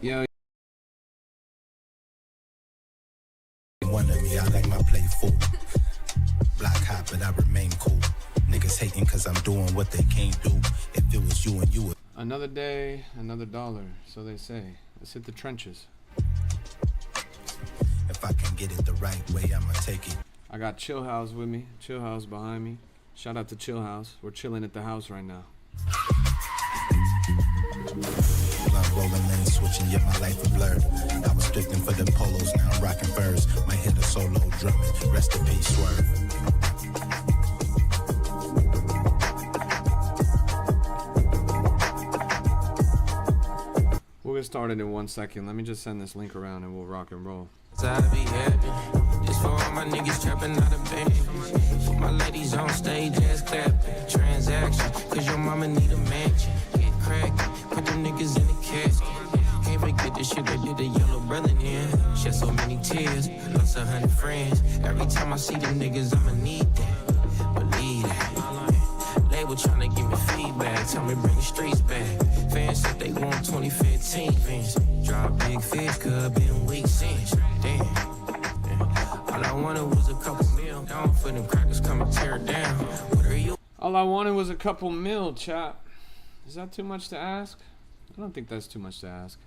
Yo. One of me, I like my play full. Block hot, but I remain cool. Niggas hating cause I'm doing what they can't do. If it was you and you would. Another day, another dollar, so they say. Let's hit the trenches. If I can get it the right way, I'ma take it. I got Chill House with me. Chill House behind me. Shout out to Chill House. We're chilling at the house right now. Blunt rolling, lane switching, yet my life is blurred. I was drifting for the polos, now I'm rocking furs. Might hit a solo drumming. Rest in peace, Swerve. We'll get started in 1 second. Let me just send this link around and we'll rock and roll. I be happy. Just for all my niggas trapping out of bed. For my ladies on stage, ass clapping. Transaction, cause your mama need a mansion. Get cracked, put them niggas in the casket. Can't forget the shit that did the yellow brother in. Shed so many tears, lost 100 friends. Every time I see them niggas, I'ma need that. Believe that. Label tryna give me feedback. Tell me bring the streets back. Fans said they want 2015 Vince. Drop big fish, could been weeks since. Damn. All I wanted was a couple mil. Down for them crackers come and tear it down. What are you? All I wanted was a couple mil, chat. Is that too much to ask? I don't think that's too much to ask.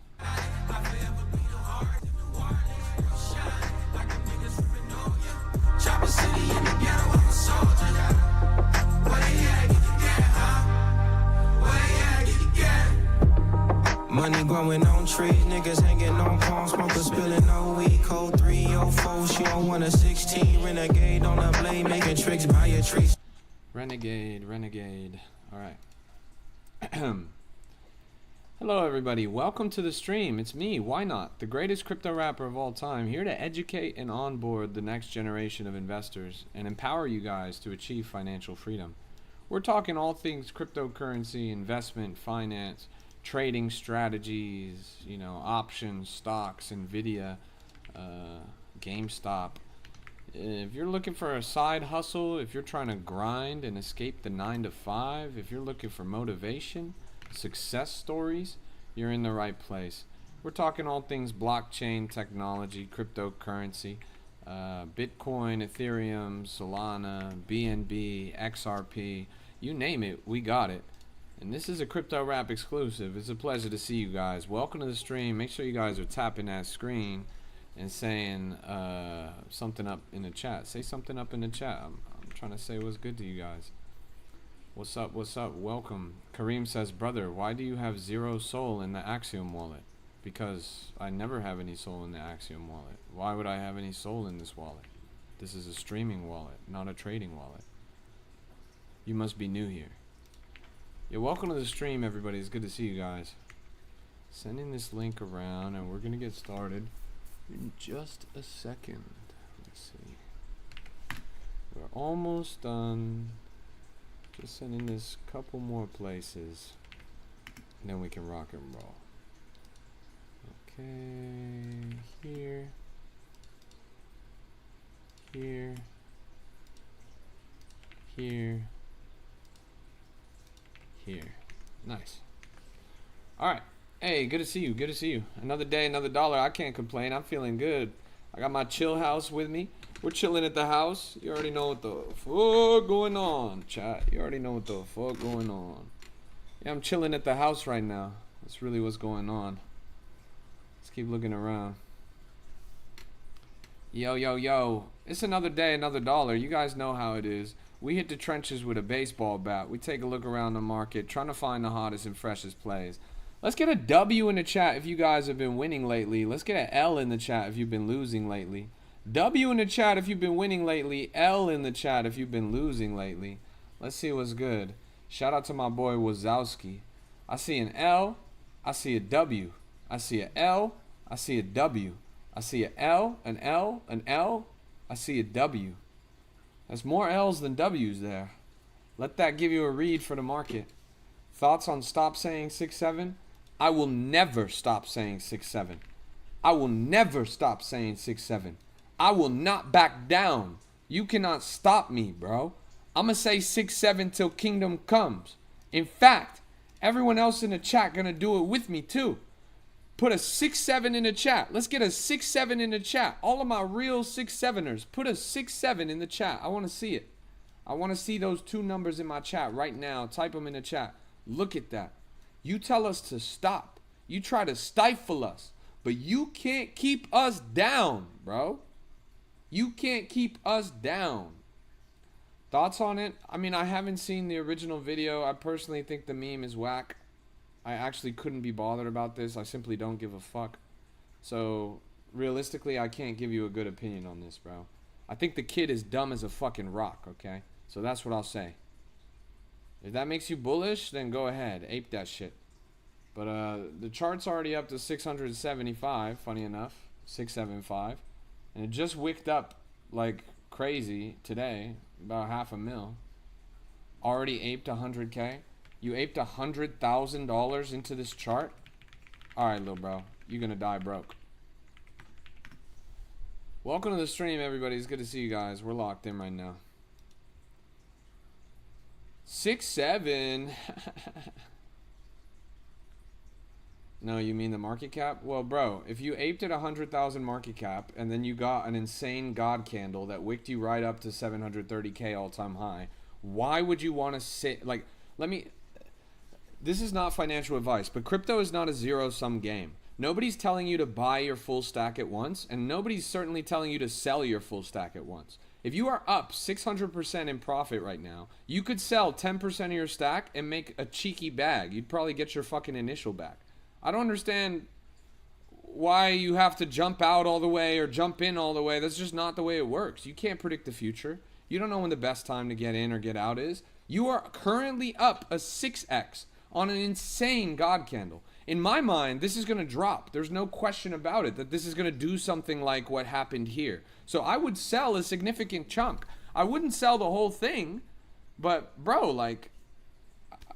Chopper City in the ghetto, I'm a soldier. Money growing on trees, niggas hanging on palms, smokers spilling no weed. Code 304, she on 1 of 16. Renegade on a blade, making tricks by a tree. Renegade. All right. Hello, everybody. Welcome to the stream. It's me, YNOT, the greatest crypto rapper of all time, here to educate and onboard the next generation of investors and empower you guys to achieve financial freedom. We're talking all things cryptocurrency, investment, finance, trading strategies, you know, options, stocks, Nvidia, GameStop. If you're looking for a side hustle, if you're trying to grind and escape the 9 to 5, if you're looking for motivation, success stories, you're in the right place. We're talking all things blockchain technology, cryptocurrency, Bitcoin, Ethereum, Solana, BNB, XRP, you name it, we got it. And this is a Crypto Rap exclusive. It's a pleasure to see you guys. Welcome to the stream. Make sure you guys are tapping that screen and saying something up in the chat. Say something up in the chat. I'm trying to say what's good to you guys. What's up? What's up? Welcome. Kareem says, brother, why do you have 0 soul in the Axiom wallet? Because I never have any soul in the Axiom wallet. Why would I have any soul in this wallet? This is a streaming wallet, not a trading wallet. You must be new here. Yeah, welcome to the stream, everybody. It's good to see you guys. Sending this link around, and we're going to get started in just a second. Let's see. We're almost done. Just sending this couple more places, and then we can rock and roll. Okay, here, here, here, here. Nice. All right. Hey, good to see you. Good to see you. Another day, another dollar. I can't complain. I'm feeling good. I got my chill house with me. We're chilling at the house. You already know what the fuck going on, chat. You already know what the fuck going on. Yeah, I'm chilling at the house right now. That's really what's going on. Let's keep looking around. Yo, yo, yo. It's another day, another dollar. You guys know how it is. We hit the trenches with a baseball bat. We take a look around the market, trying to find the hottest and freshest plays. Let's get a W in the chat if you guys have been winning lately. Let's get an L in the chat if you've been losing lately. W in the chat if you've been winning lately. L in the chat if you've been losing lately. Let's see what's good. Shout out to my boy Wazowski. I see an L. I see a W. I see a L. I see a W. I see a L, an L, an L. I see a W. There's more L's than W's there. Let that give you a read for the market. Thoughts on stop saying 6-7? I will never stop saying 6-7. I will never stop saying 6-7. I will not back down. You cannot stop me, bro. I'm going to say 6-7 till kingdom comes. In fact, everyone else in the chat going to do it with me too. Put a 6-7 in the chat. Let's get a 6-7 in the chat. All of my real 6-7ers, put a 6-7 in the chat. I want to see it. I want to see those two numbers in my chat right now. Type them in the chat. Look at that. You tell us to stop. You try to stifle us. But you can't keep us down, bro. You can't keep us down. Thoughts on it? I mean, I haven't seen the original video. I personally think the meme is whack. I actually couldn't be bothered about this. I simply don't give a fuck. So, realistically, I can't give you a good opinion on this, bro. I think the kid is dumb as a fucking rock, okay? So that's what I'll say. If that makes you bullish, then go ahead. Ape that shit. But the chart's already up to 675, funny enough. 675. And it just wicked up like crazy today. About $500,000. Already aped 100K. You aped $100,000 into this chart? Alright, little bro. You're gonna die broke. Welcome to the stream, everybody. It's good to see you guys. We're locked in right now. 6-7. No, you mean the market cap? Well, bro, if you aped at 100,000 market cap and then you got an insane God candle that wicked you right up to 730K all-time high, why would you want to sit... Like, let me... This is not financial advice, but crypto is not a zero-sum game. Nobody's telling you to buy your full stack at once, and nobody's certainly telling you to sell your full stack at once. If you are up 600% in profit right now, you could sell 10% of your stack and make a cheeky bag. You'd probably get your fucking initial back. I don't understand why you have to jump out all the way or jump in all the way. That's just not the way it works. You can't predict the future. You don't know when the best time to get in or get out is. You are currently up a 6x on an insane God candle. In my mind, this is going to drop. There's no question about it that this is going to do something like what happened here. So I would sell a significant chunk. I wouldn't sell the whole thing, but bro, like,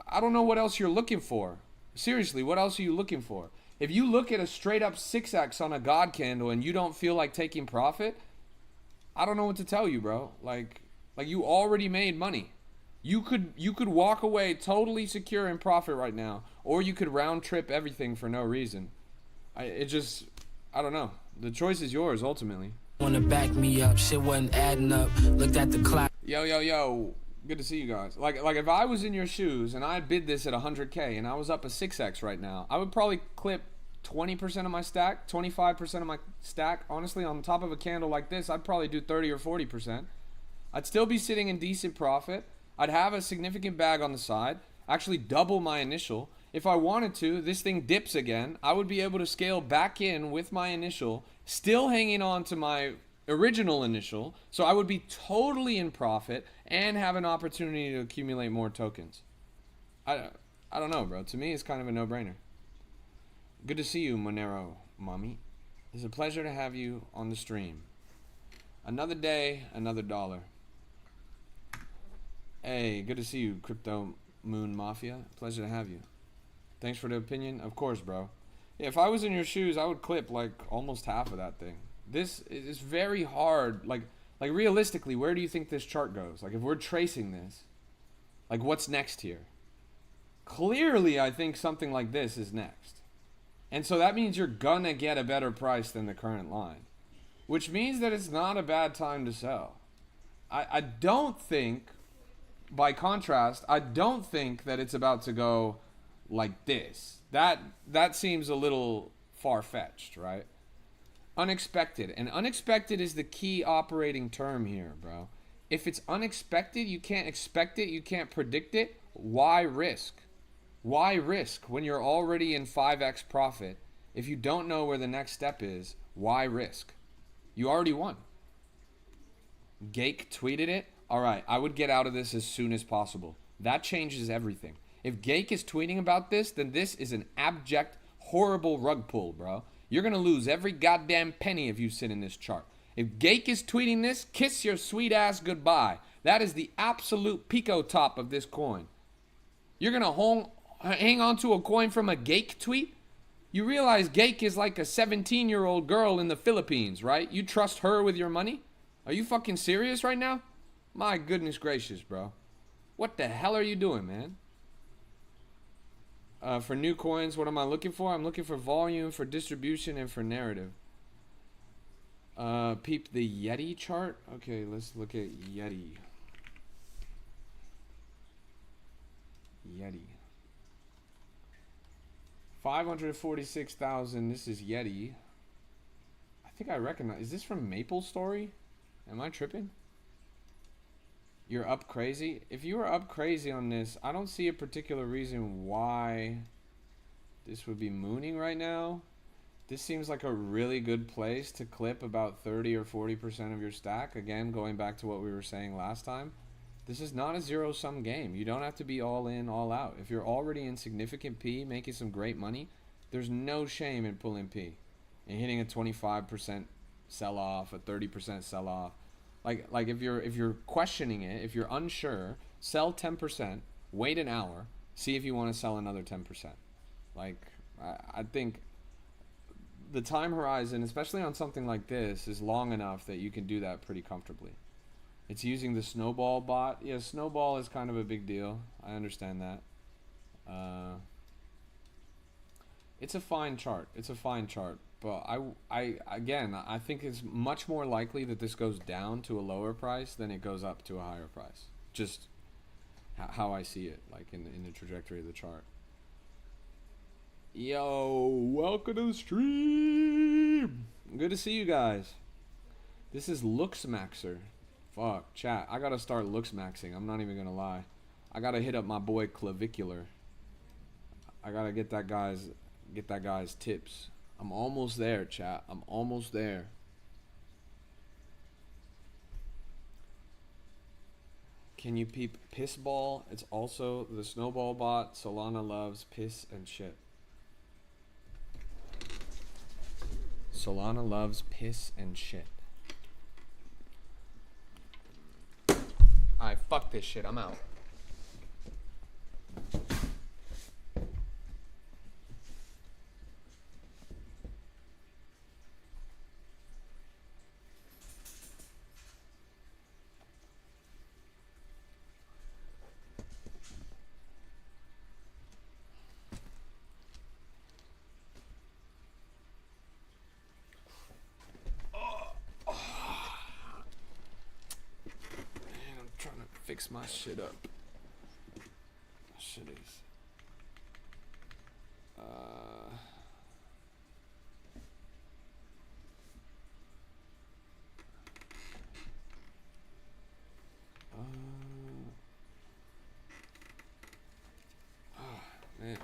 I don't know what else you're looking for. Seriously, what else are you looking for? If you look at a straight up 6x on a God candle and you don't feel like taking profit, I don't know what to tell you, bro. Like you already made money. You could walk away totally secure in profit right now, or you could round trip everything for no reason. I don't know. The choice is yours ultimately. Wanna back me up, shit wasn't adding up. Looked at the clock. Yo. Good to see you guys. Like if I was in your shoes and I bid this at 100K and I was up a 6x right now, I would probably clip 20% of my stack, 25% of my stack. Honestly, on top of a candle like this, I'd probably do 30 or 40%. I'd still be sitting in decent profit. I'd have a significant bag on the side, actually double my initial. If I wanted to, this thing dips again, I would be able to scale back in with my initial, still hanging on to my original initial, so I would be totally in profit and have an opportunity to accumulate more tokens. I don't know, bro. To me, it's kind of a no-brainer. Good to see you, Monero, mommy. It's a pleasure to have you on the stream. Another day, another dollar. Hey, good to see you, Crypto Moon Mafia. Pleasure to have you. Thanks for the opinion. Of course, bro. Yeah, if I was in your shoes, I would clip like almost half of that thing. This is very hard. Like realistically, where do you think this chart goes? Like if we're tracing this, like what's next here? Clearly, I think something like this is next. And so that means you're gonna get a better price than the current line, which means that it's not a bad time to sell. I don't think, by contrast, I don't think that it's about to go like this. That seems a little far-fetched, right? Unexpected. And unexpected is the key operating term here, bro. If it's unexpected, you can't expect it, you can't predict it, why risk? Why risk when you're already in 5x profit? If you don't know where the next step is, why risk? You already won. Gake tweeted it. All right, I would get out of this as soon as possible. That changes everything. If Gake is tweeting about this, then this is an abject, horrible rug pull, bro. You're going to lose every goddamn penny if you sit in this chart. If Gake is tweeting this, kiss your sweet ass goodbye. That is the absolute pico top of this coin. You're going to hang on to a coin from a Gake tweet? You realize Gake is like a 17-year-old girl in the Philippines, right? You trust her with your money? Are you fucking serious right now? My goodness gracious, bro. What the hell are you doing, man? For new coins, what am I looking for? I'm looking for volume, for distribution, and for narrative. Peep the Yeti chart. Okay, let's look at Yeti. Yeti. 546,000. This is Yeti. I think I recognize. Is this from Maple Story? Am I tripping? You're up crazy? If you were up crazy on this, I don't see a particular reason why this would be mooning right now. This seems like a really good place to clip about 30 or 40% of your stack. Again, going back to what we were saying last time. This is not a zero-sum game. You don't have to be all in, all out. If you're already in significant P, making some great money, there's no shame in pulling P and hitting a 25% sell-off, a 30% sell-off. Like if you're questioning it, if you're unsure, sell 10%, wait an hour, see if you want to sell another 10%. Like I think the time horizon, especially on something like this, is long enough that you can do that pretty comfortably. It's using the snowball bot. Yeah, snowball is kind of a big deal. I understand that. It's a fine chart. It's a fine chart. But I think it's much more likely that this goes down to a lower price than it goes up to a higher price. Just how I see it, like in the trajectory of the chart. Yo, welcome to the stream. Good to see you guys. This is Looksmaxer. Fuck, chat. I gotta start Looksmaxing. I'm not even gonna lie. I gotta hit up my boy Clavicular. I gotta get that guy's tips. I'm almost there, chat. I'm almost there. Can you peep Pissball? It's also the snowball bot. Solana loves piss and shit. Solana loves piss and shit. Alright, fuck this shit. I'm out. Fix my shit up. Shit is. Oh man.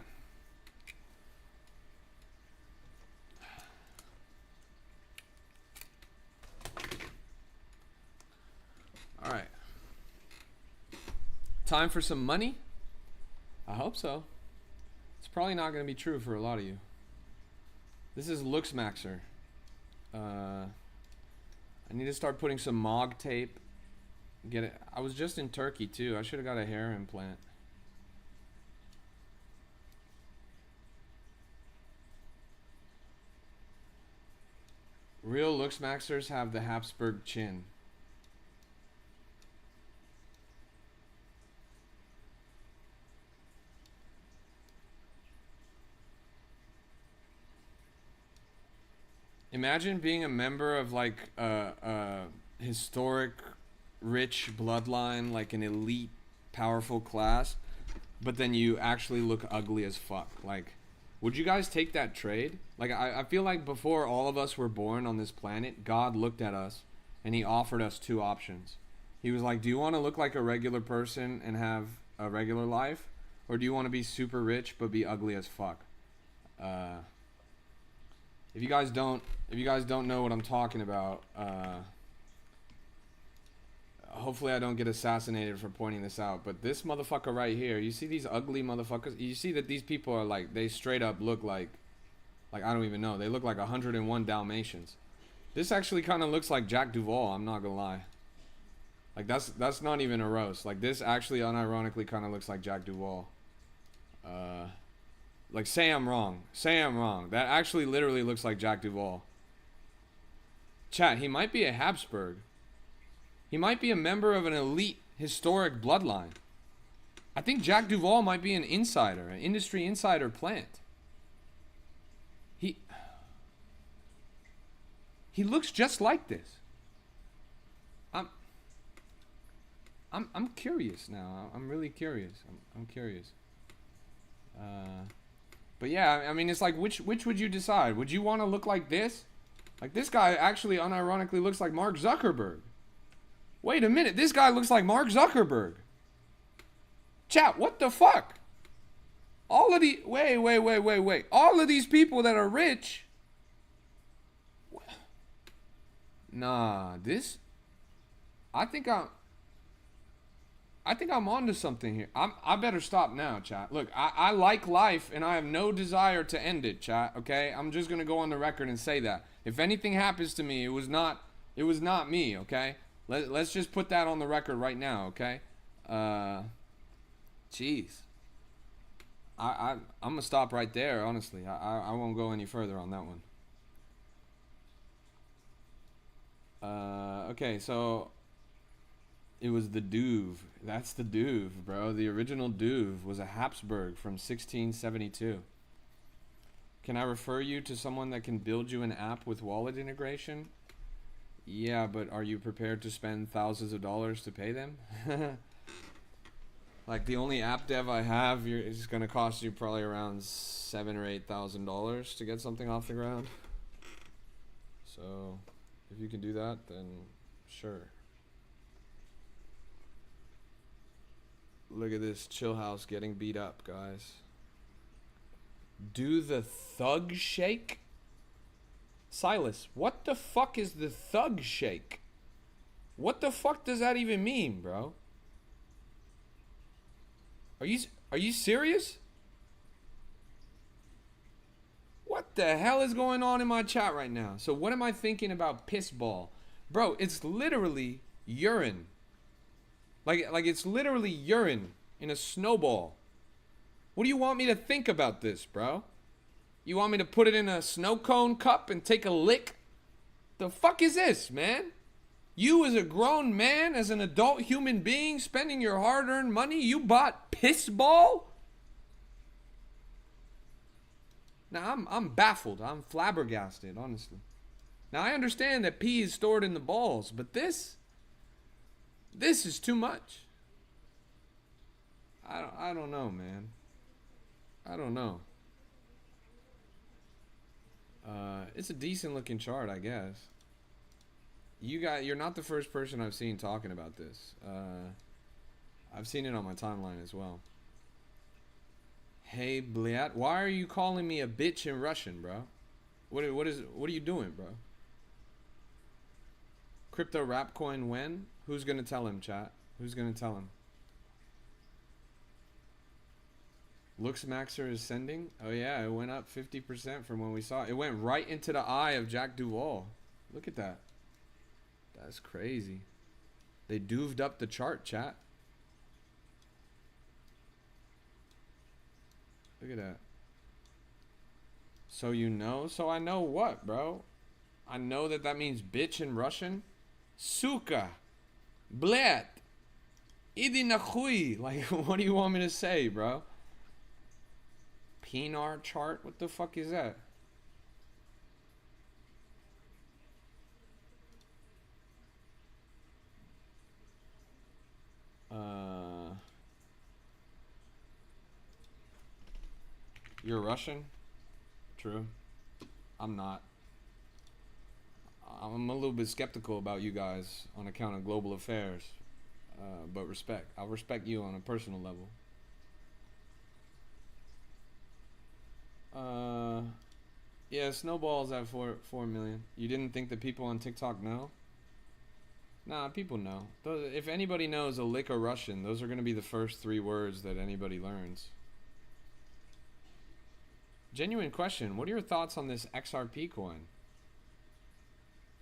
All right. Time for some money? I hope so. It's probably not going to be true for a lot of you. This is Looksmaxer. I need to start putting some Mog tape. Get it. I was just in Turkey too. I should have got a hair implant. Real Looksmaxers have the Habsburg chin. Imagine being a member of like a historic, rich bloodline, like an elite, powerful class, but then you actually look ugly as fuck. Like, would you guys take that trade? Like, I feel like before all of us were born on this planet, God looked at us and he offered us two options. He was like, do you want to look like a regular person and have a regular life? Or do you want to be super rich but be ugly as fuck? If you guys don't know what I'm talking about, hopefully I don't get assassinated for pointing this out, but this motherfucker right here, you see these ugly motherfuckers? You see that these people are like, they straight up look like I don't even know. They look like 101 Dalmatians. This actually kind of looks like Jack Duvall, I'm not gonna lie. Like that's not even a roast. Like this actually unironically kind of looks like Jack Duvall. Like, say I'm wrong. Say I'm wrong. That actually literally looks like Jack Duvall. Chat, he might be a Habsburg. He might be a member of an elite, historic bloodline. I think Jack Duvall might be an insider, an industry insider plant. He looks just like this. I'm curious now. I'm really curious. I'm curious. But yeah, I mean, it's like, which would you decide? Would you want to look like this? Like, this guy actually unironically looks like Mark Zuckerberg. Wait a minute, this guy looks like Mark Zuckerberg. Chat, what the fuck? All of the wait. All of these people that are rich. Nah, this. I think I'm onto something here. I better stop now, chat. Look, I like life and I have no desire to end it, chat. Okay, I'm just gonna go on the record and say that if anything happens to me, it was not me. Okay, let's just put that on the record right now. Okay, jeez. I'm gonna stop right there. Honestly, I won't go any further on that one. Okay, so it was the Douve. That's the Douve, bro. The original Douve was a Habsburg from 1672. Can I refer you to someone that can build you an app with wallet integration? Yeah, but are you prepared to spend thousands of dollars to pay them? Like, the only app dev I have is gonna cost you probably around $7,000 or $8,000 to get something off the ground. So, if you can do that, then sure. Look at this chill house getting beat up, guys. Do the thug shake? Silas, what the fuck is the thug shake? What the fuck does that even mean, bro? Are you serious? What the hell is going on in my chat right now? So what am I thinking about piss ball? Bro, it's literally urine. Like it's literally urine in a snowball. What do you want me to think about this, bro? You want me to put it in a snow cone cup and take a lick? The fuck is this, man? You as a grown man, as an adult human being, spending your hard-earned money, you bought piss ball? Now, I'm baffled. I'm flabbergasted, honestly. Now, I understand that pee is stored in the balls, but this is too much. I don't know, man. I don't know. It's a decent looking chart, I guess. You're not the first person I've seen talking about this. I've seen it on my timeline as well. Hey, Bliat, why are you calling me a bitch in Russian, bro? What are you doing, bro? Crypto rap coin when? Who's gonna tell him, chat? Who's gonna tell him? Looks Maxer is sending? Oh yeah, it went up 50% from when we saw it. It went right into the eye of Jack Duvall. Look at that. That's crazy. They duved up the chart, chat. Look at that. So you know? So I know what, bro? I know that means bitch in Russian. Suka. Blet. Idi nakhui. Like, what do you want me to say, bro? Pinar chart? What the fuck is that? You're Russian? True. I'm not. I'm a little bit skeptical about you guys on account of global affairs. But respect. I'll respect you on a personal level. Yeah, Snowball's at 4 million. You didn't think the people on TikTok know? Nah, people know. If anybody knows a lick of Russian, those are going to be the first 3 words that anybody learns. Genuine question. What are your thoughts on this XRP coin?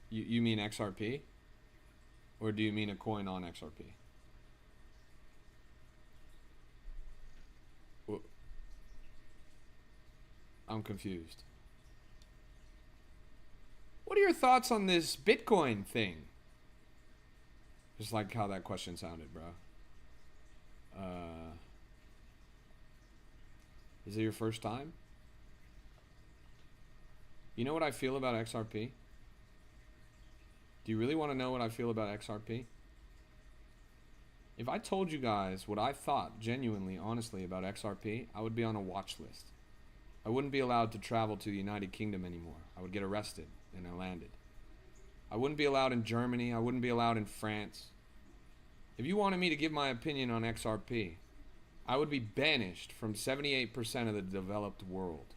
You mean XRP? Or do you mean a coin on XRP? I'm confused. What are your thoughts on this Bitcoin thing? Just like how that question sounded, bro. Is it your first time? You know what I feel about XRP? Do you really want to know what I feel about XRP? If I told you guys what I thought genuinely, honestly about XRP, I would be on a watch list. I wouldn't be allowed to travel to the United Kingdom anymore. I would get arrested and I landed. I wouldn't be allowed in Germany. I wouldn't be allowed in France. If you wanted me to give my opinion on XRP, I would be banished from 78% of the developed world.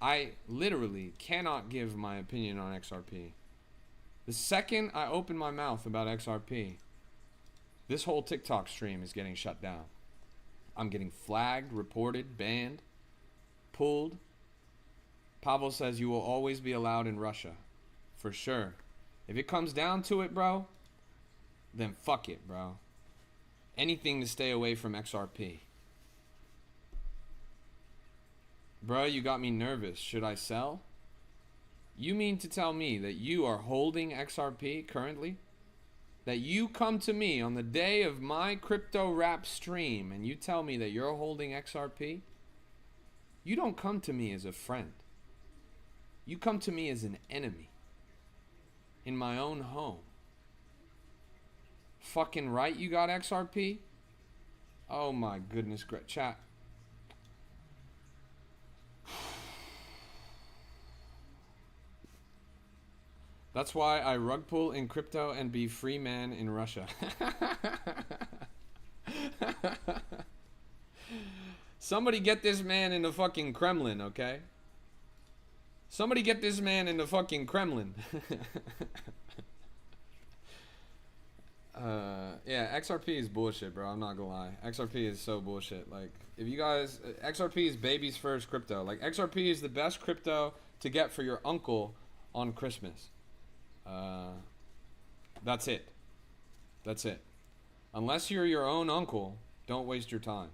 I literally cannot give my opinion on XRP. The second I open my mouth about XRP, this whole TikTok stream is getting shut down. I'm getting flagged, reported, banned, pulled. Pavel says you will always be allowed in Russia. For sure. If it comes down to it, bro, then fuck it, bro. Anything to stay away from XRP. Bro, you got me nervous. Should I sell? You mean to tell me that you are holding XRP currently? That you come to me on the day of my crypto rap stream and you tell me that you're holding XRP? You don't come to me as a friend. You come to me as an enemy. In my own home. Fucking right you got XRP? Oh my goodness, chat. That's why I rug pull in crypto and be free man in Russia. Somebody get this man in the fucking Kremlin, okay? Somebody get this man in the fucking Kremlin. Yeah, XRP is bullshit, bro. I'm not gonna lie. XRP is so bullshit. Like, if you guys... XRP is baby's first crypto. Like, XRP is the best crypto to get for your uncle on Christmas. That's it. That's it. Unless you're your own uncle, don't waste your time.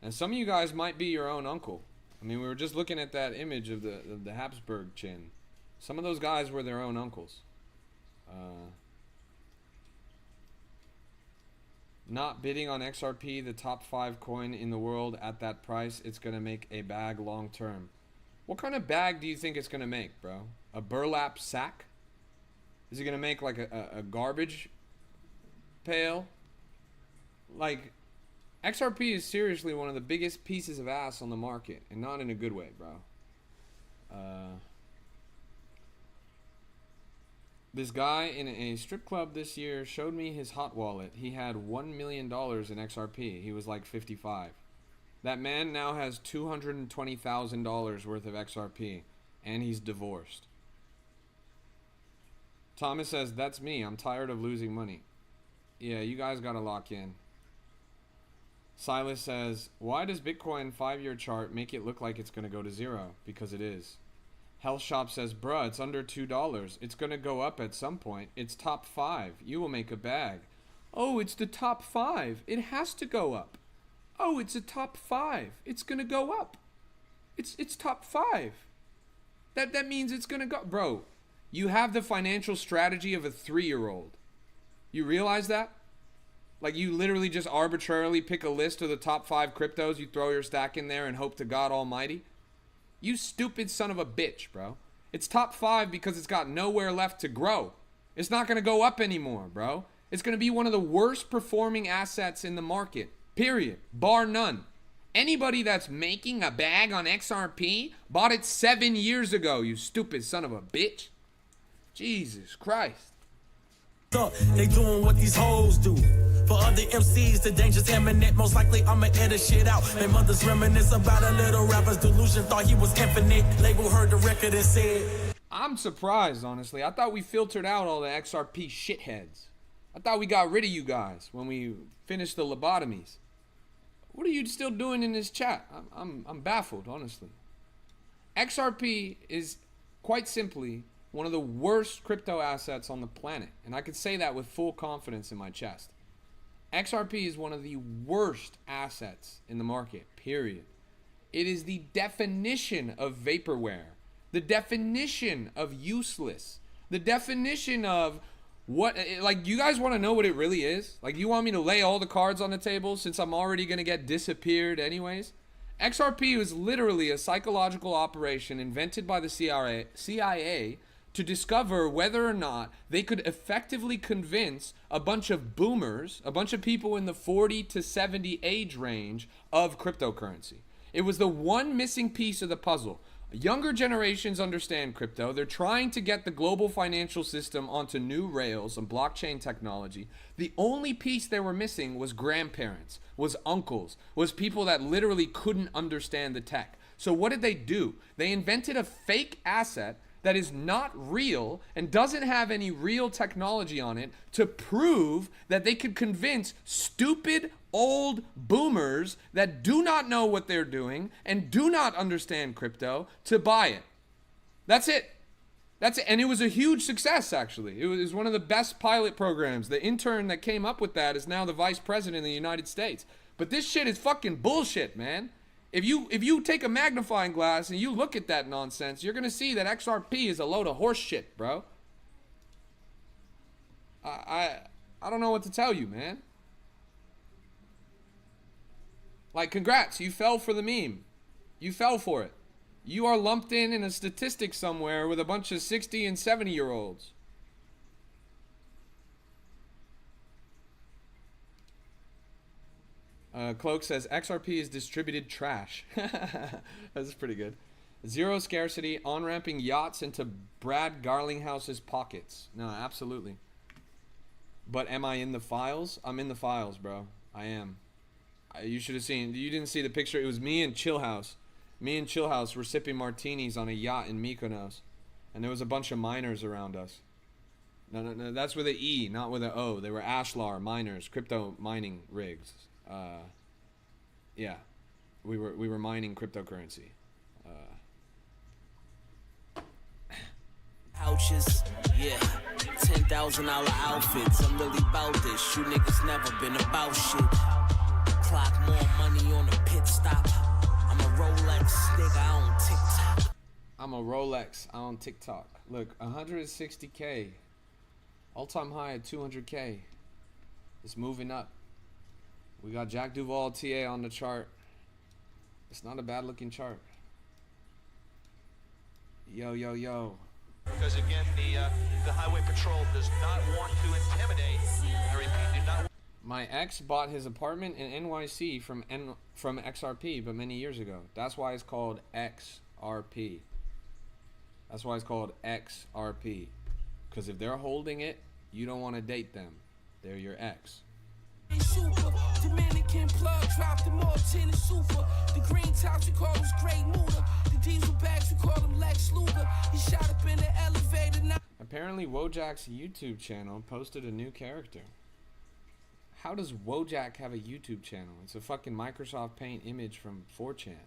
And some of you guys might be your own uncle. I mean, we were just looking at that image of the Habsburg chin. Some of those guys were their own uncles. Not bidding on XRP, the top 5 coin in the world at that price. It's going to make a bag long term. What kind of bag do you think it's going to make, bro? A burlap sack? Is it going to make like a garbage pail? Like, XRP is seriously one of the biggest pieces of ass on the market. And not in a good way, bro. This guy in a strip club this year showed me his hot wallet. He had $1 million in XRP. He was like 55. That man now has $220,000 worth of XRP. And he's divorced. Thomas says, that's me. I'm tired of losing money. Yeah, you guys gotta lock in. Silas says, why does Bitcoin 5-year chart make it look like it's gonna go to zero? Because it is. Health Shop says, bruh, it's under $2. It's gonna go up at some point. It's top 5. You will make a bag. Oh, it's the top 5. It has to go up. Oh, it's a top 5. It's gonna go up. It's top 5. That means it's gonna go. Bro, you have the financial strategy of a 3-year-old. You realize that? Like, you literally just arbitrarily pick a list of the top 5 cryptos, you throw your stack in there and hope to God Almighty. You stupid son of a bitch, bro. It's top 5 because it's got nowhere left to grow. It's not going to go up anymore, bro. It's going to be one of the worst performing assets in the market. Period. Bar none. Anybody that's making a bag on XRP bought it 7 years ago, you stupid son of a bitch. Jesus Christ. They doing what these hoes do. For other MCs, the danger's imminent. Most likely I'ma edit shit out. Their mothers reminisce about a little rapper's delusion. Thought he was infinite. Label heard the record and said, I'm surprised, honestly. I thought we filtered out all the XRP shitheads. I thought we got rid of you guys when we finished the lobotomies. What are you still doing in this chat? I'm baffled, honestly. XRP is quite simply one of the worst crypto assets on the planet. And I can say that with full confidence in my chest. XRP is one of the worst assets in the market, period. It is the definition of vaporware. The definition of useless. The definition of what, like, you guys want to know what it really is? Like, you want me to lay all the cards on the table since I'm already going to get disappeared anyways? XRP was literally a psychological operation invented by the CIA to discover whether or not they could effectively convince a bunch of boomers, a bunch of people in the 40 to 70 age range of cryptocurrency. It was the one missing piece of the puzzle. Younger generations understand crypto. They're trying to get the global financial system onto new rails and blockchain technology. The only piece they were missing was grandparents, was uncles, was people that literally couldn't understand the tech. So what did they do? They invented a fake asset that is not real and doesn't have any real technology on it to prove that they could convince stupid old boomers that do not know what they're doing and do not understand crypto to buy it. That's it. That's it. And it was a huge success, actually. It was one of the best pilot programs. The intern that came up with that is now the vice president of the United States. But this shit is fucking bullshit, man. If you take a magnifying glass and you look at that nonsense, you're going to see that XRP is a load of horse shit, bro. I don't know what to tell you, man. Like, congrats, you fell for the meme. You fell for it. You are lumped in a statistic somewhere with a bunch of 60 and 70-year-olds. Cloak says XRP is distributed trash. That's pretty good. Zero scarcity, on-ramping yachts into Brad Garlinghouse's pockets. No, absolutely. But am I in the files? I'm in the files, bro. I am. You should have seen. You didn't see the picture. It was me and Chillhouse. Me and Chillhouse were sipping martinis on a yacht in Mykonos. And there was a bunch of miners around us. No, that's with an E, not with an O. They were Ashlar miners, crypto mining rigs. Yeah, we were mining cryptocurrency. Couches, yeah, $10,000 outfits. I'm really about this. You niggas never been about shit. Clock more money on a pit stop. I'm a Rolex nigga on TikTok. I'm a Rolex on TikTok. Look, 160K, all-time high at 200K. It's moving up. We got Jack Duvall TA on the chart. It's not a bad looking chart. Yo, yo, yo. Because again, the highway patrol does not want to intimidate. I repeat, do not. My ex bought his apartment in NYC from XRP, but many years ago. That's why it's called XRP. That's why it's called XRP. Because if they're holding it, you don't want to date them. They're your ex. Super, Dominican plug, drop them all, tin and super. The green tops, we call them straight Muda. The diesel bags, we call them Lex Luger. He shot up in the elevator now. Apparently, Wojak's YouTube channel posted a new character. How does Wojak have a YouTube channel? It's a fucking Microsoft Paint image from 4chan.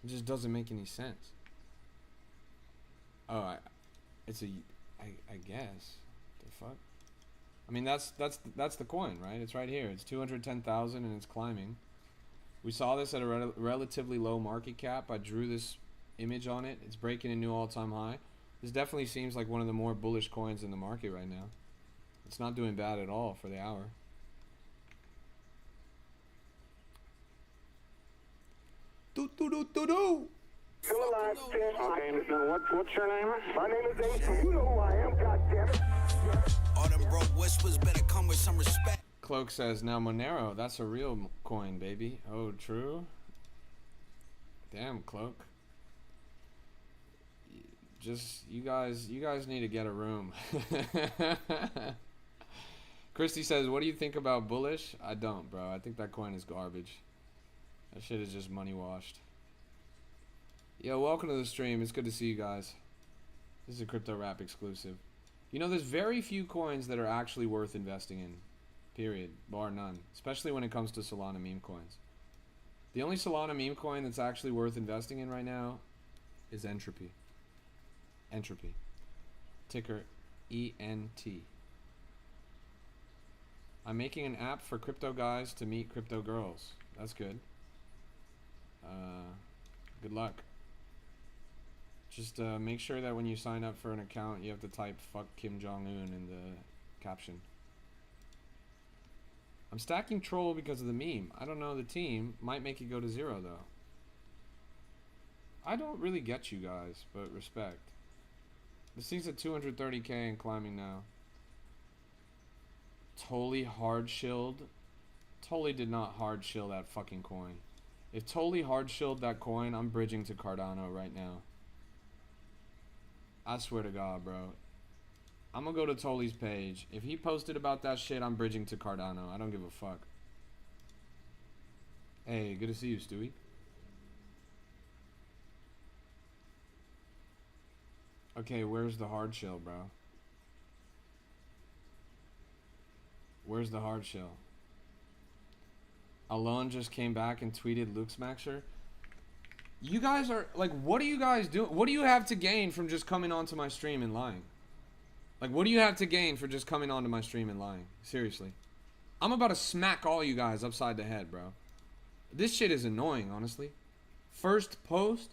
It just doesn't make any sense. Oh, I guess. The fuck? I mean, that's the coin, right? It's right here. It's 210,000 and it's climbing. We saw this at a relatively low market cap. I drew this image on it. It's breaking a new all-time high. This definitely seems like one of the more bullish coins in the market right now. It's not doing bad at all for the hour. Do. Still alive, what's your name? My name is Ace, and you know who I am, goddammit. All them broke whispers better come with some respect. Cloak says, now Monero, that's a real coin, baby. Oh, true? Damn, Cloak. Just, you guys need to get a room. Christy says, what do you think about bullish? I don't, bro. I think that coin is garbage. That shit is just money washed. Yo, welcome to the stream. It's good to see you guys. This is a Crypto Rap exclusive. You know, there's very few coins that are actually worth investing in. Period. Bar none. Especially when it comes to Solana meme coins. The only Solana meme coin that's actually worth investing in right now is Entropy. Entropy. Ticker ENT. I'm making an app for crypto guys to meet crypto girls. That's good. Good luck. Just make sure that when you sign up for an account, you have to type "fuck Kim Jong-un" in the caption. I'm stacking troll because of the meme. I don't know the team. Might make it go to 0 though. I don't really get you guys, but respect. This thing's at 230k and climbing now. Totally hard shilled. Totally did not hard shill that fucking coin. If totally hard shilled that coin, I'm bridging to Cardano right now. I swear to God, bro. I'm gonna go to Tolly's page. If he posted about that shit, I'm bridging to Cardano. I don't give a fuck. Hey, good to see you, Stewie. Okay, where's the hard shell, bro? Where's the hard shell? Alone just came back and tweeted Luke Smaxer. You guys are, like, what do you guys do? What do you have to gain from just coming onto my stream and lying? Like, what do you have to gain for just coming onto my stream and lying? Seriously. I'm about to smack all you guys upside the head, bro. This shit is annoying, honestly. First post.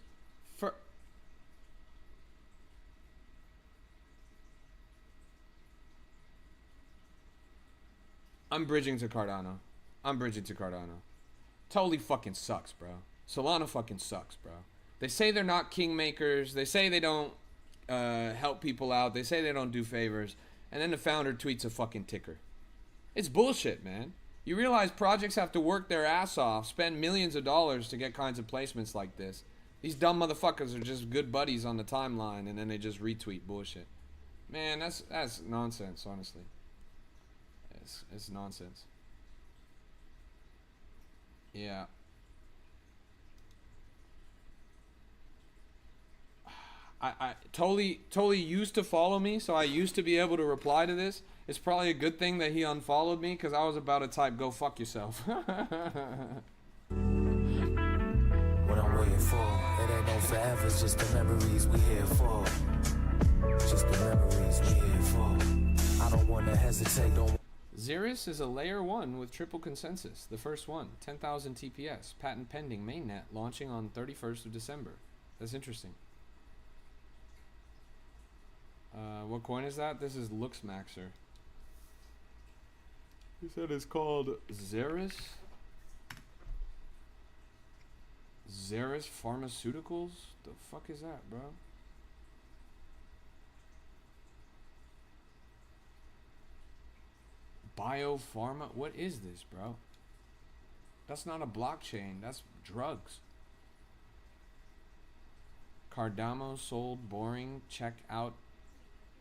I'm bridging to Cardano. I'm bridging to Cardano. Totally fucking sucks, bro. Solana fucking sucks, bro. They say they're not kingmakers. They say they don't help people out. They say they don't do favors. And then the founder tweets a fucking ticker. It's bullshit, man. You realize projects have to work their ass off, spend millions of dollars to get kinds of placements like this. These dumb motherfuckers are just good buddies on the timeline, and then they just retweet bullshit. Man, that's nonsense, honestly. It's nonsense. Yeah. I totally used to follow me, so I used to be able to reply to this. It's probably a good thing that he unfollowed me, because I was about to type, go fuck yourself. What I'm waiting for, it ain't no forever, it's just the memories we here for. Just the memories we here for. I don't wanna hesitate, don't. Xeris is a layer 1 with triple consensus. The first one, 10,000 TPS, patent pending, mainnet, launching on 31st of December. That's interesting. What coin is that? This is Luxmaxer. He said it's called Xeris. Xeris Pharmaceuticals? The fuck is that, bro? Biopharma? What is this, bro? That's not a blockchain. That's drugs. Cardamo sold boring. Check out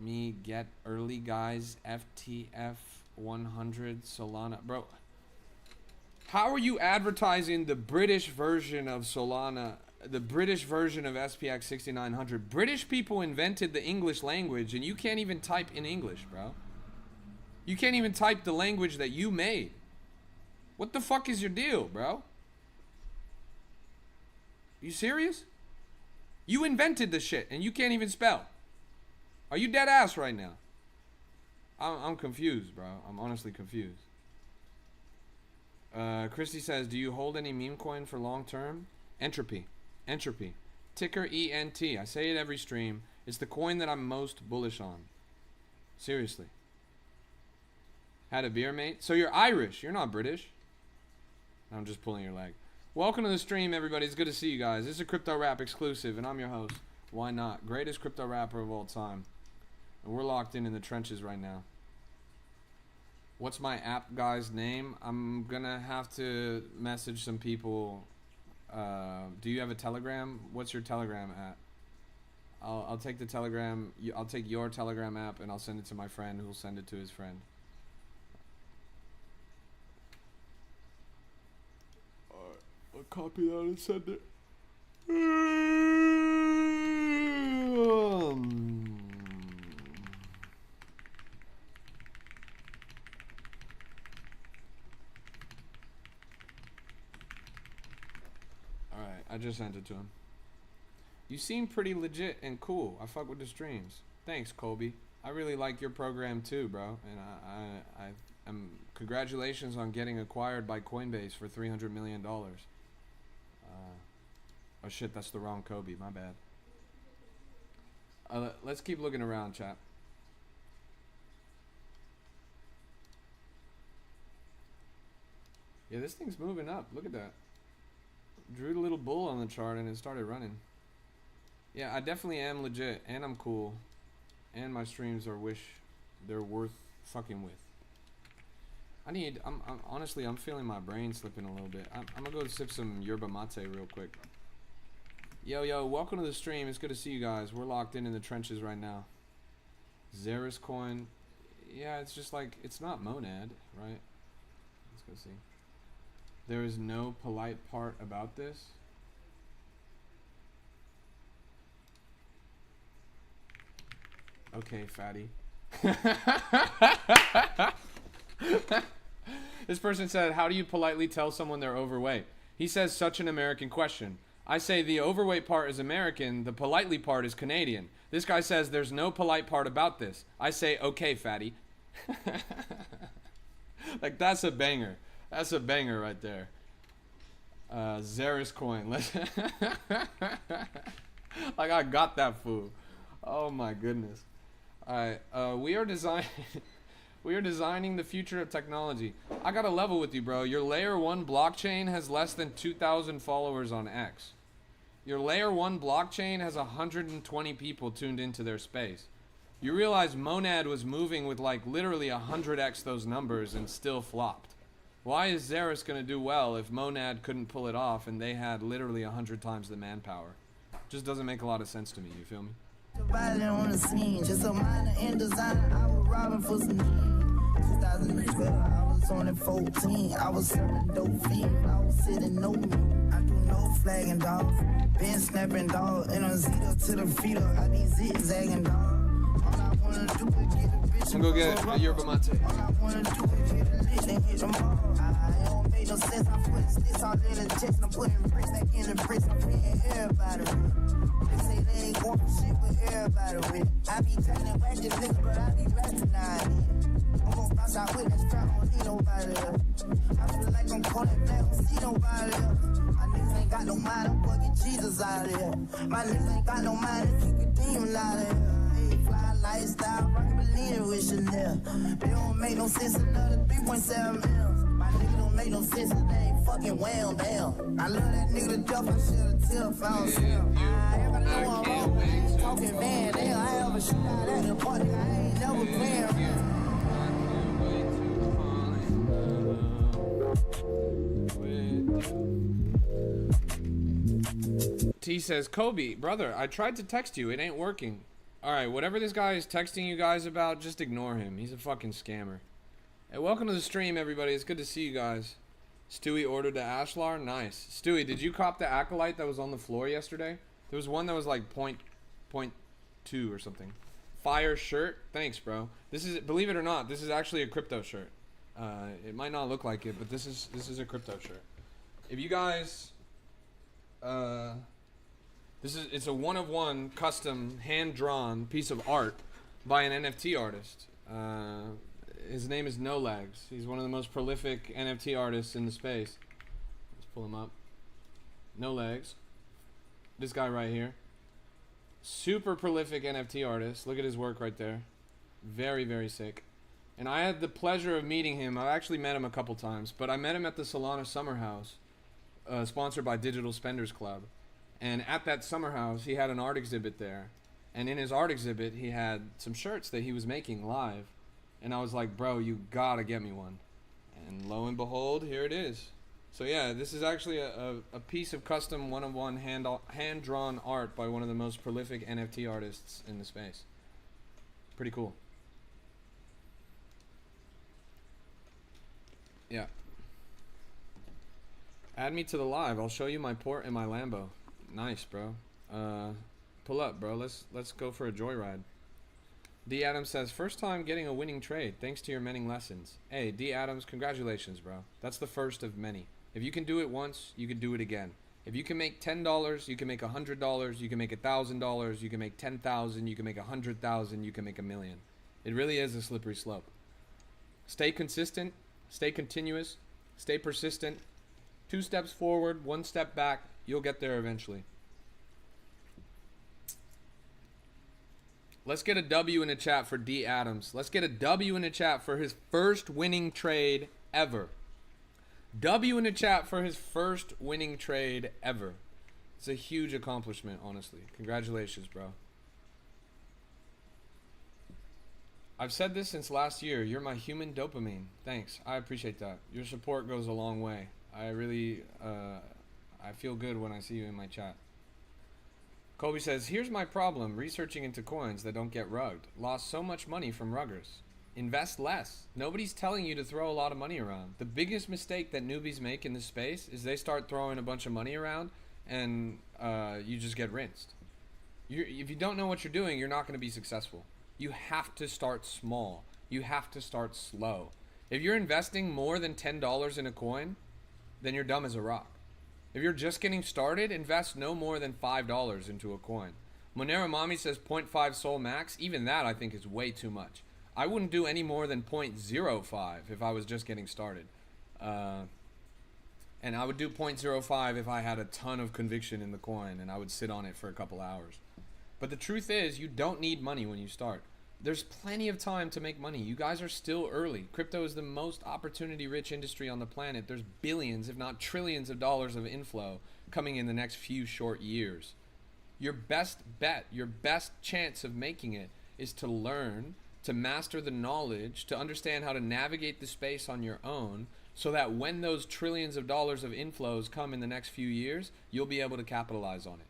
me get early guys. FTF 100 Solana. Bro, how are you advertising the British version of Solana, the British version of SPX 6900? British people invented the English language, and you can't even type in English, bro. You can't even type the language that you made. What the fuck is your deal, bro? You serious? You invented the shit, and you can't even spell. Are you dead ass right now? I'm confused, bro. I'm honestly confused. Christy says, do you hold any meme coin for long term? Entropy. Entropy. Ticker ENT. I say it every stream. It's the coin that I'm most bullish on. Seriously. Had a beer, mate? So you're Irish. You're not British. I'm just pulling your leg. Welcome to the stream, everybody. It's good to see you guys. This is a Crypto Rap exclusive, and I'm your host. Why not? Greatest crypto rapper of all time. And we're locked in the trenches right now. What's my app guy's name? I'm gonna have to message some people. Do you have a Telegram? What's your Telegram at? I'll take the Telegram. I'll take your Telegram app and I'll send it to my friend, who'll send it to his friend. Alright, I'll copy that and send it. Alright, I just sent it to him. You seem pretty legit and cool. I fuck with the streams. Thanks, Colby. I really like your program too, bro. And congratulations on getting acquired by Coinbase for $300 million. Oh shit, that's the wrong Kobe. My bad. Let's keep looking around, chat. Yeah, this thing's moving up. Look at that. Drew the little bull on the chart and it started running. Yeah, I definitely am legit, and I'm cool, and my streams are they're worth fucking with. I'm honestly, I'm feeling my brain slipping a little bit. I'm gonna go sip some yerba mate real quick. Yo, welcome to the stream. It's good to see you guys. We're locked in the trenches right now. Xeris coin. Yeah, it's just like, it's not monad, right? Let's go see. There is no polite part about this. Okay, fatty. This person said, how do you politely tell someone they're overweight? He says, such an American question. I say the overweight part is American, the politely part is Canadian. This guy says there's no polite part about this. I say, okay, fatty. Like, that's a banger. That's a banger right there. Xeris coin. Like, I got that fool. Oh my goodness. Alright, we are designing the future of technology. I gotta level with you, bro. Your layer 1 blockchain has less than 2,000 followers on X. Your layer 1 blockchain has 120 people tuned into their space. You realize Monad was moving with like literally 100x those numbers and still flopped. Why is Xeris gonna do well if Monad couldn't pull it off and they had literally 100 times the manpower? Just doesn't make a lot of sense to me, you feel me? On the scene, just a minor in design. I was robbing for some 2012, I was on at 14. I was serving dope feet. I was sitting no me. I do no flagging, dog. Been snapping, dog. And I'm zero to the feet. I be zigzagging, dog. All I wanna do is get a bitch. I'm gonna go get a yerba mate. All I wanna do is get a lit and hit them all. I don't make no sense. I'm putting sticks all in the chest. I'm putting bricks back in the bricks. I'm paying everybody. They say they ain't going for shit with everybody with. I be telling whack this nigga, but I be rapping now. I'm gon' bounce out with this trap, don't need nobody else. I feel like I'm calling back, don't see nobody else. My niggas ain't got no mind, I'm fucking Jesus out of here. My niggas ain't got no mind, they keep a demon out of here. Hey, fly lifestyle, rockin' Bellini with Chanel. They don't make no sense, another 3.7 mils. My nigga don't make no sense, they ain't fucking well down. I love that nigga to death, I should've till found him. I ever know I'm wrong, I ain't talking Van Dale. I ever shoot out at the party, I ain't never playing around. T says, Kobe, brother, I tried to text you. It ain't working. Alright, whatever this guy is texting you guys about, just ignore him. He's a fucking scammer. Hey, welcome to the stream, everybody. It's good to see you guys. Stewie ordered the Ashlar. Nice. Stewie, did you cop the Acolyte that was on the floor yesterday? There was one that was like point 2 or something. Fire shirt. Thanks, bro. This is, believe it or not, this is actually a crypto shirt. It might not look like it, but this is a crypto shirt. If you guys, it's a one-of-one custom hand-drawn piece of art by an NFT artist. His name is No Legs. He's one of the most prolific NFT artists in the space. Let's pull him up. No Legs. This guy right here. Super prolific NFT artist. Look at his work right there. Very, very sick. And I had the pleasure of meeting him. I've actually met him a couple times, but I met him at the Solana Summer House, sponsored by Digital Spenders Club. And at that summer house, he had an art exhibit there. And in his art exhibit, he had some shirts that he was making live. And I was like, bro, you gotta get me one. And lo and behold, here it is. So yeah, this is actually a piece of custom one-of-one hand-drawn art by one of the most prolific NFT artists in the space. Pretty cool. Yeah. Add me to the live. I'll show you my port and my Lambo. Nice, bro. Pull up, bro. Let's go for a joyride. D Adams says, first time getting a winning trade thanks to your many lessons. Hey, D Adams, congratulations, bro. That's the first of many. If you can do it once, you can do it again. If you can make $10, you can make $100, you can make $1,000, you can make 10,000, you can make 100,000, you can make $1 million. It really is a slippery slope. Stay consistent, stay continuous, stay persistent. 2 steps forward, 1 step back, you'll get there eventually. Let's get a W in the chat for D Adams. Let's get a W in the chat for his first winning trade ever. W in the chat for his first winning trade ever. It's a huge accomplishment, honestly. Congratulations, bro. I've said this since last year. You're my human dopamine. Thanks. I appreciate that. Your support goes a long way. I really, I feel good when I see you in my chat. Kobe says, here's my problem researching into coins that don't get rugged. Lost so much money from ruggers. Invest less. Nobody's telling you to throw a lot of money around. The biggest mistake that newbies make in this space is they start throwing a bunch of money around and you just get rinsed. If you don't know what you're doing, you're not going to be successful. You have to start small. You have to start slow. If you're investing more than $10 in a coin, then you're dumb as a rock. If you're just getting started, invest no more than $5 into a coin. Monero Mommy says 0.5 Sol max. Even that I think is way too much. I wouldn't do any more than 0.05 if I was just getting started. And I would do 0.05 if I had a ton of conviction in the coin and I would sit on it for a couple hours. But the truth is, you don't need money when you start. There's plenty of time to make money. You guys are still early. Crypto is the most opportunity-rich industry on the planet. There's billions, if not trillions of dollars of inflow coming in the next few short years. Your best bet, your best chance of making it is to learn, to master the knowledge, to understand how to navigate the space on your own, so that when those trillions of dollars of inflows come in the next few years, you'll be able to capitalize on it.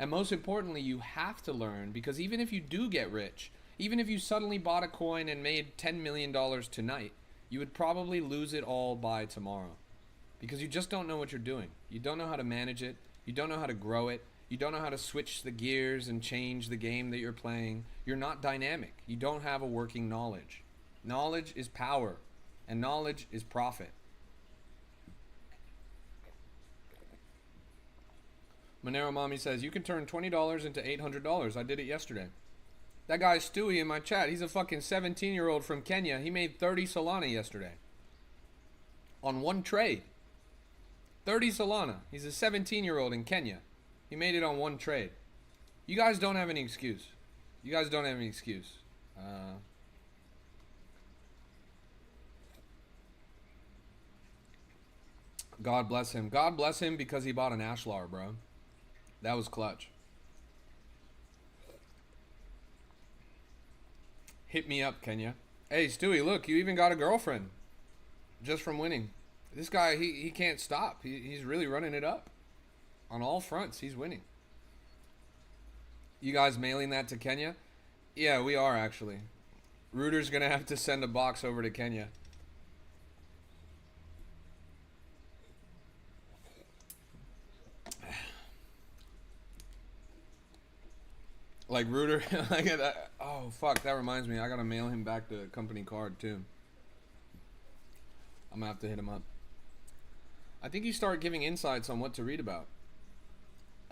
And most importantly, you have to learn, because even if you do get rich, even if you suddenly bought a coin and made $10 million tonight, you would probably lose it all by tomorrow. Because you just don't know what you're doing. You don't know how to manage it. You don't know how to grow it. You don't know how to switch the gears and change the game that you're playing. You're not dynamic. You don't have a working knowledge. Knowledge is power, and knowledge is profit. Monero Mommy says, you can turn $20 into $800. I did it yesterday. That guy Stewie in my chat, he's a fucking 17-year-old from Kenya. He made 30 Solana yesterday. On one trade. 30 Solana. He's a 17-year-old in Kenya. He made it on one trade. You guys don't have any excuse. You guys don't have any excuse. God bless him. God bless him because he bought an Ashlar, bro. That was clutch. Hit me up, Kenya. Hey, Stewie, look, you even got a girlfriend. Just from winning. This guy, he can't stop. He's really running it up. On all fronts, he's winning. You guys mailing that to Kenya? Yeah, we are, actually. Rooter's going to have to send a box over to Kenya. Like Rooter, like that. Oh fuck, that reminds me. I gotta mail him back the company card too. I'm gonna have to hit him up. I think you start giving insights on what to read about.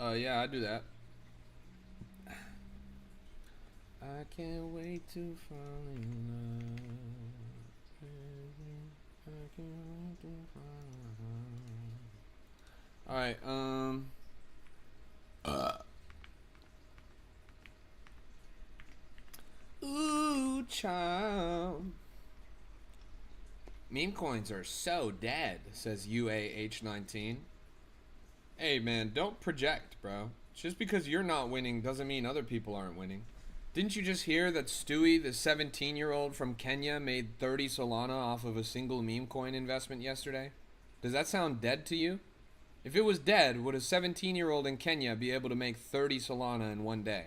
Yeah, I do that. I can't wait to fall in love. I can't wait to fall in love. Alright, ooh, child. Meme coins are so dead, says UAH19. Hey, man, don't project, bro. Just because you're not winning doesn't mean other people aren't winning. Didn't you just hear that Stewie, the 17-year-old from Kenya, made 30 Solana off of a single meme coin investment yesterday? Does that sound dead to you? If it was dead, would a 17-year-old in Kenya be able to make 30 Solana in one day?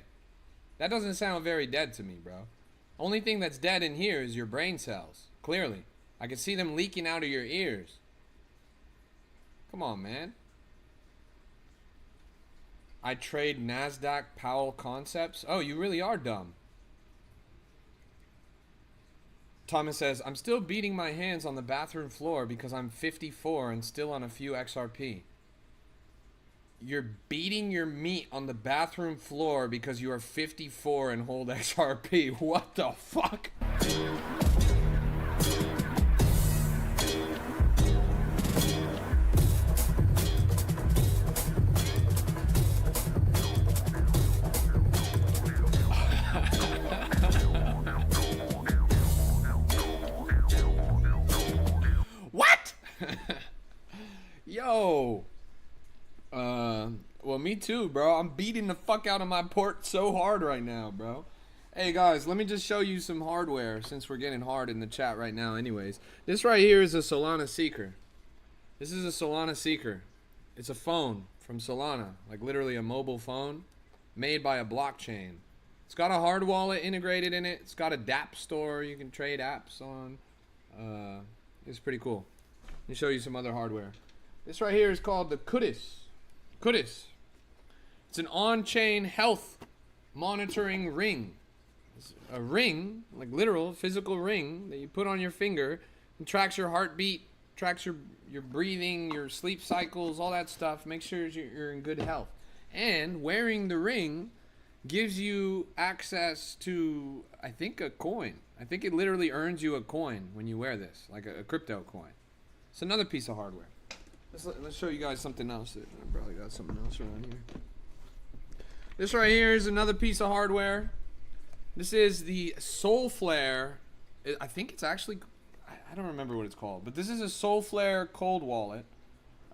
That doesn't sound very dead to me, bro. Only thing that's dead in here is your brain cells. Clearly. I can see them leaking out of your ears. Come on, man. I trade NASDAQ Powell concepts? Oh, you really are dumb. Thomas says, I'm still beating my hands on the bathroom floor because I'm 54 and still on a few XRP. You're beating your meat on the bathroom floor because you are 54 and hold XRP. What the fuck? What? Yo. Well, me too, bro. I'm beating the fuck out of my port so hard right now, bro. Hey, guys, let me just show you some hardware since we're getting hard in the chat right now anyways. This right here is a Solana Seeker. This is a Solana Seeker. It's a phone from Solana, like literally a mobile phone made by a blockchain. It's got a hard wallet integrated in it. It's got a dApp store you can trade apps on. It's pretty cool. Let me show you some other hardware. This right here is called the Kudis. Kudis. It's an on-chain health monitoring ring. It's a ring, like literal physical ring that you put on your finger and tracks your heartbeat, tracks your breathing, your sleep cycles, all that stuff. Make sure you're in good health. And wearing the ring gives you access to, I think, a coin. I think it literally earns you a coin when you wear this, like a crypto coin. It's another piece of hardware. Let's show you guys something else. I probably got something else around here. This right here is another piece of hardware. This is the Soulflare. I think it's actually, I don't remember what it's called, but this is a Soulflare cold wallet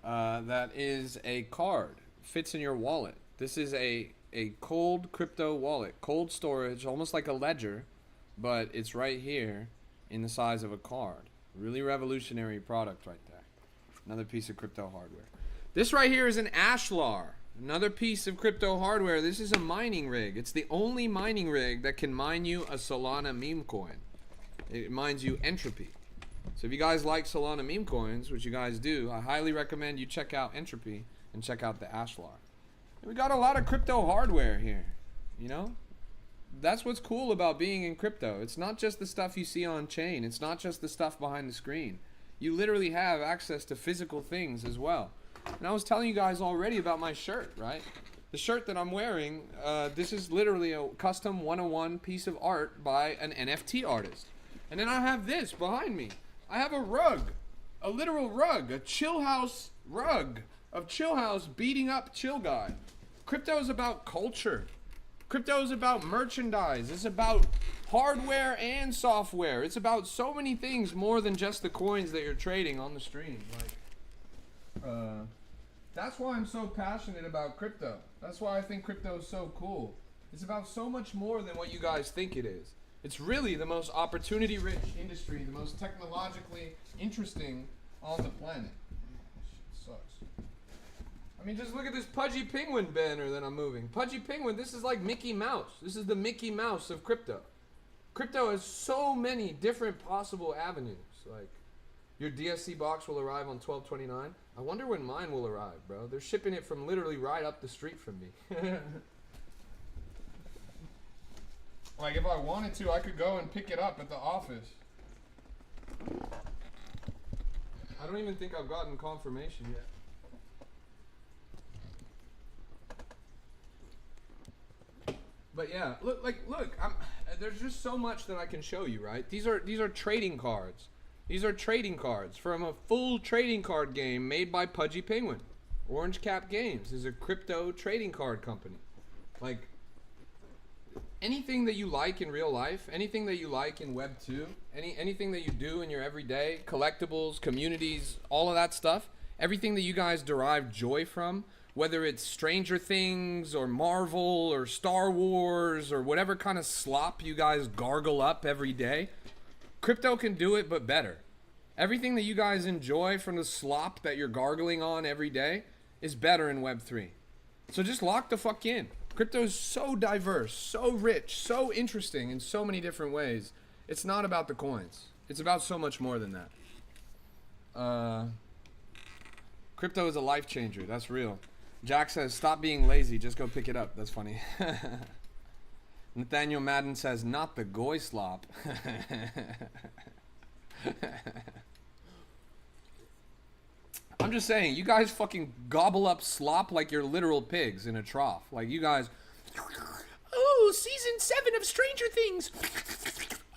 that is a card. Fits in your wallet. This is a cold crypto wallet, cold storage, almost like a ledger, but it's right here in the size of a card. Really revolutionary product right there. Another piece of crypto hardware. This right here is an Ashlar. Another piece of crypto hardware. This is a mining rig. It's the only mining rig that can mine you a Solana meme coin. It mines you Entropy. So if you guys like Solana meme coins, which you guys do, I highly recommend you check out Entropy and check out the Ashlar. And we got a lot of crypto hardware here, you know? That's what's cool about being in crypto. It's not just the stuff you see on chain. It's not just the stuff behind the screen. You literally have access to physical things as well. And I was telling you guys already about my shirt, right? The shirt that I'm wearing, this is literally a custom 101 piece of art by an NFT artist. And then I have this behind me. I have a rug, a literal rug, a chill house rug of Chill House beating up Chill Guy. Crypto is about culture. Crypto is about merchandise. It's about hardware and software. It's about so many things more than just the coins that you're trading on the stream. That's why I'm so passionate about crypto. That's why I think crypto is so cool. It's about so much more than what you guys think it is. It's really the most opportunity-rich industry, the most technologically interesting on the planet. Shit sucks. I mean, just look at this Pudgy Penguin banner that I'm moving. Pudgy Penguin, this is like Mickey Mouse. This is the Mickey Mouse of crypto. Crypto has so many different possible avenues. Like, your DSC box will arrive on 12/29. I wonder when mine will arrive, bro. They're shipping it from literally right up the street from me. Like, if I wanted to, I could go and pick it up at the office. I don't even think I've gotten confirmation yet. But yeah, look, there's just so much that I can show you, right? These are trading cards. These are trading cards from a full trading card game made by Pudgy Penguin. Orange Cap Games is a crypto trading card company. Like, anything that you like in real life, anything that you like in Web 2, anything that you do in your everyday, collectibles, communities, all of that stuff, everything that you guys derive joy from, whether it's Stranger Things or Marvel or Star Wars or whatever kind of slop you guys gargle up every day, crypto can do it, but better. Everything that you guys enjoy from the slop that you're gargling on every day is better in Web 3. So just lock the fuck in. Crypto is so diverse, so rich, so interesting in so many different ways. It's not about the coins. It's about so much more than that. Crypto is a life changer. That's real. Jack says, stop being lazy. Just go pick it up. That's funny. Nathaniel Madden says, not the goy slop. I'm just saying, you guys fucking gobble up slop like you're literal pigs in a trough. Like, you guys, oh, season 7 of Stranger Things.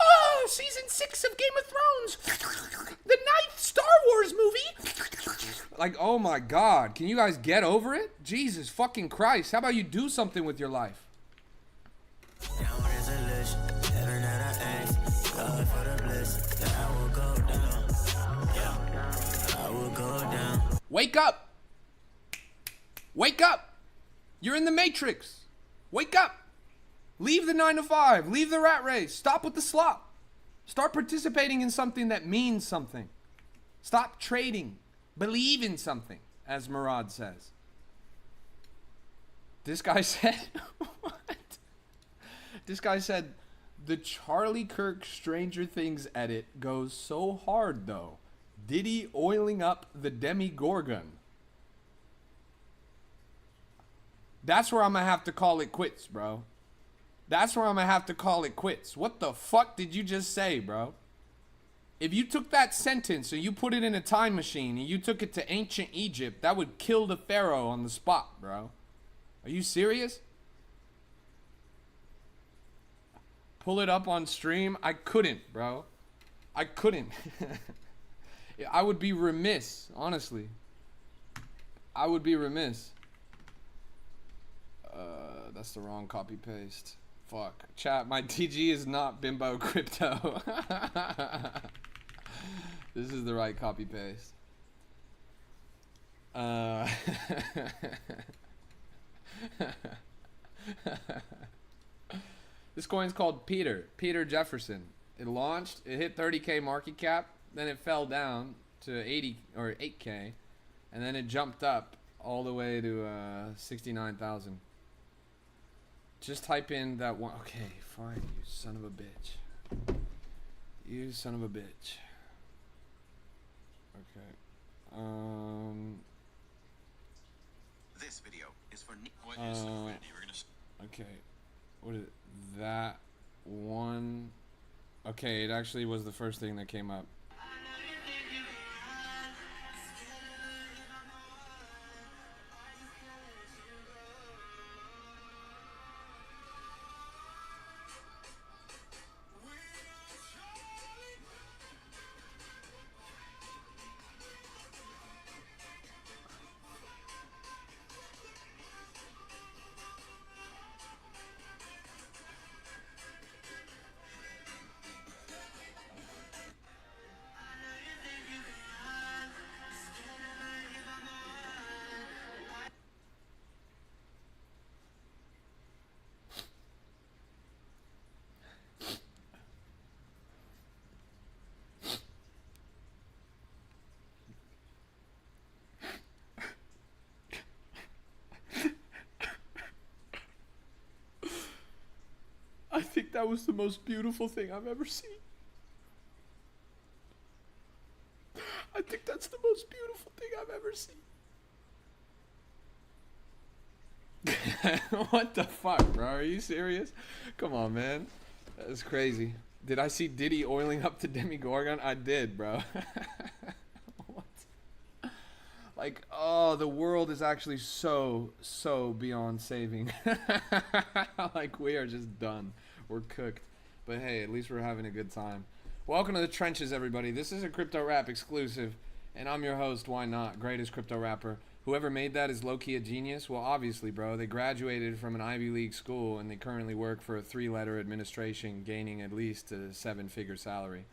Oh, season 6 of Game of Thrones. The 9th Star Wars movie. Like, oh my God, can you guys get over it? Jesus fucking Christ, how about you do something with your life? Wake up! Wake up! You're in the matrix. Wake up. Leave the 9 to 5. Leave the rat race. Stop with the slop. Start participating in something that means something. Stop trading. Believe in something, as Murad says. This guy said, what? This guy said, the Charlie Kirk Stranger Things edit goes so hard, though. Diddy oiling up the Demigorgon. That's where I'm going to have to call it quits, bro. That's where I'm going to have to call it quits. What the fuck did you just say, bro? If you took that sentence and you put it in a time machine and you took it to ancient Egypt, that would kill the pharaoh on the spot, bro. Are you serious? Pull it up on stream? I couldn't, bro. I couldn't. I would be remiss, honestly. I would be remiss. That's the wrong copy paste. Fuck. Chat, my TG is not Bimbo Crypto. This is the right copy paste. This coin's called Peter Jefferson. It launched, it hit 30k market cap, then it fell down to 80 or 8k, and then it jumped up all the way to 69,000. Just type in that one. Okay, fine, you son of a bitch. You son of a bitch. Okay. This video is for what is the liquidity? We're gonna. Okay. What is it? That one? Okay, it actually was the first thing that came up. I think that was the most beautiful thing I've ever seen. I think that's the most beautiful thing I've ever seen. What the fuck, bro? Are you serious? Come on, man. That's crazy. Did I see Diddy oiling up the Demigorgon? I did, bro. What? Like, oh, the world is actually so beyond saving. Like, we are just done. We're cooked. But hey, at least we're having a good time. Welcome to the trenches, everybody. This is a Crypto Rap exclusive, and I'm your host, Why Not, greatest crypto rapper. Whoever made that is low-key a genius. Well, obviously, bro. They graduated from an Ivy League school, and they currently work for a 3-letter administration, gaining at least a 7-figure salary.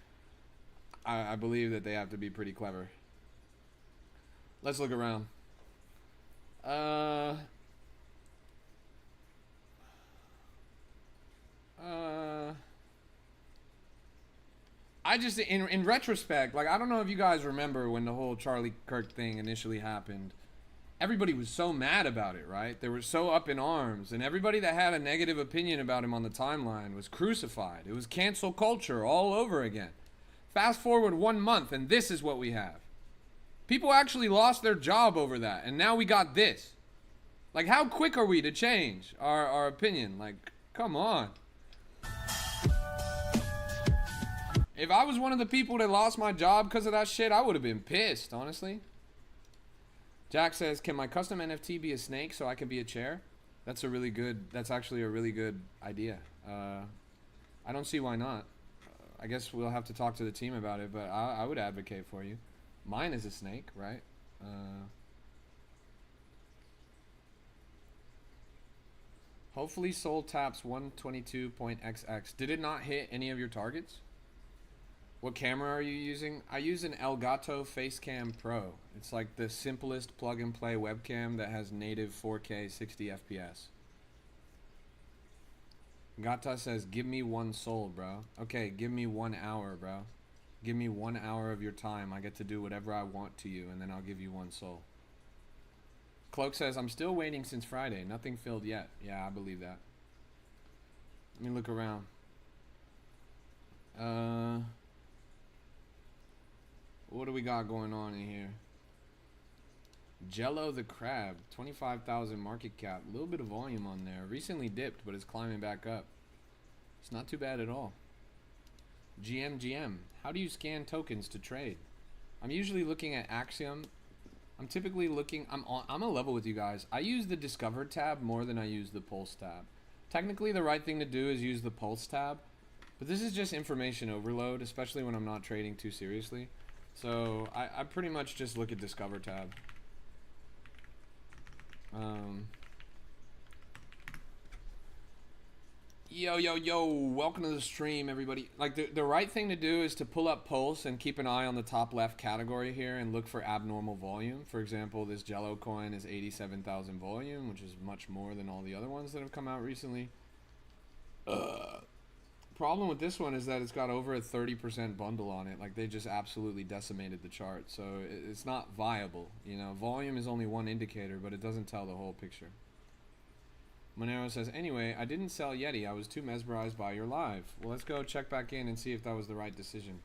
I believe that they have to be pretty clever. Let's look around. I just, in retrospect, like, I don't know if you guys remember when the whole Charlie Kirk thing initially happened. Everybody was so mad about it, right? They were so up in arms, and everybody that had a negative opinion about him on the timeline was crucified. It was cancel culture all over again. Fast forward 1 month, and this is what we have. People actually lost their job over that, and now we got this. Like, how quick are we to change our opinion? Like, come on. If I was one of the people that lost my job because of that shit, I would have been pissed, honestly. Jack says, can my custom NFT be a snake so I can be a chair? That's actually a really good idea. I don't see why not. I guess we'll have to talk to the team about it, but I would advocate for you. Mine is a snake, right? Hopefully Soul taps 122.xx. Did it not hit any of your targets? What camera are you using? I use an Elgato Facecam Pro. It's like the simplest plug-and-play webcam that has native 4K 60 FPS. Gata says, give me one soul, bro. Okay, give me 1 hour, bro. Give me 1 hour of your time. I get to do whatever I want to you, and then I'll give you one soul. Cloak says, I'm still waiting since Friday. Nothing filled yet. Yeah, I believe that. Let me look around. What do we got going on in here? Jello the Crab, 25,000 market cap. A little bit of volume on there. Recently dipped, but it's climbing back up. It's not too bad at all. GM, how do you scan tokens to trade? I'm usually looking at Axiom. I'm typically looking, I'm a level with you guys. I use the Discover tab more than I use the Pulse tab. Technically, the right thing to do is use the Pulse tab, but this is just information overload, especially when I'm not trading too seriously. So I pretty much just look at Discover tab. Yo, welcome to the stream, everybody. Like, the right thing to do is to pull up Pulse and keep an eye on the top left category here and look for abnormal volume. For example, this Jello coin is 87,000 volume, which is much more than all the other ones that have come out recently. Problem with this one is that it's got over a 30% bundle on it. Like, they just absolutely decimated the chart, so it's not viable. You know, volume is only one indicator, but it doesn't tell the whole picture. Monero says, anyway, I didn't sell Yeti. I was too mesmerized by your live. Well, let's go check back in and see if that was the right decision.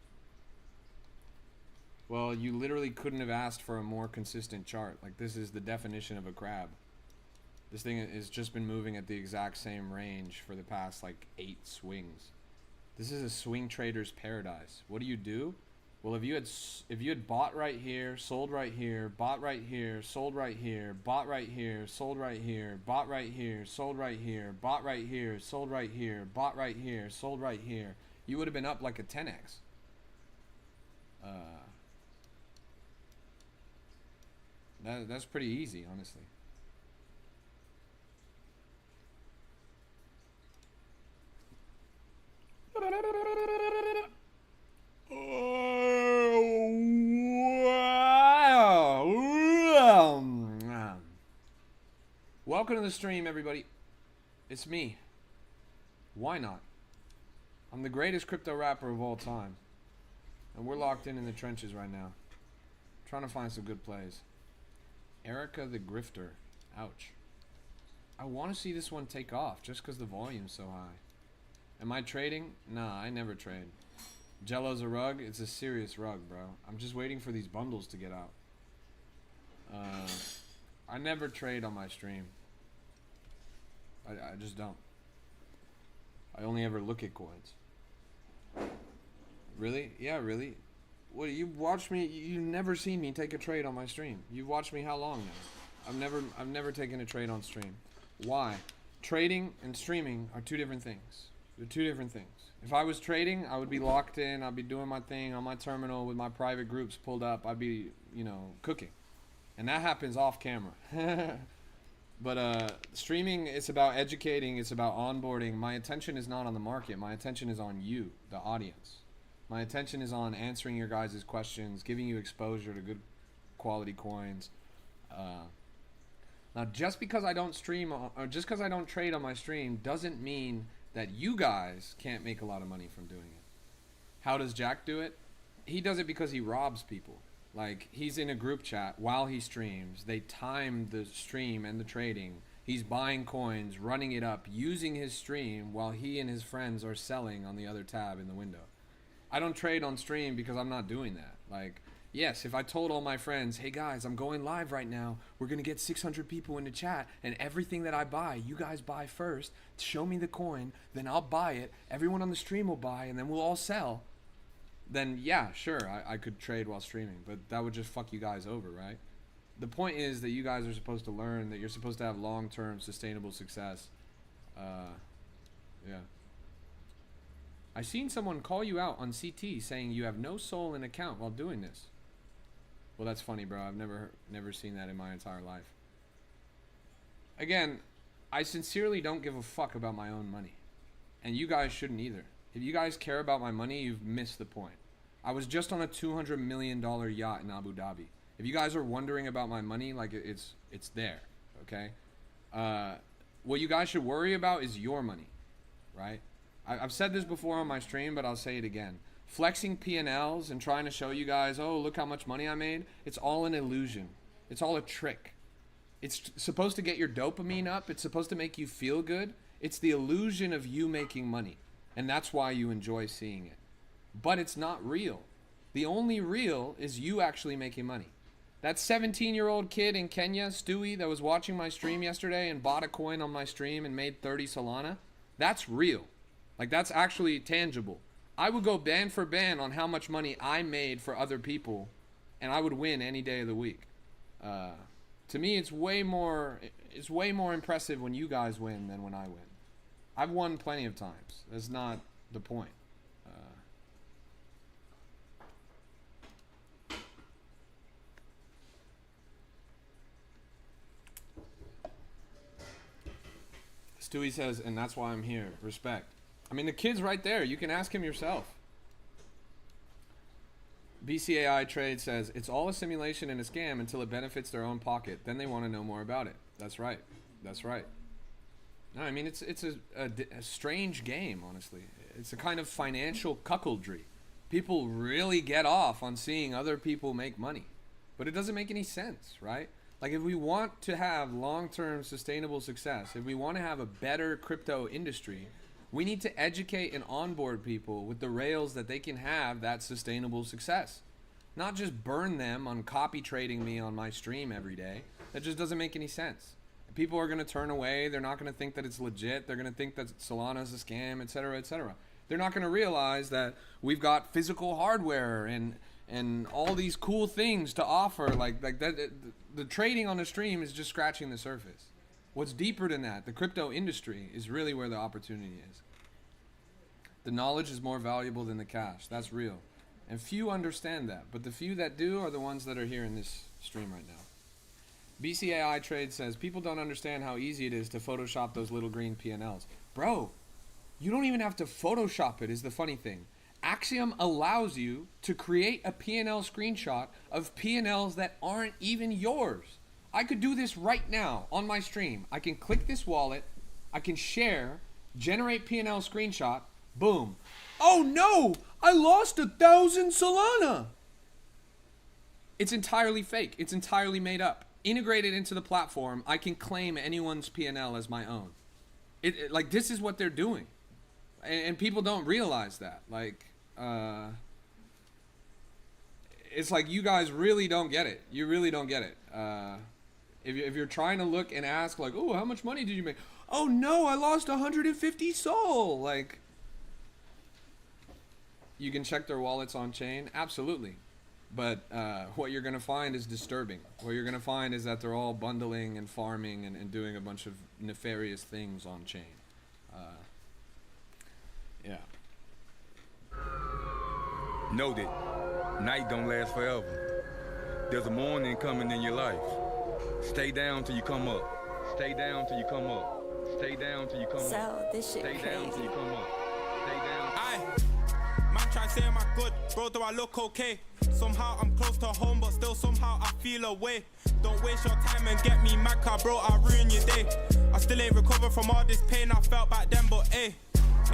Well, you literally couldn't have asked for a more consistent chart. Like, this is the definition of a crab. This thing has just been moving at the exact same range for the past, like, 8 swings. This is a swing trader's paradise. What do? Well, if you had bought right here, sold right here, bought right here, sold right here, bought right here, sold right here, bought right here, sold right here, bought right here, sold right here, bought right here, sold right here, you would have been up like a 10x. That's pretty easy, honestly. Welcome to the stream, everybody. It's me. Why not? I'm the greatest crypto rapper of all time. And we're locked in the trenches right now. Trying to find some good plays. Erica the Grifter. Ouch. I want to see this one take off just because the volume's so high. Am I trading? Nah, I never trade. Jello's a rug? It's a serious rug, bro. I'm just waiting for these bundles to get out. I never trade on my stream. I just don't. I only ever look at coins. Really? Yeah, really? Well, you watch me. You've never seen me take a trade on my stream. You've watched me how long now? I've never taken a trade on stream. Why? Trading and streaming are two different things. They're two different things. If I was trading, I would be locked in. I'd be doing my thing on my terminal with my private groups pulled up. I'd be, you know, cooking. And that happens off camera. But streaming, it's about educating. It's about onboarding. My attention is not on the market. My attention is on you, the audience. My attention is on answering your guys' questions, giving you exposure to good quality coins. Now, just because I don't stream, or just because I don't trade on my stream, doesn't mean that you guys can't make a lot of money from doing it. How does Jack do it? He does it because he robs people. Like, he's in a group chat while he streams. They time the stream and the trading. He's buying coins, running it up, using his stream while he and his friends are selling on the other tab in the window. I don't trade on stream because I'm not doing that. Like, yes, if I told all my friends, hey guys, I'm going live right now. We're going to get 600 people in the chat, and everything that I buy, you guys buy first. Show me the coin, then I'll buy it. Everyone on the stream will buy, and then we'll all sell. Then yeah, sure, I could trade while streaming, but that would just fuck you guys over, right? The point is that you guys are supposed to learn that you're supposed to have long-term sustainable success. Yeah. I seen someone call you out on CT saying you have no soul in account while doing this. Well, that's funny, bro. I've never seen that in my entire life. Again, I sincerely don't give a fuck about my own money. And you guys shouldn't either. If you guys care about my money, you've missed the point. I was just on a $200 million yacht in Abu Dhabi. If you guys are wondering about my money, like it's there, okay? What you guys should worry about is your money, right? I've said this before on my stream, but I'll say it again. Flexing P&Ls and trying to show you guys, oh, look how much money I made, it's all an illusion. It's all a trick. It's supposed to get your dopamine up. It's supposed to make you feel good. It's the illusion of you making money, and that's why you enjoy seeing it. But it's not real. The only real is you actually making money. That 17-year-old kid in Kenya, Stewie, that was watching my stream yesterday and bought a coin on my stream and made 30 Solana, that's real. Like, that's actually tangible. I would go band for band on how much money I made for other people, and I would win any day of the week. To me, it's way more impressive when you guys win than when I win. I've won plenty of times. That's not the point. Stewie says, and that's why I'm here. Respect. I mean, the kid's right there. You can ask him yourself. BCAI Trade says, it's all a simulation and a scam until it benefits their own pocket. Then they want to know more about it. That's right. That's right. No, I mean, it's a strange game, honestly. It's a kind of financial cuckoldry. People really get off on seeing other people make money. But it doesn't make any sense, right? Like, if we want to have long-term sustainable success, if we want to have a better crypto industry, we need to educate and onboard people with the rails that they can have that sustainable success. Not just burn them on copy trading me on my stream every day. That just doesn't make any sense. People are going to turn away. They're not going to think that it's legit. They're going to think that Solana is a scam, etc., etc. They're not going to realize that we've got physical hardware and all these cool things to offer. Like that, the trading on the stream is just scratching the surface. What's deeper than that? The crypto industry is really where the opportunity is. The knowledge is more valuable than the cash. That's real. And few understand that. But the few that do are the ones that are here in this stream right now. BCAI Trade says, people don't understand how easy it is to Photoshop those little green P&Ls. Bro, you don't even have to Photoshop it, is the funny thing. Axiom allows you to create a P&L screenshot of P&Ls that aren't even yours. I could do this right now on my stream. I can click this wallet, I can share, generate P&L screenshot, boom. Oh no, I lost 1,000 Solana. It's entirely fake. It's entirely made up. Integrated into the platform, I can claim anyone's P&L as my own. Like, this is what they're doing. And people don't realize that. Like, it's like you guys really don't get it. You really don't get it. If you're trying to look and ask, like, oh, how much money did you make? Oh no, I lost 150 Sol. Like, you can check their wallets on chain, absolutely. But what you're going to find is disturbing. What you're going to find is that they're all bundling and farming and doing a bunch of nefarious things on chain. Yeah. Know that night don't last forever. There's a morning coming in your life. Stay down till you come up. Stay down till you come up. Stay down till you come up. So, this shit Stay crazy. down till you come up. Stay down. Aye. Man try say am I good, bro, do I look okay? Somehow I'm close to home, but still somehow I feel away. Don't waste your time and get me mad, car, bro, I'll ruin your day. I still ain't recovered from all this pain I felt back then, but hey.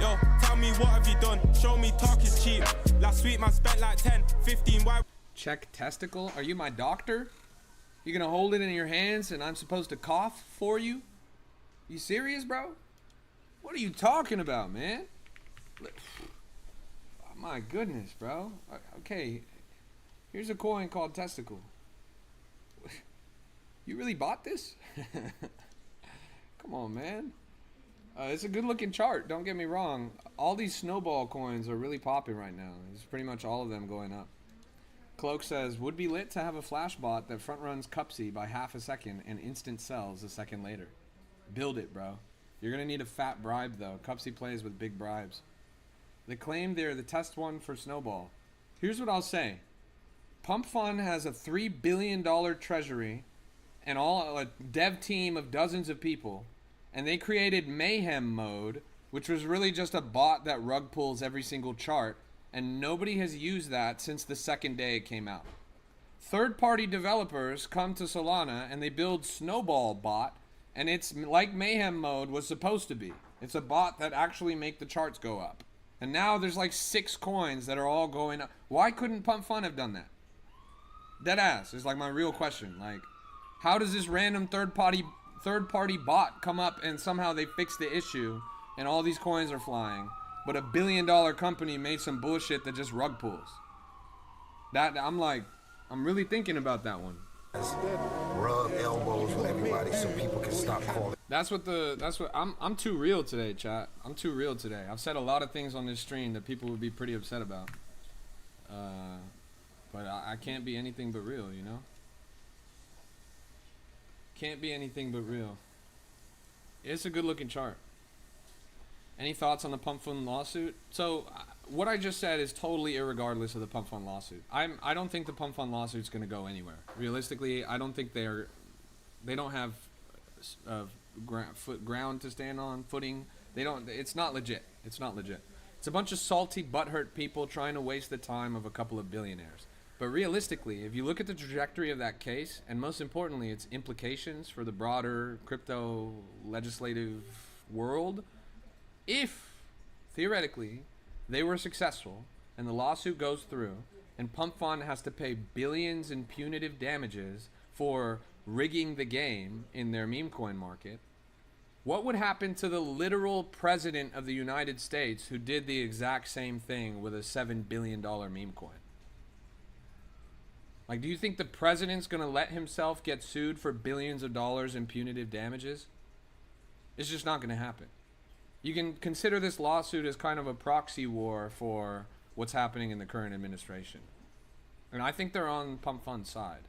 Yo, tell me what have you done? Show me talk is cheap. Last week man spent like 10, 15, why? Check testicle? Are you my doctor? You gonna hold it in your hands and I'm supposed to cough for you? You serious, bro? What are you talking about, man? Oh, my goodness, bro. Okay, here's a coin called testicle. You really bought this? Come on, man. It's a good looking chart, don't get me wrong. All these snowball coins are really popping right now. It's pretty much all of them going up. Cloak says, would be lit to have a flash bot that front runs Cupsy by half a second and instant sells a second later. Build it, bro. You're gonna need a fat bribe though. Cupsy plays with big bribes. They claim they're the test one for Snowball. Here's what I'll say. Pump Fun has a $3 billion treasury and a dev team of dozens of people. And they created Mayhem Mode, which was really just a bot that rug pulls every single chart. and nobody has used that since the second day it came out. Third-party developers come to Solana and they build Snowball bot, and it's like Mayhem mode was supposed to be. It's a bot that actually make the charts go up. And now there's like 6 coins that are all going up. Why couldn't Pump Fun have done that? Dead ass is like my real question. Like, how does this random third-party bot come up and somehow they fix the issue and all these coins are flying, but a $1 billion company made some bullshit that just rug pulls? That I'm really thinking about that one. Rub elbows with everybody so people can stop calling. I'm too real today, chat. I'm too real today. I've said a lot of things on this stream that people would be pretty upset about. But I can't be anything but real, you know? Can't be anything but real. It's a good looking chart. Any thoughts on the Pump Fun lawsuit? So what I just said is totally irregardless of the Pump Fun lawsuit. I don't think the Pump Fun lawsuit's going to go anywhere. Realistically, I don't think they don't have ground to stand on, footing. It's not legit. It's not legit. It's a bunch of salty, butthurt people trying to waste the time of a couple of billionaires. But realistically, if you look at the trajectory of that case, and most importantly, its implications for the broader crypto legislative world, if, theoretically, they were successful and the lawsuit goes through and Pump Fun has to pay billions in punitive damages for rigging the game in their meme coin market, what would happen to the literal president of the United States who did the exact same thing with a $7 billion meme coin? Like, do you think the president's going to let himself get sued for billions of dollars in punitive damages? It's just not going to happen. You can consider this lawsuit as kind of a proxy war for what's happening in the current administration. And I think they're on Pump Fun's side.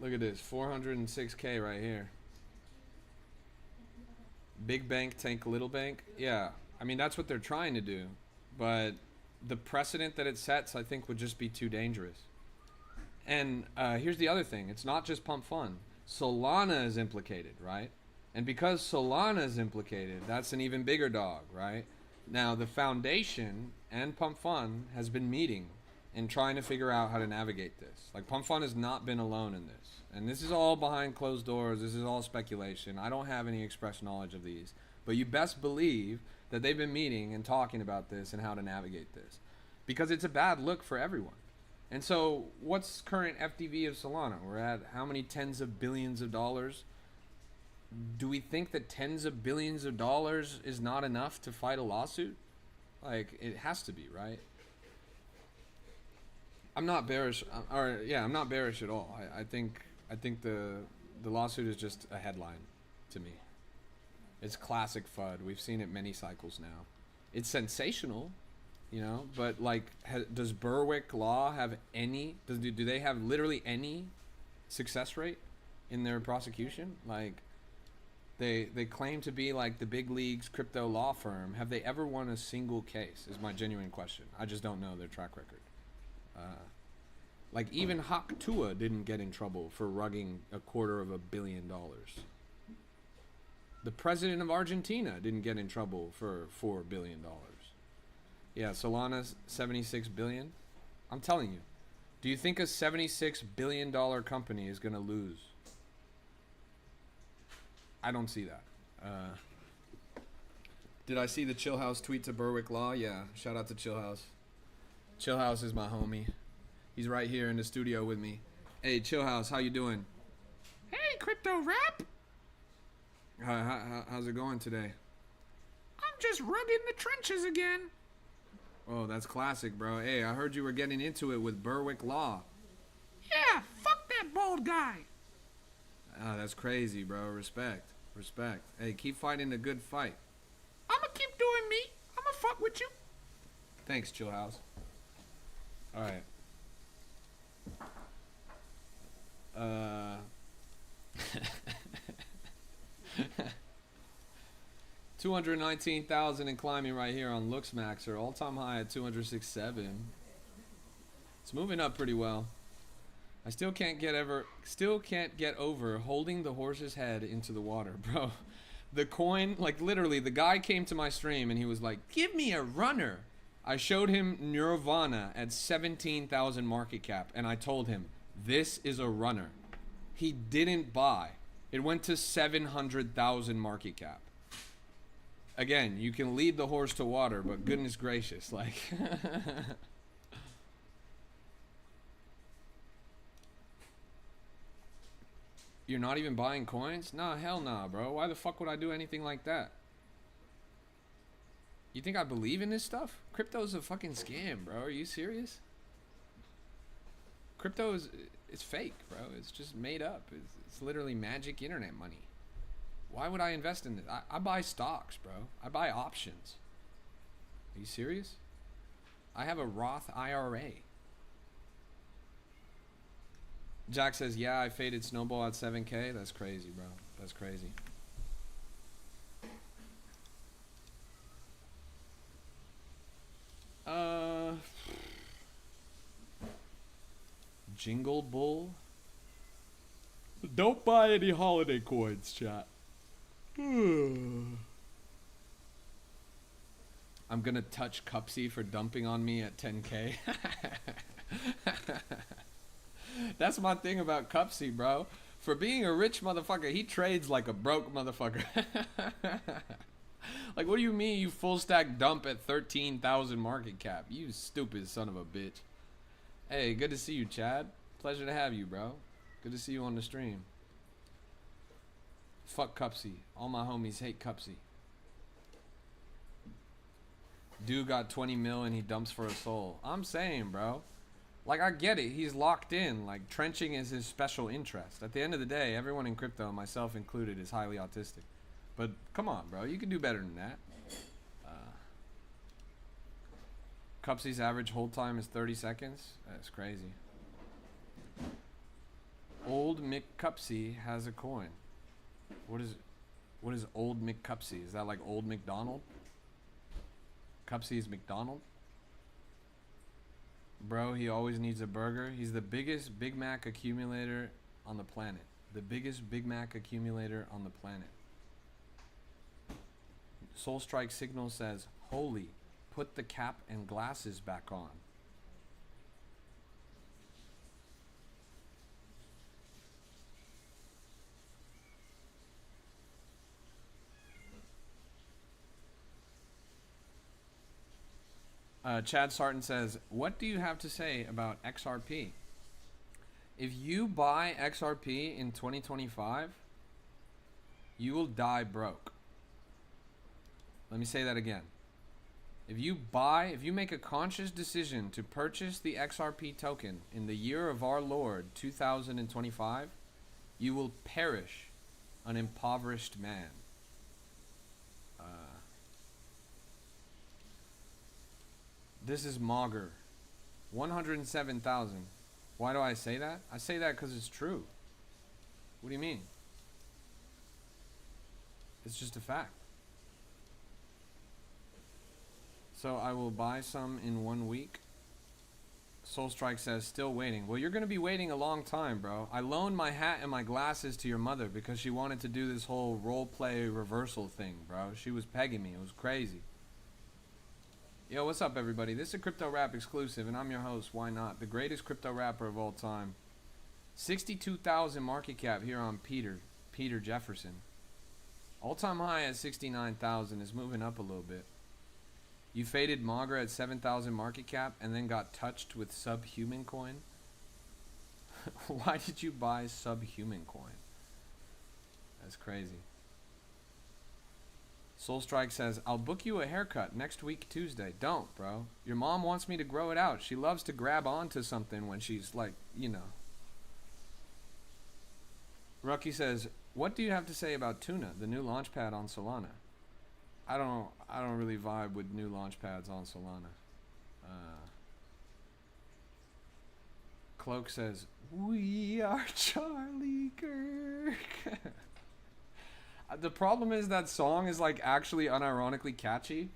Look at this, 406K right here. Big bank tank little bank. Yeah, I mean, that's what they're trying to do. But the precedent that it sets, I think, would just be too dangerous. And here's the other thing. It's not just Pump Fun. Solana is implicated, right? And because Solana is implicated, that's an even bigger dog, right? Now, the foundation and Pump Fun has been meeting and trying to figure out how to navigate this. Like, Pump Fun has not been alone in this. And this is all behind closed doors. This is all speculation. I don't have any express knowledge of these. But you best believe that they've been meeting and talking about this and how to navigate this. Because it's a bad look for everyone. And so, what's current FDV of Solana? We're at how many tens of billions of dollars? Do we think that tens of billions of dollars is not enough to fight a lawsuit? Like, it has to be, right? I'm not bearish, I'm not bearish at all. I think the lawsuit is just a headline to me. It's classic FUD. We've seen it many cycles now. It's sensational, you know, but like, does Berwick Law have any? Do they have literally any success rate in their prosecution? Like, they claim to be like the big leagues crypto law firm. Have they ever won a single case? Is my genuine question. I just don't know their track record. Like, even Hak Tua didn't get in trouble for rugging $250 million. The president of Argentina didn't get in trouble for $4 billion. Yeah, Solana's $76 billion. I'm telling you. Do you think a $76 billion company is going to lose? I don't see that. Did I see the Chill House tweet to Berwick Law? Yeah, shout out to Chill House. Chill House is my homie. He's right here in the studio with me. Hey, Chill House, how you doing? Hey, Crypto Rap. How's it going today? I'm just rugging the trenches again. Oh, that's classic, bro. Hey, I heard you were getting into it with Berwick Law. Yeah, fuck that bald guy. Ah, that's crazy, bro. Respect. Respect. Hey, keep fighting the good fight. I'ma keep doing me. I'ma fuck with you. Thanks, Chill House. All right. 219,000 and climbing right here on LooksMaxer. All-time high at 206.7. It's moving up pretty well. I still can't get over holding the horse's head into the water, bro. The coin, like literally, the guy came to my stream and he was like, give me a runner. I showed him Nirvana at 17,000 market cap and I told him, this is a runner. He didn't buy. It went to 700,000 market cap. Again, you can lead the horse to water, but goodness gracious, like... You're not even buying coins? Nah, hell nah, bro. Why the fuck would I do anything like that? You think I believe in this stuff? Crypto's a fucking scam, bro. Are you serious? Crypto is... It's fake, bro. It's just made up. It's literally magic internet money. Why would I invest in this? I buy stocks, bro. I buy options. Are you serious? I have a Roth IRA. Jack says, yeah, I faded Snowball at 7K. That's crazy, bro. That's crazy. Jingle Bull. Don't buy any holiday coins, chat. I'm gonna touch Cupsy for dumping on me at 10K. That's my thing about Cupsy, bro. For being a rich motherfucker, he trades like a broke motherfucker. Like, what do you mean you full stack dump at 13,000 market cap? You stupid son of a bitch. Hey, good to see you, Chad. Pleasure to have you, bro. Good to see you on the stream. Fuck Cupsy. All my homies hate Cupsy. Dude got 20 mil and he dumps for a soul. I'm saying, bro. Like, I get it. He's locked in. Like, trenching is his special interest. At the end of the day, everyone in crypto, myself included, is highly autistic. But come on, bro. You can do better than that. Cupsy's average hold time is 30 seconds. That's crazy. Old McCupsy has a coin. What is Old McCupsy? Is that like Old McDonald? Cupsy is McDonald? Bro, he always needs a burger. He's the biggest Big Mac accumulator on the planet. The biggest Big Mac accumulator on the planet. Soul Strike Signal says, holy, put the cap and glasses back on. Chad Sarton says, what do you have to say about XRP? If you buy XRP in 2025, you will die broke. Let me say that again. If you make a conscious decision to purchase the XRP token in the year of our Lord 2025, you will perish an impoverished man. This is Mauger. 107,000. Why do I say that? I say that because it's true. What do you mean? It's just a fact. So I will buy some in 1 week. Soul Strike says, still waiting. Well, you're going to be waiting a long time, bro. I loaned my hat and my glasses to your mother because she wanted to do this whole role play reversal thing, bro. She was pegging me. It was crazy. Yo, what's up, everybody? This is a Crypto Rap exclusive, and I'm your host, Why Not, the greatest crypto rapper of all time. 62,000 market cap here on Peter Jefferson. All-time high at 69,000 is moving up a little bit. You faded Magra at 7,000 market cap and then got touched with Subhuman coin? Why did you buy Subhuman coin? That's crazy. Soul Strike says, I'll book you a haircut next week Tuesday. Don't, bro. Your mom wants me to grow it out. She loves to grab onto something when she's like, you know. Rucky says, what do you have to say about Tuna, the new launchpad on Solana? I don't really vibe with new launchpads on Solana. Cloak says, we are Charlie Kirk. The problem is that song is like actually unironically catchy,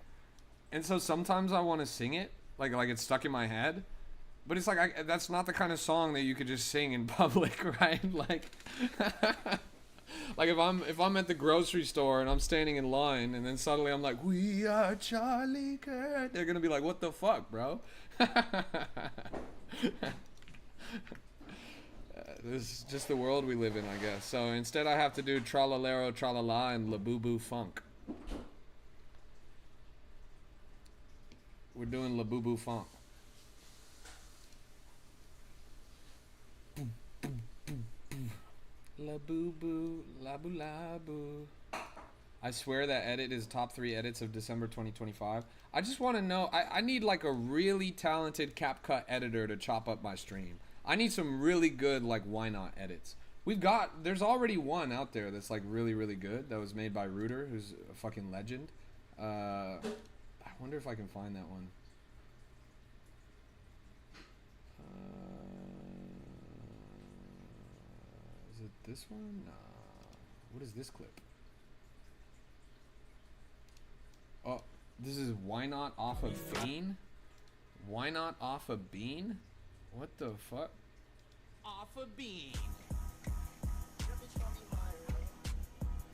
and so sometimes I want to sing it, like it's stuck in my head, but it's like that's not the kind of song that you could just sing in public, right? Like Like if I'm at the grocery store and I'm standing in line and then suddenly I'm like, we are Charlie Kirk, they're gonna be like, what the fuck, bro? This is just the world we live in, I guess. So instead I have to do Tralalero Tralala and La Boo Boo Funk. We're doing La Boo Boo Funk. La Boo Boo, La Boo La Boo. I swear that edit is top 3 edits of December 2025. I just want to know, I need like a really talented CapCut editor to chop up my stream. I need some really good like YNOT edits. There's already one out there that's like really, really good that was made by Rooter, who's a fucking legend. I wonder if I can find that one. Is it this one? What is this clip? Oh, this is YNOT off of Bean? YNOT off of Bean? What the fuck? Off a bean.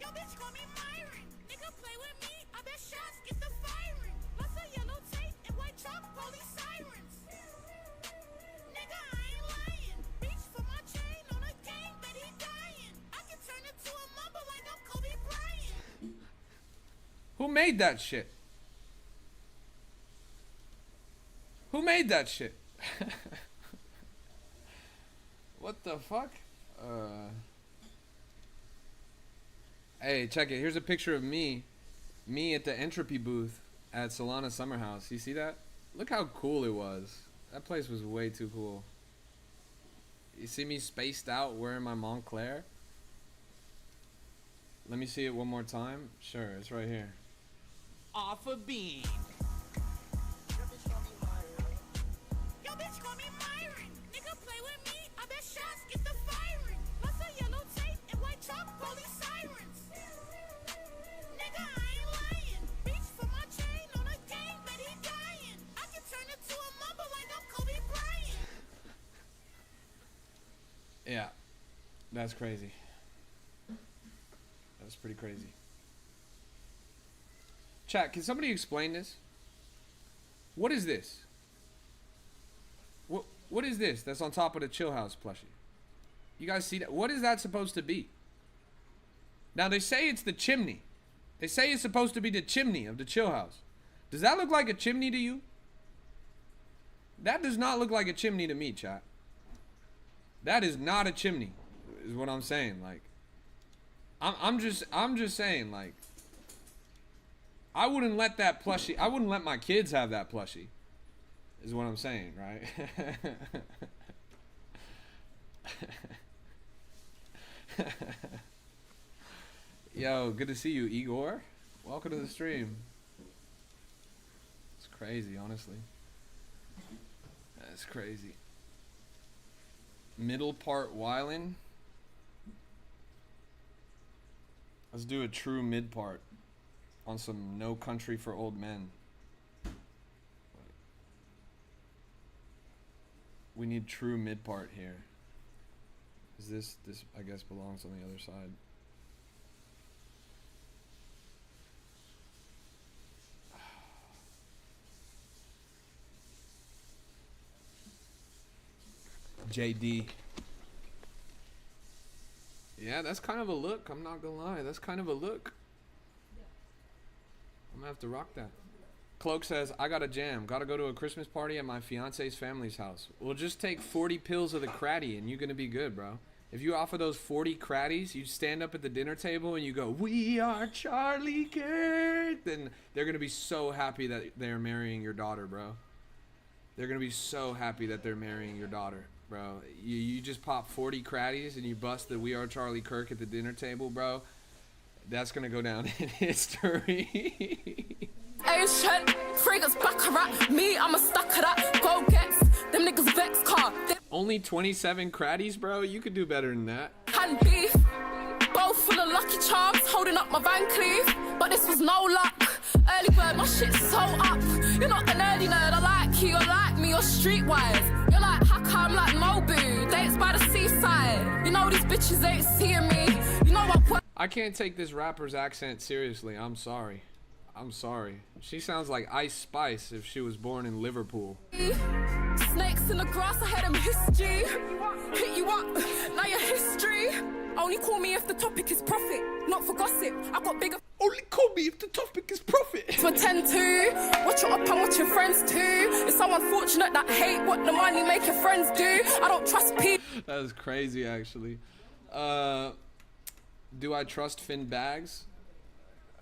Yo, bitch, call me Myron. Nigga, play with me. I bet shots get the firing. Lots of yellow tape and white chalk, police sirens. Nigga, I ain't lying. Reach for my chain on a gang, but he dying. I can turn it to a mumble like I'm Kobe Bryant. Who made that shit? Who made that shit? What the fuck? Hey, check it. Here's a picture of me at the Entropy booth at Solana Summer House. You see that? Look how cool it was. That place was way too cool. You see me spaced out wearing my Montclair? Let me see it one more time. Sure, it's right here. Off a bean. Yo, bitch, call me Myron. Nigga, play with me. I bet shots get the firing. Lots of yellow tape and white chalk, police sirens. Nigga, I ain't lying. Reach for my chain on a gang, but he dying. I can turn it to a mumble like I'm Kobe Bryant. Yeah, that's crazy. That's pretty crazy. Chat, can somebody explain this? What is this? What is this that's on top of the Chill House plushie? You guys see that? What is that supposed to be? Now they say it's the chimney. They say it's supposed to be the chimney of the Chill House. Does that look like a chimney to you? That does not look like a chimney to me, chat. That is not a chimney, is what I'm saying. Like, I'm just saying, like, I wouldn't let that plushie, I wouldn't let my kids have that plushie, is what I'm saying, right? Yo, good to see you, Igor. Welcome to the stream. It's crazy, honestly. That's crazy. Middle part Wyland. Let's do a true mid part on some No Country for Old Men. We need true mid part here. Is this I guess belongs on the other side. JD. Yeah, that's kind of a look. I'm not gonna lie. That's kind of a look. I'm gonna have to rock that. Cloak says, I got a jam. Gotta go to a Christmas party at my fiance's family's house. We'll just take 40 pills of the cratty and you're gonna be good, bro. If you offer those 40 cratties, you stand up at the dinner table and you go, we are Charlie Kirk, then they're gonna be so happy that they're marrying your daughter, bro. They're gonna be so happy that they're marrying your daughter, bro. You just pop 40 cratties and you bust the We Are Charlie Kirk at the dinner table, bro. That's gonna go down in history. Asian, fragrance baccarat. Me, I'm a stuck of that. Go gets them niggas vex car. Only 27 cratties, bro? You could do better than that. Hand beef, both full of Lucky Charms, holding up my Van Cleef. But this was no luck. Early bird, my shit's so up. You're not an early nerd, I like you, you're like me, you're streetwise. You're like Haka, I'm like Mobu, dates by the seaside. You know these bitches ain't seeing me. You know what? I can't take this rapper's accent seriously. I'm sorry. I'm sorry. She sounds like Ice Spice if she was born in Liverpool. Snakes in the grass, I had them history. Hit you up, now your history. Only call me if the topic is profit, not for gossip. I got bigger. Only call me if the topic is profit. To attend to, watch your up and watch your friends too. It's so unfortunate that hate what the money make your friends do. I don't trust people. That is crazy, actually. Do I trust Finn Bags?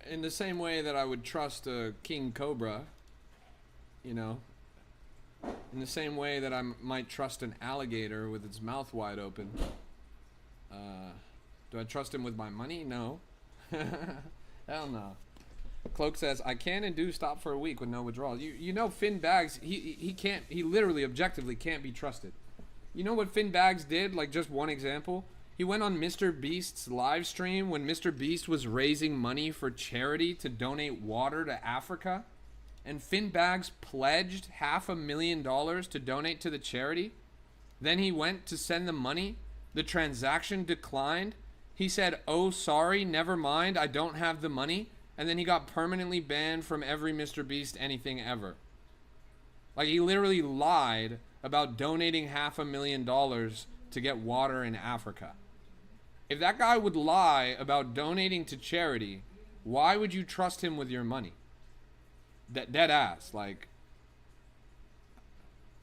In the same way that I would trust a king cobra, you know. In the same way that I might trust an alligator with its mouth wide open. Do I trust him with my money? No. Hell no. Cloak says, I can and do stop for a week with no withdrawals. You know Finn Bags, he literally objectively can't be trusted. You know what Finn Bags did? Like, just one example. He went on Mr. Beast's live stream when Mr. Beast was raising money for charity to donate water to Africa. And Finn Bags pledged $500,000 to donate to the charity. Then he went to send the money. The transaction declined. He said, oh, sorry, never mind, I don't have the money. And then he got permanently banned from every Mr. Beast anything ever. Like, he literally lied about donating $500,000 to get water in Africa. If that guy would lie about donating to charity, why would you trust him with your money? Dead ass. Like,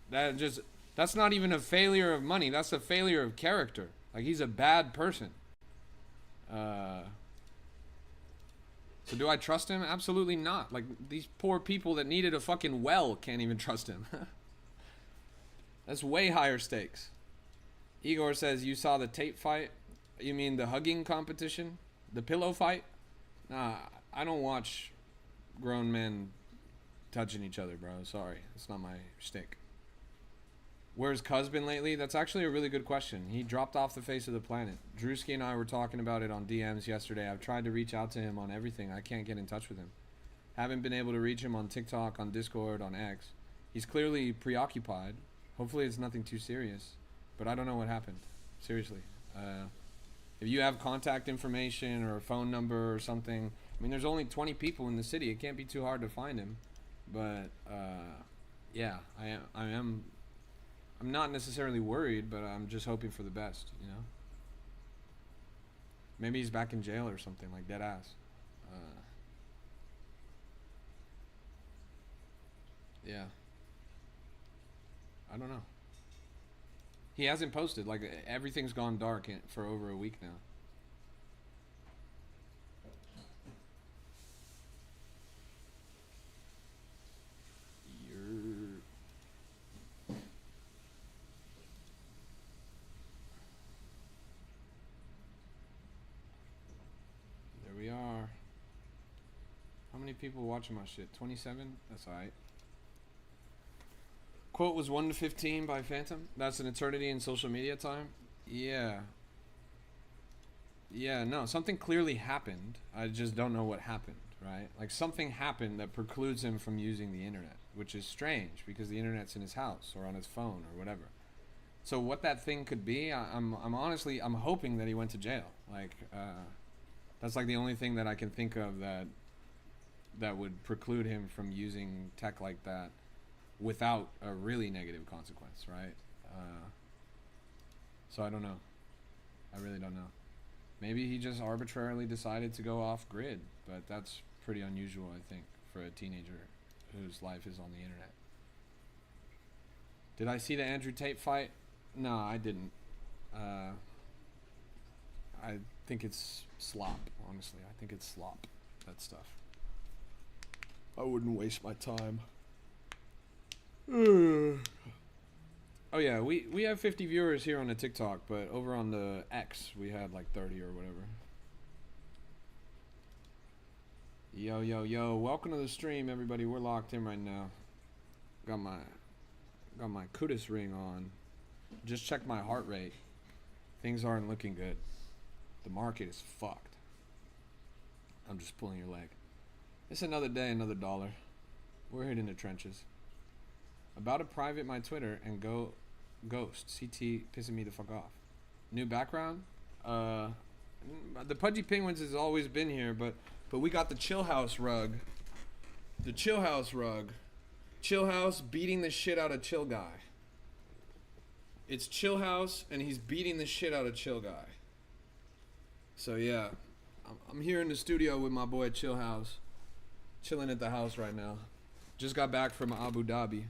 that's not even a failure of money. That's a failure of character. Like, he's a bad person. So do I trust him? Absolutely not. Like, these poor people that needed a fucking well can't even trust him. That's way higher stakes. Igor says, you saw the tape fight? You mean the hugging competition? The pillow fight? Nah, I don't watch grown men touching each other, bro. Sorry. It's not my shtick. Where's Cuz been lately? That's actually a really good question. He dropped off the face of the planet. Drewski and I were talking about it on DMs yesterday. I've tried to reach out to him on everything. I can't get in touch with him. Haven't been able to reach him on TikTok, on Discord, on X. He's clearly preoccupied. Hopefully it's nothing too serious. But I don't know what happened. Seriously. If you have contact information or a phone number or something, I mean, there's only 20 people in the city. It can't be too hard to find him. But yeah, I'm not necessarily worried, but I'm just hoping for the best, you know. Maybe he's back in jail or something, like dead ass. Yeah. I don't know. He hasn't posted. Like, everything's gone dark for over a week now. There we are. How many people watching my shit? 27? That's alright. Quote was 1 to 15 by Phantom. That's an eternity in social media time. Yeah. Yeah, no, something clearly happened. I just don't know what happened, right? Like, something happened that precludes him from using the internet, which is strange because the internet's in his house or on his phone or whatever. So what that thing could be, I'm honestly hoping that he went to jail. Like, that's like the only thing that I can think of that would preclude him from using tech like that without a really negative consequence, right? So I don't know. I really don't know. Maybe he just arbitrarily decided to go off grid, but that's pretty unusual, I think, for a teenager whose life is on the internet. Did I see the Andrew Tate fight? No, I didn't. I think it's slop, honestly. I think it's slop, that stuff. I wouldn't waste my time. Oh yeah, we have 50 viewers here on the TikTok, but over on the X we had like 30 or whatever. Yo yo yo, welcome to the stream, everybody. We're locked in right now. Got my kudos ring on. Just checked my heart rate. Things aren't looking good. The market is fucked. I'm just pulling your leg. It's another day, another dollar. We're hitting the trenches. About to private my Twitter and go ghost. CT pissing me the fuck off. New background? The Pudgy Penguins has always been here, but we got the Chill House rug. The Chill House rug. Chill House beating the shit out of Chill Guy. It's Chill House, and he's beating the shit out of Chill Guy. So yeah, I'm here in the studio with my boy Chill House. Chilling at the house right now. Just got back from Abu Dhabi.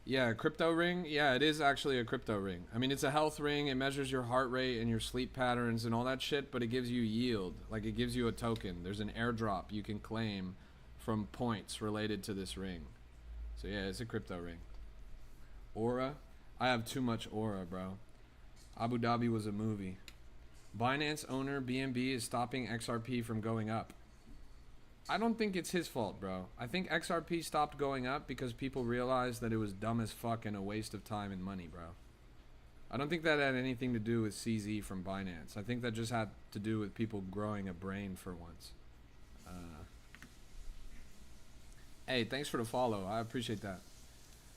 Yeah, crypto ring. Yeah, it is actually a crypto ring. I mean, it's a health ring. It measures your heart rate and your sleep patterns and all that shit, but it gives you yield. Like, it gives you a token. There's an airdrop you can claim from points related to this ring. So yeah, it's a crypto ring. Aura. I have too much aura, bro. Abu Dhabi was a movie. Binance owner BNB is stopping XRP from going up. I don't think it's his fault, bro. I think XRP stopped going up because people realized that it was dumb as fuck and a waste of time and money, bro. I don't think that had anything to do with CZ from Binance. I think that just had to do with people growing a brain for once. Hey, thanks for the follow. I appreciate that.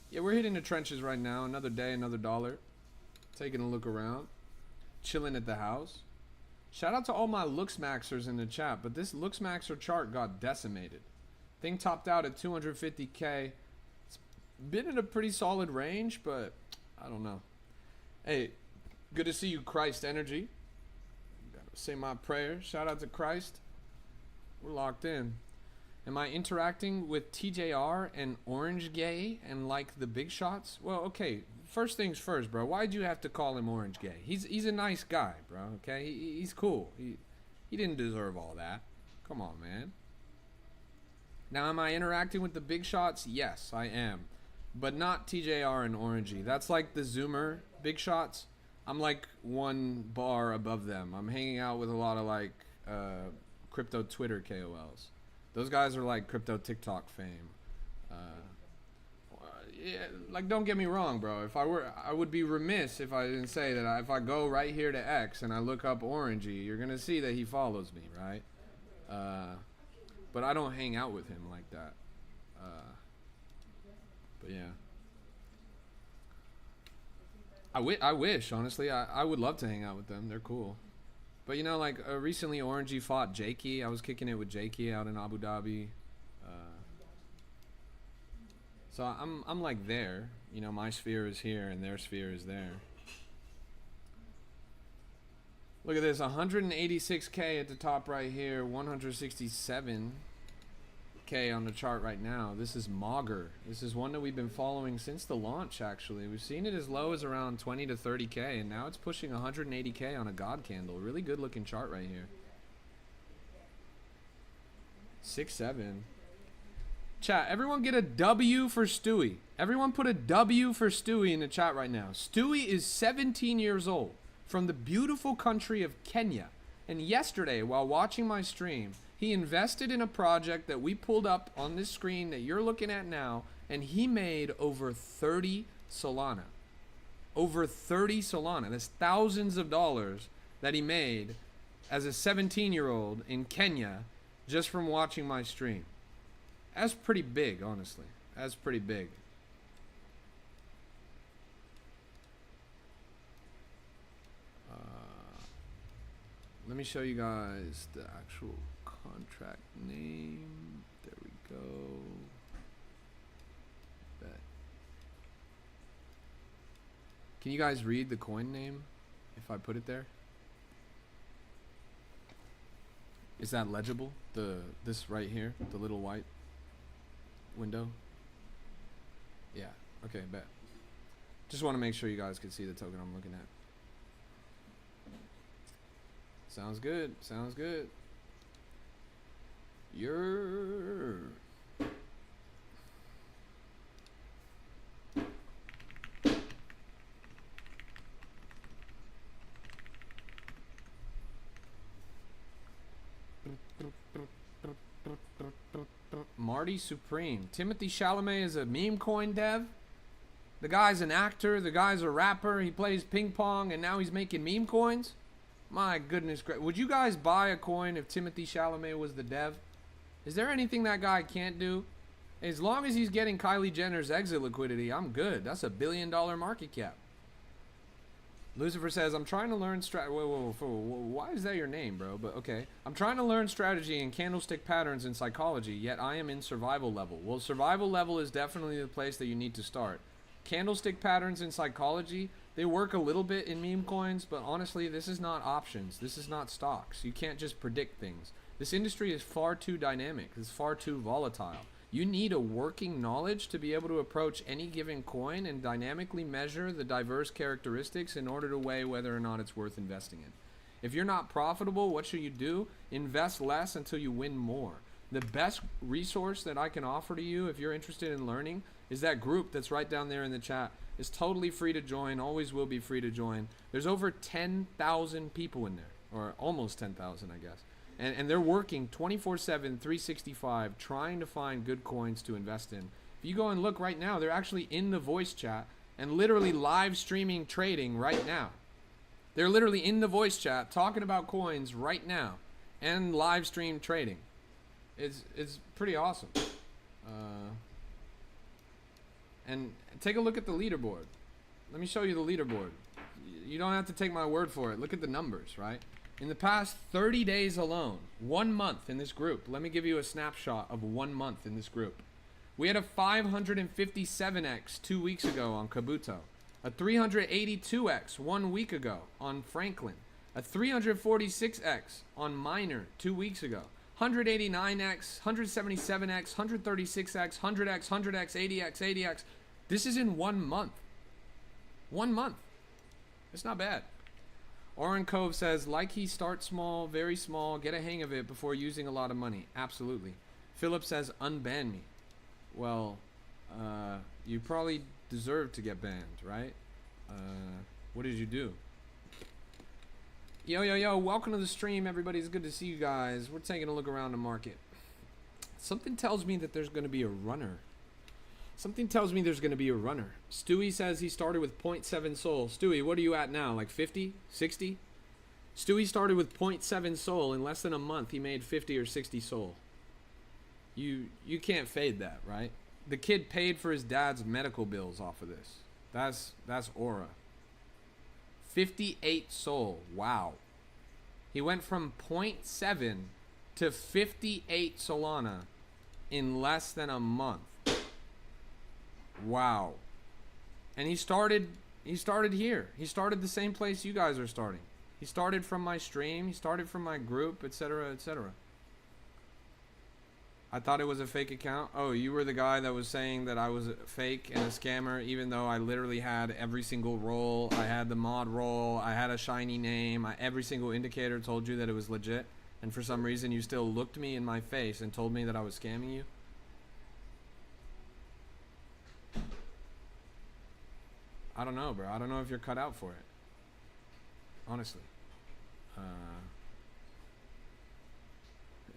Yeah, we're hitting the trenches right now. Another day, another dollar. Taking a look around. Chilling at the house. Shout out to all my Looks Maxers in the chat, but this Looks Maxer chart got decimated. Thing topped out at 250K. It's been in a pretty solid range, but I don't know. Hey, good to see you, Christ Energy. Gotta say my prayer. Shout out to Christ. We're locked in. Am I interacting with TJR and Orange Gay and like the big shots? Well, okay. First things first, bro. Why'd you have to call him Orange Gay? He's a nice guy, bro. Okay, he's cool. He didn't deserve all that. Come on, man. Now, am I interacting with the big shots? Yes, I am, but not TJR and Orangey. That's like the Zoomer big shots. I'm like one bar above them. I'm hanging out with a lot of like crypto Twitter KOLs. Those guys are like crypto TikTok fame. Yeah, like, don't get me wrong, bro. If I would be remiss if I didn't say that if I go right here to X and I look up Orangey, you're gonna see that he follows me, right? But I don't hang out with him like that. But yeah, I wish, honestly, I would love to hang out with them. They're cool. But you know, like recently, Orangey fought Jakey. I was kicking it with Jakey out in Abu Dhabi. So I'm like there. You know, my sphere is here and their sphere is there. Look at this, 186K at the top right here, 167K on the chart right now. This is Mogger. This is one that we've been following since the launch, actually. We've seen it as low as around 20 to 30K, and now it's pushing 180K on a God candle. Really good looking chart right here. 6-7. Chat, everyone get a W for Stewie. Everyone put a W for Stewie in the chat right now. Stewie is 17 years old from the beautiful country of Kenya. And yesterday, while watching my stream, he invested in a project that we pulled up on this screen that you're looking at now, and he made over 30 Solana. Over 30 Solana. That's thousands of dollars that he made as a 17-year-old in Kenya just from watching my stream. That's pretty big, honestly. That's pretty big. Let me show you guys the actual contract name. There we go. Bet. Can you guys read the coin name if I put it there? Is that legible? This right here, the little white window? Yeah, okay, bet. Just want to make sure you guys can see the token I'm looking at. Sounds good, sounds good. You're... Marty Supreme. Timothy Chalamet is a meme coin dev. The guy's an actor. The guy's a rapper. He plays ping pong, and now he's making meme coins. My goodness, would you guys buy a coin if Timothy Chalamet was the dev? Is there anything that guy can't do? As long as he's getting Kylie Jenner's exit liquidity, I'm good. That's $1 billion market cap. Lucifer says, I'm trying to learn why is that your name, bro? But okay. I'm trying to learn strategy and candlestick patterns in psychology, yet I am in survival level. Well, survival level is definitely the place that you need to start. Candlestick patterns in psychology, they work a little bit in meme coins, but honestly, this is not options. This is not stocks. You can't just predict things. This industry is far too dynamic. It's far too volatile. You need a working knowledge to be able to approach any given coin and dynamically measure the diverse characteristics in order to weigh whether or not it's worth investing in. If you're not profitable, what should you do? Invest less until you win more. The best resource that I can offer to you if you're interested in learning is that group that's right down there in the chat. It's totally free to join, always will be free to join. There's over 10,000 people in there, or almost 10,000, I guess. And they're working 24/7, 365, trying to find good coins to invest in. If you go and look right now, they're actually in the voice chat and literally live streaming trading right now. They're literally in the voice chat talking about coins right now and live stream trading. It's pretty awesome. And take a look at the leaderboard. Let me show you the leaderboard. You don't have to take my word for it. Look at the numbers, right? In the past 30 days alone, 1 month in this group, let me give you a snapshot of 1 month in this group. We had a 557x 2 weeks ago on Kabuto, a 382x 1 week ago on Franklin, a 346x on Miner 2 weeks ago, 189x, 177x, 136x, 100x, 100x, 80x, 80x. This is in 1 month. 1 month. It's not bad. Oren Cove says, like he starts small, very small, get a hang of it before using a lot of money. Absolutely. Philip says, unban me. Well, you probably deserve to get banned, right? What did you do? Yo, welcome to the stream, everybody. It's good to see you guys. We're taking a look around the market. Something tells me that there's going to be a runner. Something tells me there's going to be a runner. Stewie says he started with 0.7 Sol. Stewie, what are you at now? Like 50? 60? Stewie started with 0.7 Sol. In less than a month, he made 50 or 60 Sol. You can't fade that, right? The kid paid for his dad's medical bills off of this. That's aura. 58 Sol. Wow. He went from 0.7 to 58 Solana in less than a month. Wow. And he started here. He started the same place you guys are starting. He started from my stream, he started from my group, etc., etc. I thought it was a fake account. Oh, you were the guy that was saying that I was a fake and a scammer, even though I literally had every single role. I had the mod role, I had a shiny name, every single indicator told you that it was legit, and for some reason you still looked me in my face and told me that I was scamming you. I don't know, bro. I don't know if you're cut out for it. Honestly.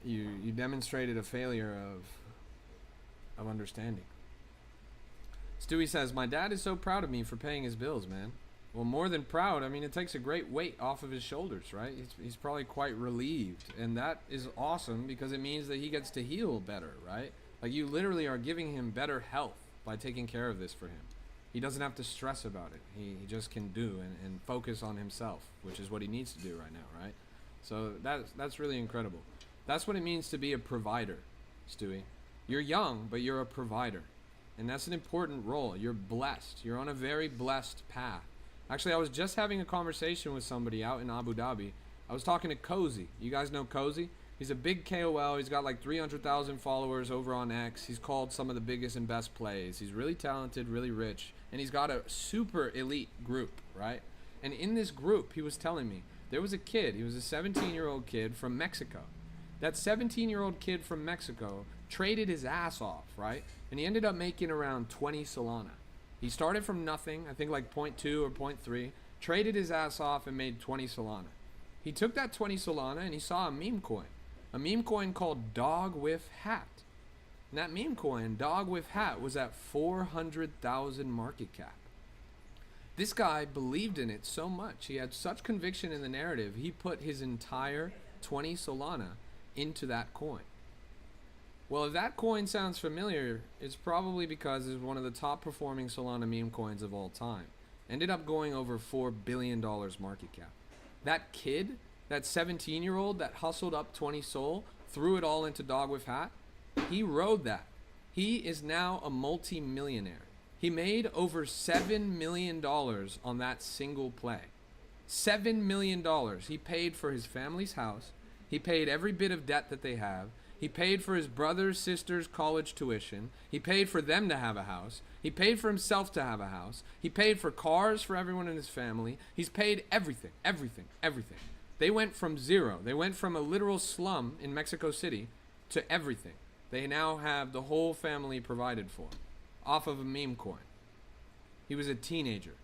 You demonstrated a failure of understanding. Stewie says, my dad is so proud of me for paying his bills, man. Well, more than proud, I mean, it takes a great weight off of his shoulders, right? He's probably quite relieved. And that is awesome because it means that he gets to heal better, right? Like, you literally are giving him better health by taking care of this for him. He doesn't have to stress about it. He just can do and focus on himself, which is what he needs to do right now, right? So that's really incredible. That's what it means to be a provider, Stewie. You're young, but you're a provider. And that's an important role. You're blessed. You're on a very blessed path. Actually, I was just having a conversation with somebody out in Abu Dhabi. I was talking to Cozy. You guys know Cozy? He's a big KOL. He's got like 300,000 followers over on X. He's called some of the biggest and best plays. He's really talented, really rich. And he's got a super elite group, right? And in this group, he was telling me, there was a kid. He was a 17-year-old kid from Mexico. That 17-year-old kid from Mexico traded his ass off, right? And he ended up making around 20 Solana. He started from nothing, I think like 0.2 or 0.3, traded his ass off and made 20 Solana. He took that 20 Solana and he saw a meme coin called Dog with Hat. And that meme coin, Dog with Hat, was at 400,000 market cap. This guy believed in it so much. He had such conviction in the narrative, he put his entire 20 Solana into that coin. Well, if that coin sounds familiar, it's probably because it's one of the top performing Solana meme coins of all time. Ended up going over $4 billion market cap. That kid, that 17-year-old that hustled up 20 Sol, threw it all into Dog with Hat, he rode that. He is now a multi-millionaire. He made over $7 million on that single play. $7 million. He paid for his family's house. He paid every bit of debt that they have. He paid for his brother's sister's college tuition. He paid for them to have a house. He paid for himself to have a house. He paid for cars for everyone in his family. He's paid everything, everything, everything. They went from zero. They went from a literal slum in Mexico City to everything. They now have the whole family provided for off of a meme coin. He was a teenager.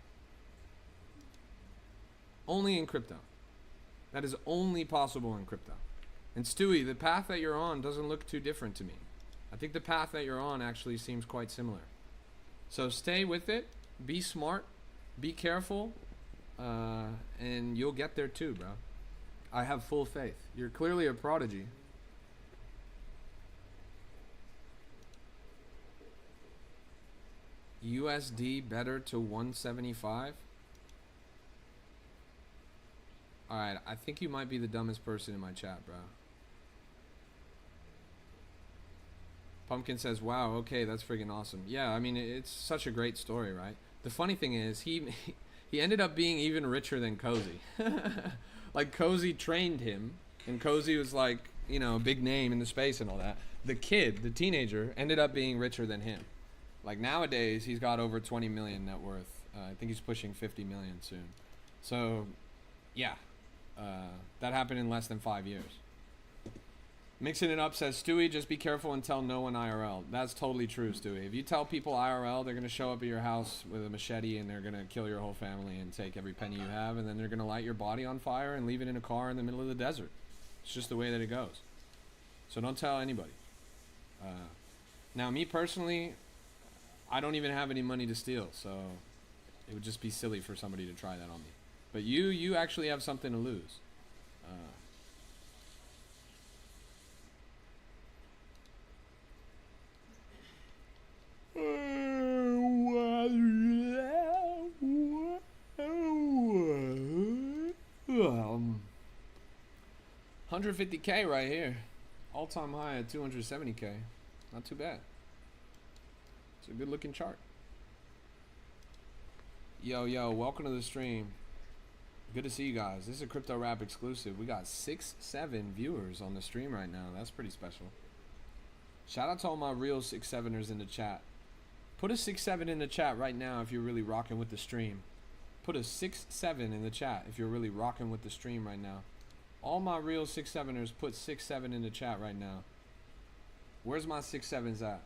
Only in crypto. That is only possible in crypto. And Stewie, the path that you're on doesn't look too different to me. I think the path that you're on actually seems quite similar. So stay with it, be smart, be careful, and you'll get there too, bro. I have full faith. You're clearly a prodigy. USD better to 175? Alright, I think you might be the dumbest person in my chat, bro. Pumpkin says, wow, okay, that's freaking awesome. Yeah, I mean, it's such a great story, right? The funny thing is, he ended up being even richer than Cozy. Like, Cozy trained him, and Cozy was like, you know, a big name in the space and all that. The kid, the teenager, ended up being richer than him. Like, nowadays, he's got over 20 million net worth. I think he's pushing 50 million soon. So, yeah. That happened in less than 5 years. Mixing it up says, Stewie, just be careful and tell no one IRL. That's totally true, Stewie. If you tell people IRL, they're going to show up at your house with a machete and they're going to kill your whole family and take every penny you have, and then they're going to light your body on fire and leave it in a car in the middle of the desert. It's just the way that it goes. So don't tell anybody. Now, me personally, I don't even have any money to steal, so it would just be silly for somebody to try that on me. But you actually have something to lose. $150K right here. All-time high at 270K. Not too bad. It's a good looking chart. Yo, welcome to the stream. Good to see you guys. This is a Crypto Rap exclusive. We got 6-7 viewers on the stream right now. That's pretty special. Shout out to all my real 6-7ers in the chat. Put a 6-7 in the chat right now if you're really rocking with the stream. Put a 6-7 in the chat if you're really rocking with the stream right now. All my real 6-7ers, put 6-7 in the chat right now. Where's my 6-7s at?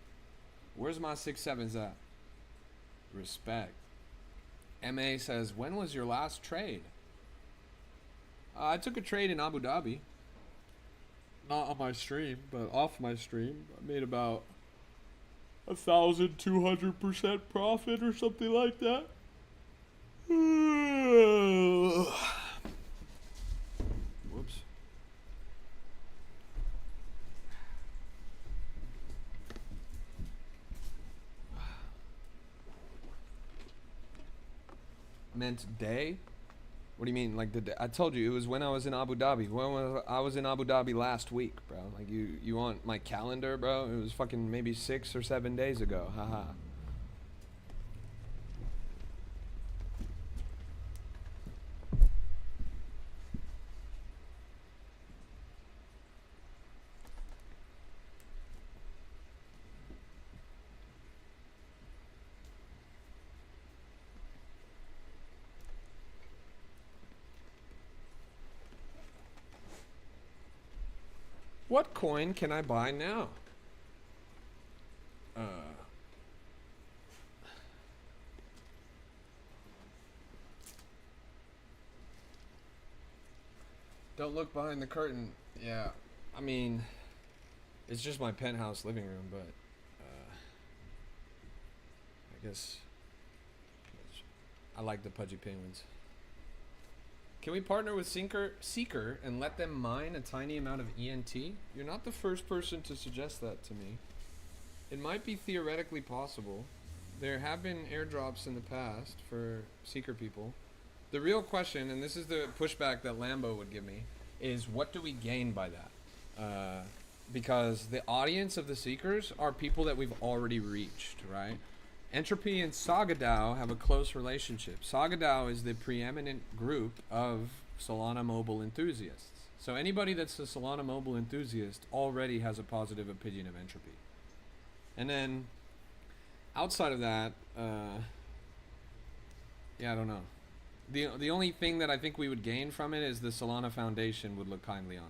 Where's my 6-7s at? Respect. MA says, when was your last trade? I took a trade in Abu Dhabi. Not on my stream, but off my stream. I made about 1,200% profit or something like that. Whoops. Meant day? What do you mean, like the day? I told you it was when I was in Abu Dhabi. I was in Abu Dhabi last week, bro. Like you want my calendar, bro? It was fucking maybe 6 or 7 days ago. Haha. What coin can I buy now? Don't look behind the curtain. Yeah, I mean, it's just my penthouse living room, but I guess I like the pudgy penguins. Can we partner with Seeker and let them mine a tiny amount of ENT? You're not the first person to suggest that to me. It might be theoretically possible. there have been airdrops in the past for Seeker people. The real question, and this is the pushback that Lambo would give me, is what do we gain by that? Because the audience of the Seekers are people that we've already reached, right? Entropy and SagaDAO have a close relationship. SagaDAO is the preeminent group of Solana mobile enthusiasts. So anybody that's a Solana mobile enthusiast already has a positive opinion of Entropy. And then outside of that, yeah, I don't know. The only thing that I think we would gain from it is the Solana Foundation would look kindly on it.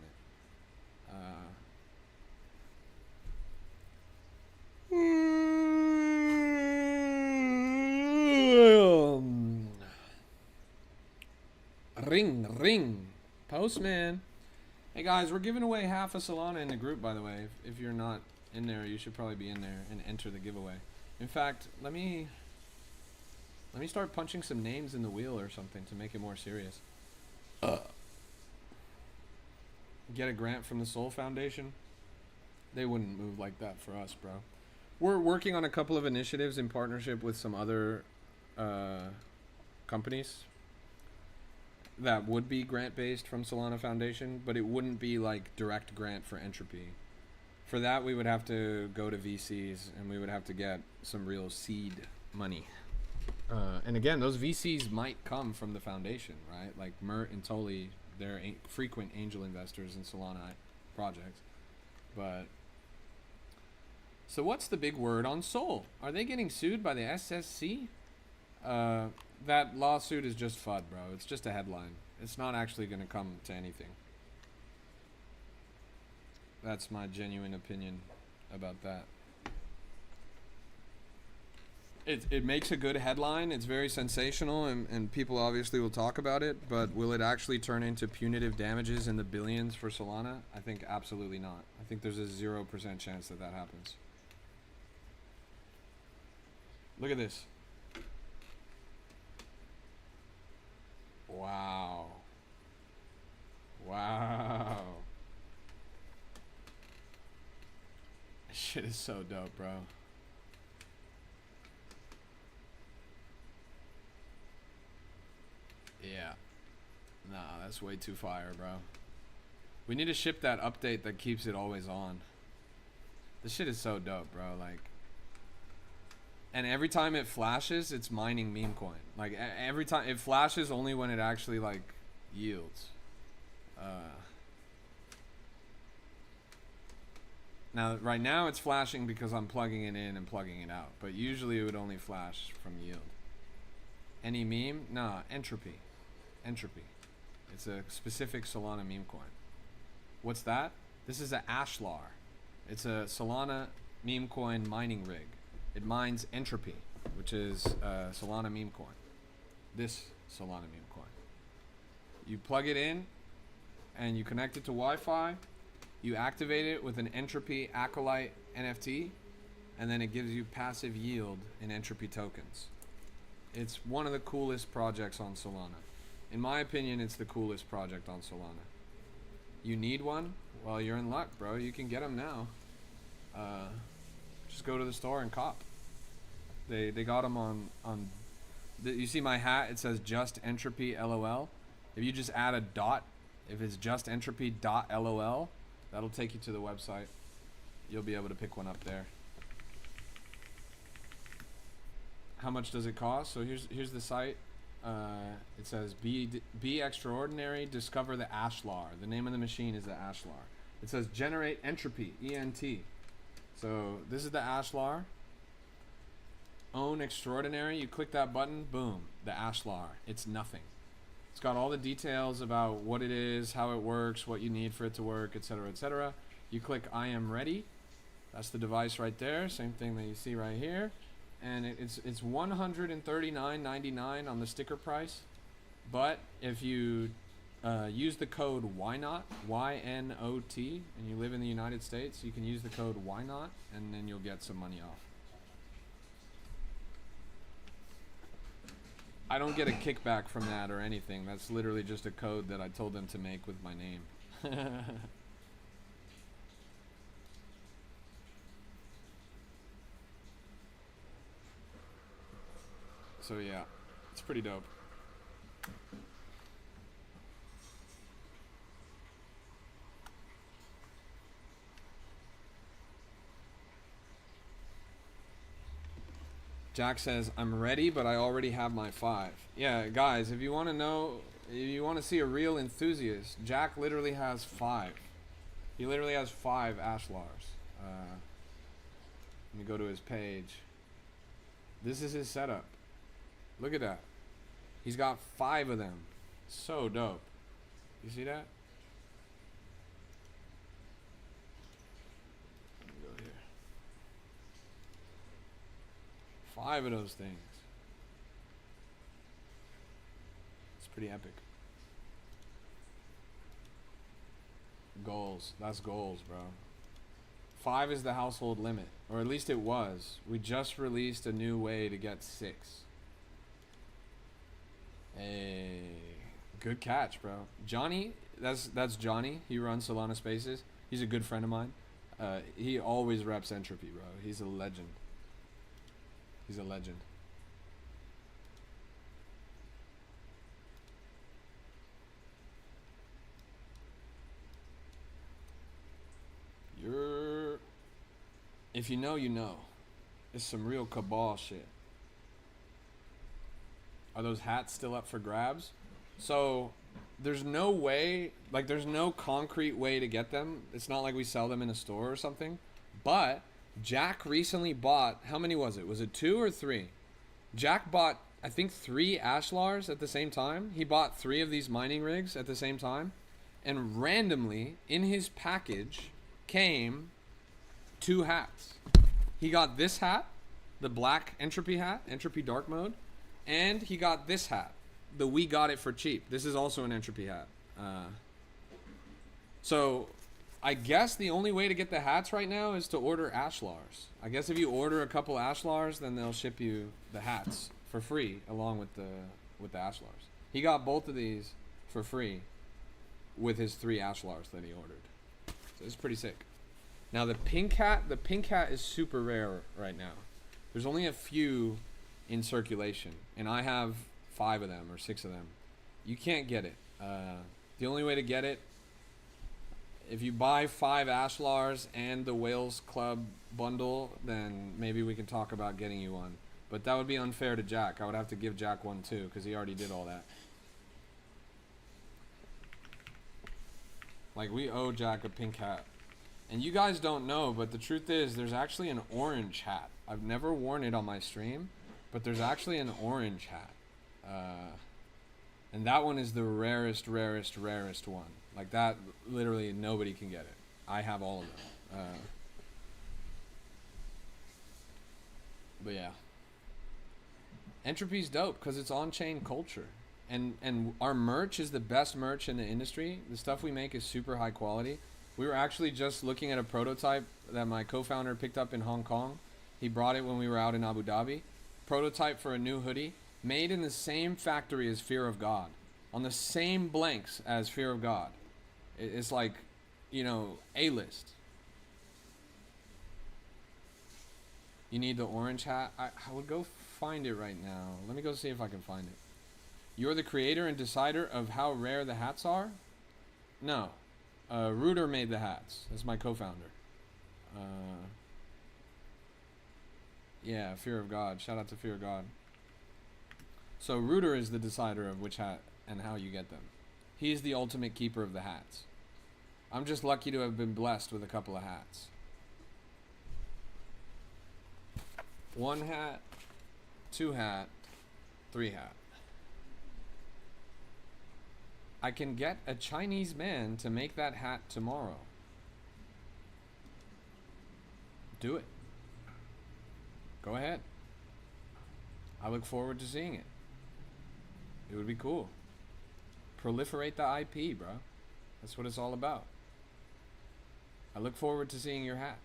Ring. Postman. Hey guys, we're giving away half a Solana in the group, by the way. If you're not in there, you should probably be in there and enter the giveaway. In fact, let me start punching some names in the wheel or something to make it more serious. Get a grant from the Soul Foundation. They wouldn't move like that for us, bro. We're working on a couple of initiatives in partnership with some other companies that would be grant-based from Solana Foundation, but it wouldn't be like direct grant for Entropy. For that, we would have to go to VCs and we would have to get some real seed money. And again, those VCs might come from the foundation, right? Like Mert and Toli, they're frequent angel investors in Solana projects. But so what's the big word on Sol? Are they getting sued by the SSC? That lawsuit is just FUD, bro. It's just a headline. It's not actually going to come to anything. That's my genuine opinion about that. It makes a good headline. It's very sensational, and people obviously will talk about it, but will it actually turn into punitive damages in the billions for Solana? I think absolutely not. I think there's a 0% chance that that happens. Look at this. Wow. Wow. This shit is so dope, bro. Yeah. Nah, that's way too fire, bro. We need to ship that update that keeps it always on. This shit is so dope, bro. Like, and every time it flashes, it's mining meme coin. Like, every time it flashes only when it actually, like, yields. Now, right now it's flashing because I'm plugging it in and plugging it out. But usually it would only flash from yield. Any meme? Nah, Entropy. Entropy. It's a specific Solana meme coin. What's that? This is a Ashlar. It's a Solana meme coin mining rig. It mines Entropy, which is a Solana meme coin. This Solana meme coin. You plug it in and you connect it to Wi-Fi. You activate it with an Entropy Acolyte NFT, and then it gives you passive yield in Entropy tokens. It's one of the coolest projects on Solana. In my opinion, it's the coolest project on Solana. You need one? Well, you're in luck, bro. You can get them now. Just go to the store and cop. They got them on you see my hat? It says just Entropy LOL. If you just add a dot, if it's just Entropy .lol, that'll take you to the website. You'll be able to pick one up there. How much does it cost? So here's the site. It says be extraordinary, discover the Ashlar. The name of the machine is the Ashlar. It says generate entropy, ENT. So this is the Ashlar. Own extraordinary. You click that button, boom, the Ashlar. It's nothing. It's got all the details about what it is, how it works, what you need for it to work, etc., etc. You click I am ready. That's the device right there. Same thing that you see right here. And it's $139.99 on the sticker price. But if you use the code YNOT, Y-N-O-T, and you live in the United States, you can use the code YNOT, and then you'll get some money off. I don't get a kickback from that or anything. That's literally just a code that I told them to make with my name. So yeah, it's pretty dope. Jack says, I'm ready, but I already have my 5. Yeah, guys, if you want to know, if you want to see a real enthusiast, Jack literally has 5. He literally has 5 Ashlars. Let me go to his page. This is his setup. Look at that. He's got 5 of them. So dope. You see that? Let me go here. 5 of those things. It's pretty epic. Goals. That's goals, bro. 5 is the household limit. Or at least it was. We just released a new way to get 6. Hey. Good catch, bro. Johnny, that's Johnny. He runs Solana Spaces. He's a good friend of mine. He always reps Entropy, bro. He's a legend. He's a legend. If you know, you know. It's some real cabal shit. Are those hats still up for grabs? So there's no way, like there's no concrete way to get them. It's not like we sell them in a store or something. But Jack recently bought, how many was it? Was it 2 or 3? Jack bought, I think 3 Ashlars at the same time. He bought 3 of these mining rigs at the same time. And randomly, in his package, came 2 hats. He got this hat, the black Entropy hat, Entropy Dark Mode. And he got this hat, the We Got It For Cheap. This is also an Entropy hat. So I guess the only way to get the hats right now is to order Ashlars. I guess if you order a couple Ashlars, then they'll ship you the hats for free along with the Ashlars. He got both of these for free with his 3 Ashlars that he ordered. So it's pretty sick. Now the pink hat is super rare right now. There's only a few in circulation, and I have 5 of them or 6 of them. You can't get it. The only way to get it, if you buy 5 Ashlars and the Whales Club bundle, then maybe we can talk about getting you one. But that would be unfair to Jack. I would have to give Jack one too, because he already did all that. Like, we owe Jack a pink hat. And you guys don't know, but the truth is there's actually an orange hat. I've never worn it on my stream, but there's actually an orange hat. And that one is the rarest one. Like that, literally nobody can get it. I have all of them. But yeah. Entropy's dope because it's on-chain culture. And our merch is the best merch in the industry. The stuff we make is super high quality. We were actually just looking at a prototype that my co-founder picked up in Hong Kong. He brought it when we were out in Abu Dhabi. Prototype for a new hoodie made in the same factory as Fear of God, on the same blanks as Fear of God. It's like, you know, A-list. You need the orange hat? I would go find it right now. Let me go see if I can find it. You're the creator and decider of how rare the hats are? No. Rooter made the hats. That's my co-founder. Yeah, Fear of God. Shout out to Fear of God. So Rooter is the decider of which hat and how you get them. He's the ultimate keeper of the hats. I'm just lucky to have been blessed with a couple of hats. 1 hat, 2 hat, 3 hat. I can get a Chinese man to make that hat tomorrow. Do it. Go ahead. I look forward to seeing it. It would be cool. Proliferate the IP, bro. That's what it's all about. I look forward to seeing your hat.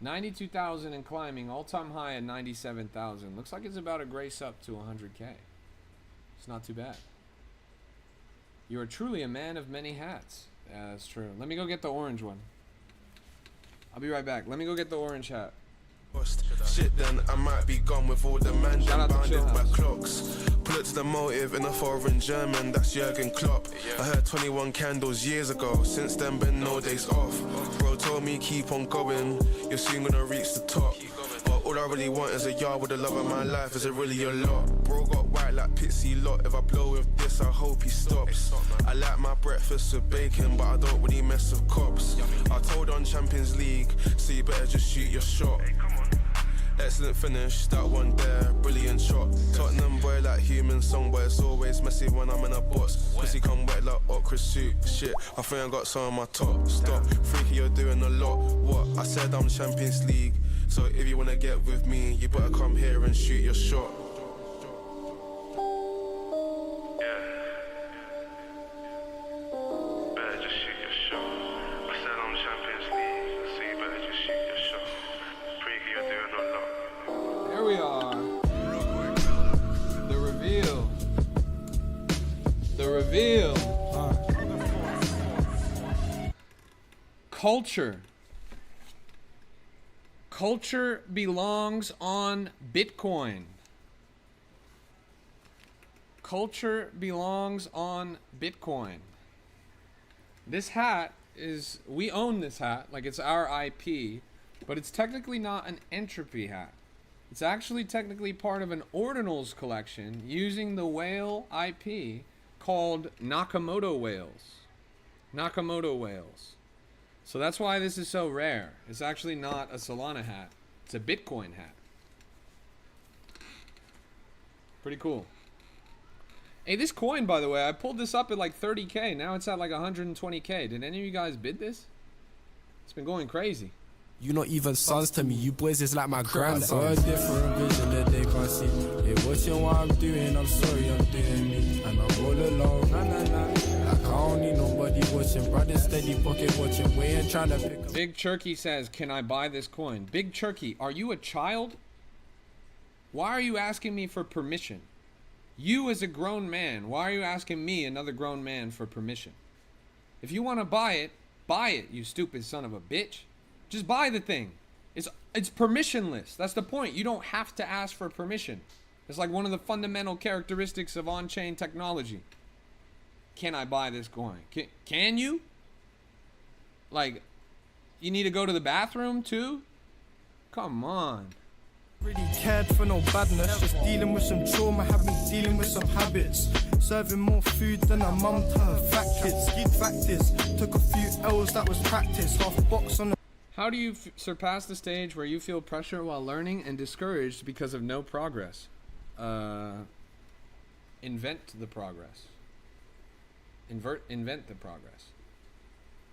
92,000 and climbing, all-time high at 97,000. Looks like it's about to grace up to 100K. It's not too bad. You are truly a man of many hats. Yeah, that's true. Let me go get the orange one. I'll be right back. Let me go get the orange hat. shit, then I might be gone with all the man bounded by clocks. Pull it to the motive in a foreign German, that's Jurgen Klopp. I heard 21 candles years ago, since then been no days off. Bro told me keep on going, you're soon gonna reach the top. But all I really want is a yard with the love of my life, is it really a lot? Bro got white like Pitsy Lot, if I blow with this I hope he stops. I like my breakfast with bacon, but I don't really mess with cops. I told on Champions League, so you better just shoot your shot. Excellent finish, that one there, brilliant shot. Tottenham boy like human song, but it's always messy when I'm in a box. Pussy come wet like okra soup. Shit, I think I got some on my top. Stop, freaky, you're doing a lot. What? I said I'm Champions League. So if you wanna get with me, you better come here and shoot your shot. There we are. The reveal. The reveal. Culture. Culture belongs on Bitcoin. Culture belongs on Bitcoin. This hat is, we own this hat, like it's our IP, but it's technically not an entropy hat. It's actually technically part of an ordinals collection using the whale IP called Nakamoto whales. Nakamoto whales. So that's why this is so rare. It's actually not a Solana hat. It's a Bitcoin hat. Pretty cool. Hey, this coin, by the way, I pulled this up at like 30K. Now it's at like 120K. Did any of you guys bid this? It's been going crazy. You not even sons to me, you boys is like my grandson. Got a different vision that they can't see. Hey, watching what I'm doing, I'm sorry I'm doing me. And I'm all alone, nah, nah, nah. Like I don't need nobody watching, brother steady pocket watching, we ain't trying to pick up. Big Turkey says, can I buy this coin? Big Turkey, are you a child? Why are you asking me for permission? You as a grown man, why are you asking me, another grown man, for permission? If you want to buy it, you stupid son of a bitch. Just buy the thing. It's permissionless. That's the point. You don't have to ask for permission. It's like one of the fundamental characteristics of on-chain technology. Can I buy this coin? Can you? Like, you need to go to the bathroom too? Come on. Really cared for no badness, just dealing with some trauma, have me dealing with some habits. Serving more food than a mum to her fat kids. Fact is, took a few L's, that was practice. Half box on the. How do you surpass the stage where you feel pressure while learning and discouraged because of no progress? Invent the progress. Invent the progress.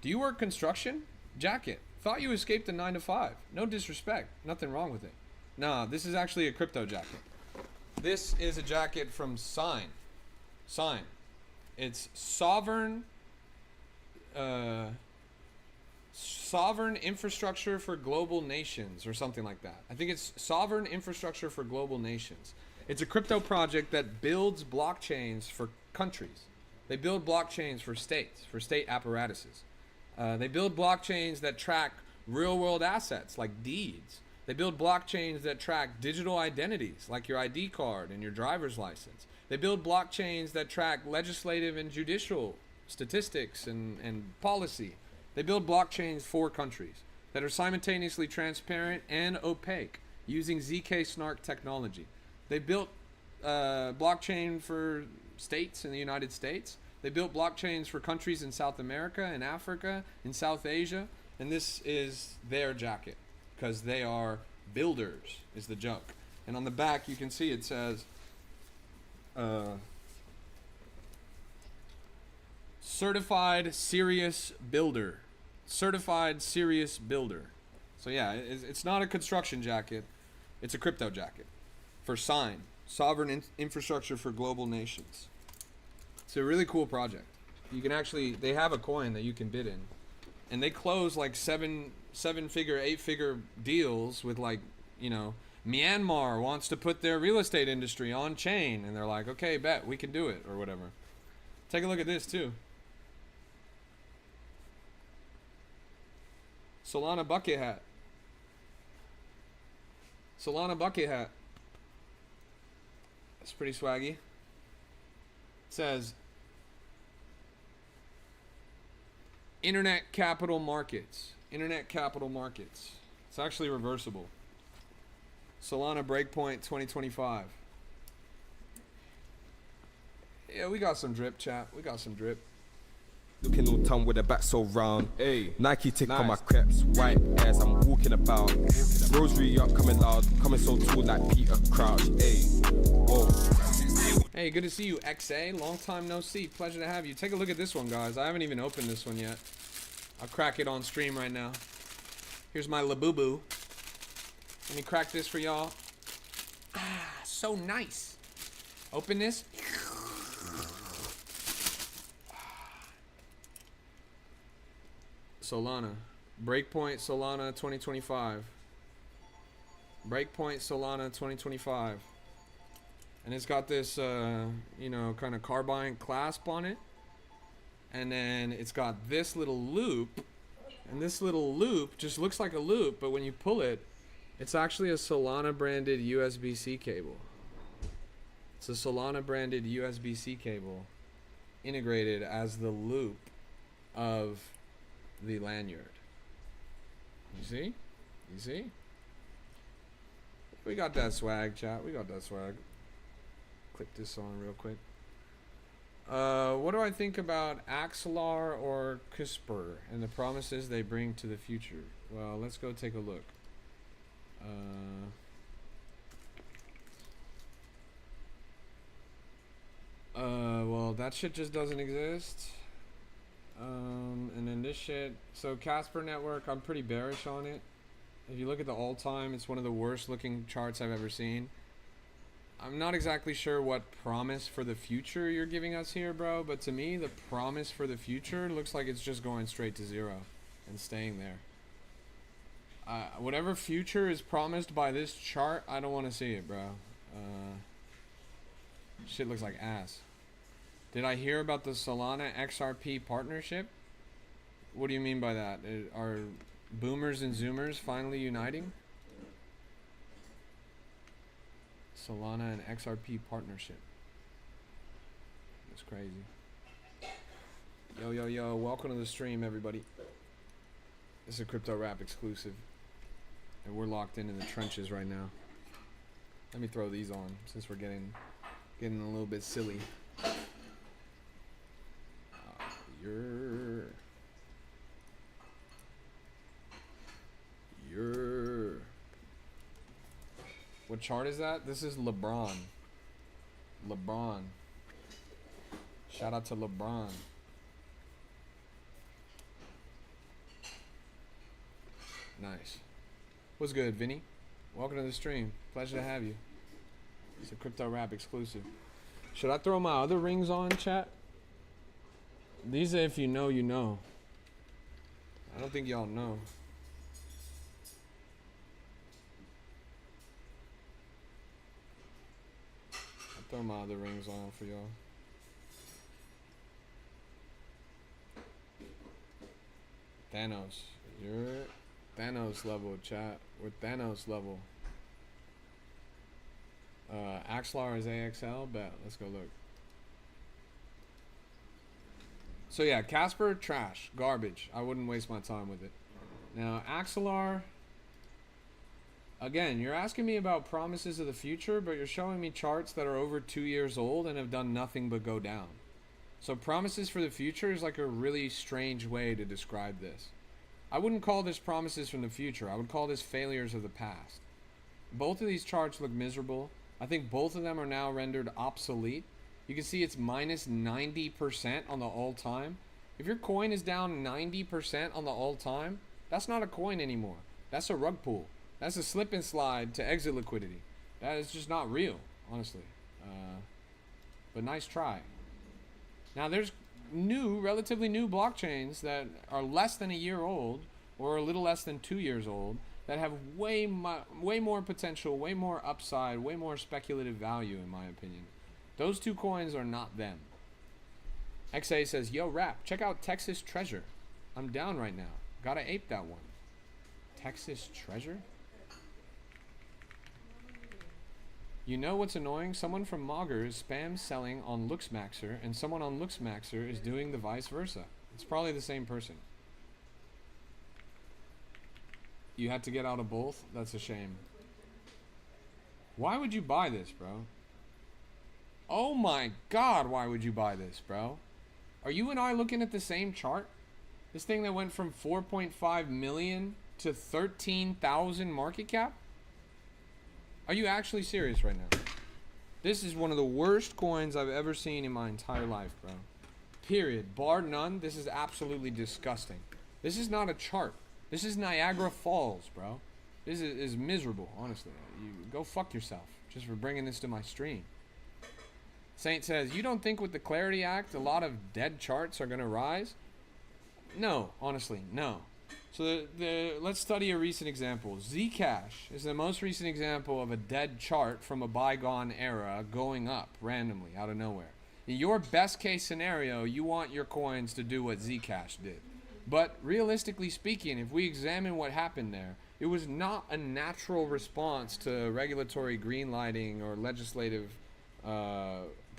Do you work construction? Jacket. Thought you escaped the 9 to 5. No disrespect. Nothing wrong with it. Nah, this is actually a crypto jacket. This is a jacket from Sign. Sign. It's Sovereign Infrastructure for Global Nations or something like that. I think it's Sovereign Infrastructure for Global Nations. It's a crypto project that builds blockchains for countries. They build blockchains for states, for state apparatuses. They build blockchains that track real-world assets like deeds. They build blockchains that track digital identities like your ID card and your driver's license. They build blockchains that track legislative and judicial statistics and policy. They build blockchains for countries that are simultaneously transparent and opaque using ZK Snark technology. They built blockchain for states in the United States. They built blockchains for countries in South America and Africa, in South Asia, and this is their jacket because they are builders, is the joke. And on the back you can see it says certified serious builder. Certified serious builder. So yeah, it's not a construction jacket, it's a crypto jacket for Sign, Sovereign Infrastructure for Global Nations. It's a really cool project. You can actually, they have a coin that you can bid in, and they close like seven-figure, 8-figure deals with, like, you know, Myanmar wants to put their real estate industry on chain, and they're like, okay, bet, we can do it, or whatever. Take a look at this too. Solana bucket hat. Solana bucket hat. That's pretty swaggy. It says Internet Capital Markets. Internet Capital Markets. It's actually reversible. Solana Breakpoint 2025. Yeah, we got some drip, chat. We got some drip. Looking all tongue with a back so round. Hey, Nike tick on my creps. White airs, I'm walking about. Rosary up, coming loud. Coming so tall like Peter Crouch. Hey, whoa. Hey, good to see you, XA. Long time no see. Pleasure to have you. Take a look at this one, guys. I haven't even opened this one yet. I'll crack it on stream right now. Here's my Labubu. Let me crack this for y'all. Ah, so nice. Open this. Solana. Breakpoint Solana 2025. Breakpoint Solana 2025. And it's got this, you know, kind of carbine clasp on it. And then it's got this little loop. And this little loop just looks like a loop, but when you pull it, it's actually a Solana branded USB-C cable. It's a Solana branded USB-C cable integrated as the loop of the lanyard. You see? You see? We got that swag, chat. We got that swag. Click this on real quick. What do I think about Axelar or CRISPR and the promises they bring to the future? Well, let's go take a look. Well, that shit just doesn't exist. And then this shit. So Casper Network, I'm pretty bearish on it. If you look at the all-time, it's one of the worst looking charts I've ever seen. I'm not exactly sure what promise for the future you're giving us here, bro, but to me, the promise for the future looks like it's just going straight to zero and staying there. Whatever future is promised by this chart, I don't want to see it, bro. Shit looks like ass. Did I hear about the Solana XRP partnership? What do you mean by that? Are boomers and zoomers finally uniting? Solana and XRP partnership. That's crazy. Yo, yo, yo. Welcome to the stream, everybody. This is a Crypto Rap exclusive. And we're locked in the trenches right now. Let me throw these on since we're getting a little bit silly. What chart is that? This is LeBron. LeBron. Shout out to LeBron. Nice. What's good, Vinny? Welcome to the stream. Pleasure to have you. It's a Crypto Rap exclusive. Should I throw my other rings on, chat? These are if you know, you know. I don't think y'all know. I'll throw my other rings on for y'all. Thanos. You're Thanos level, chat. We're Thanos level. Axlar is AXL, bet. Let's go look. So yeah, Casper, trash, garbage. I wouldn't waste my time with it. Now, Axelar, again, you're asking me about promises of the future, but you're showing me charts that are over 2 years old and have done nothing but go down. So promises for the future is like a really strange way to describe this. I wouldn't call this promises from the future. I would call this failures of the past. Both of these charts look miserable. I think both of them are now rendered obsolete. You can see it's minus 90% on the all-time. If your coin is down 90% on the all-time, that's not a coin anymore. That's a rug pull. That's a slip and slide to exit liquidity. That is just not real, honestly. But nice try. Now there's relatively new blockchains that are less than a year old or a little less than 2 years old that have way more potential, way more upside, way more speculative value, in my opinion. Those two coins are not them. XA says, yo, Rap, check out Texas Treasure. I'm down right now. Gotta ape that one. Texas Treasure? You know what's annoying? Someone from Mogger is spam selling on Looksmaxer, and someone on Looksmaxer is doing the vice versa. It's probably the same person. You had to get out of both? That's a shame. Why would you buy this, bro? Oh my god, why would you buy this, bro? Are you and I looking at the same chart? This thing that went from 4.5 million to 13,000 market cap? Are you actually serious right now? This is one of the worst coins I've ever seen in my entire life, bro. Period. Bar none, this is absolutely disgusting. This is not a chart. This is Niagara Falls, bro. This is miserable, honestly. You go fuck yourself just for bringing this to my stream. Saint says, you don't think with the Clarity Act a lot of dead charts are going to rise? No, honestly, no. So let's study a recent example. Zcash is the most recent example of a dead chart from a bygone era going up randomly out of nowhere. In your best case scenario, you want your coins to do what Zcash did. But realistically speaking, if we examine what happened there, it was not a natural response to regulatory greenlighting or legislative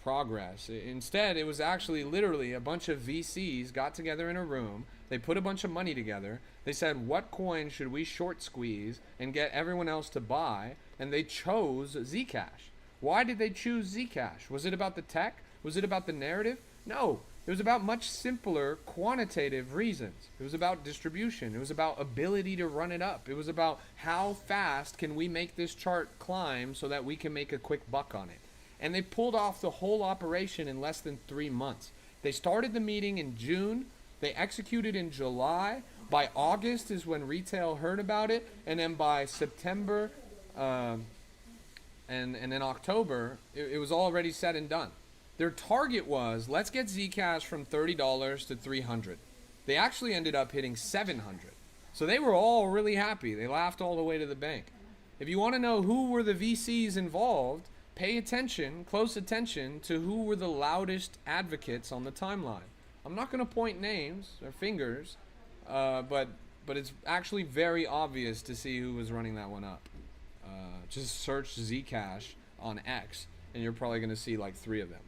progress. Instead, it was actually literally a bunch of VCs got together in a room. They put a bunch of money together. They said, what coin should we short squeeze and get everyone else to buy? And they chose Zcash. Why did they choose Zcash? Was it about the tech? Was it about the narrative? No. It was about much simpler quantitative reasons. It was about distribution. It was about ability to run it up. It was about how fast can we make this chart climb so that we can make a quick buck on it. And they pulled off the whole operation in less than 3 months. They started the meeting in June. They executed in July. By August is when retail heard about it. And then by September and then October, it was already said and done. Their target was, let's get Zcash from $30 to $300. They actually ended up hitting $700. So they were all really happy. They laughed all the way to the bank. If you want to know who were the VCs involved, pay attention, close attention to who were the loudest advocates on the timeline. I'm not going to point names or fingers, but it's actually very obvious to see who was running that one up. Just search Zcash on X, and you're probably going to see like 3 of them.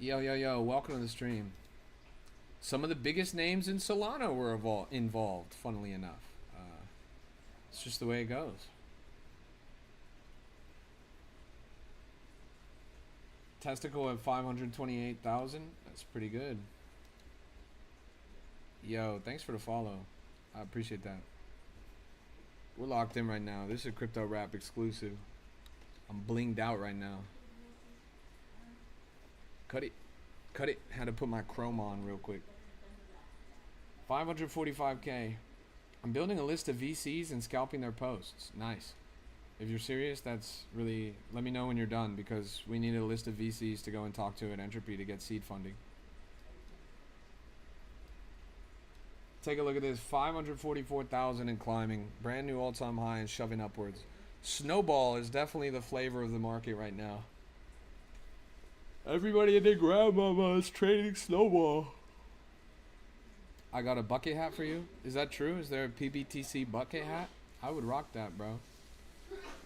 Yo, welcome to the stream. Some of the biggest names in Solana were involved, funnily enough. It's just the way it goes. Testicle at 528,000. That's pretty good. Yo, thanks for the follow. I appreciate that. We're locked in right now. This is a Crypto Rap exclusive. I'm blinged out right now. Cut it. Cut it. Had to put my chrome on real quick. 545K. I'm building a list of VCs and scalping their posts. Nice. If you're serious, that's really... Let me know when you're done, because we need a list of VCs to go and talk to at Entropy to get seed funding. Take a look at this. 544,000 and climbing. Brand new all-time high and shoving upwards. Snowball is definitely the flavor of the market right now. Everybody and their grandmama is trading Snowball. I got a bucket hat for you. Is that true? Is there a PBTC bucket hat? I would rock that, bro.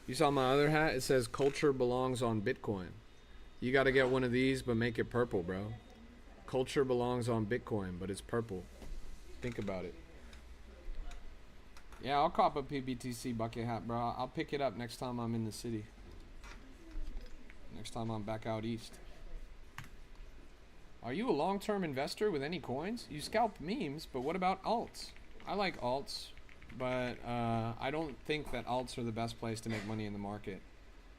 You saw my other hat? It says culture belongs on Bitcoin. You got to get one of these, but make it purple, bro. Culture belongs on Bitcoin, but it's purple. Think about it. Yeah, I'll cop a PBTC bucket hat, bro. I'll pick it up next time I'm in the city. Next time I'm back out east. Are you a long-term investor with any coins? You scalp memes, but what about alts? I like alts, but I don't think that alts are the best place to make money in the market.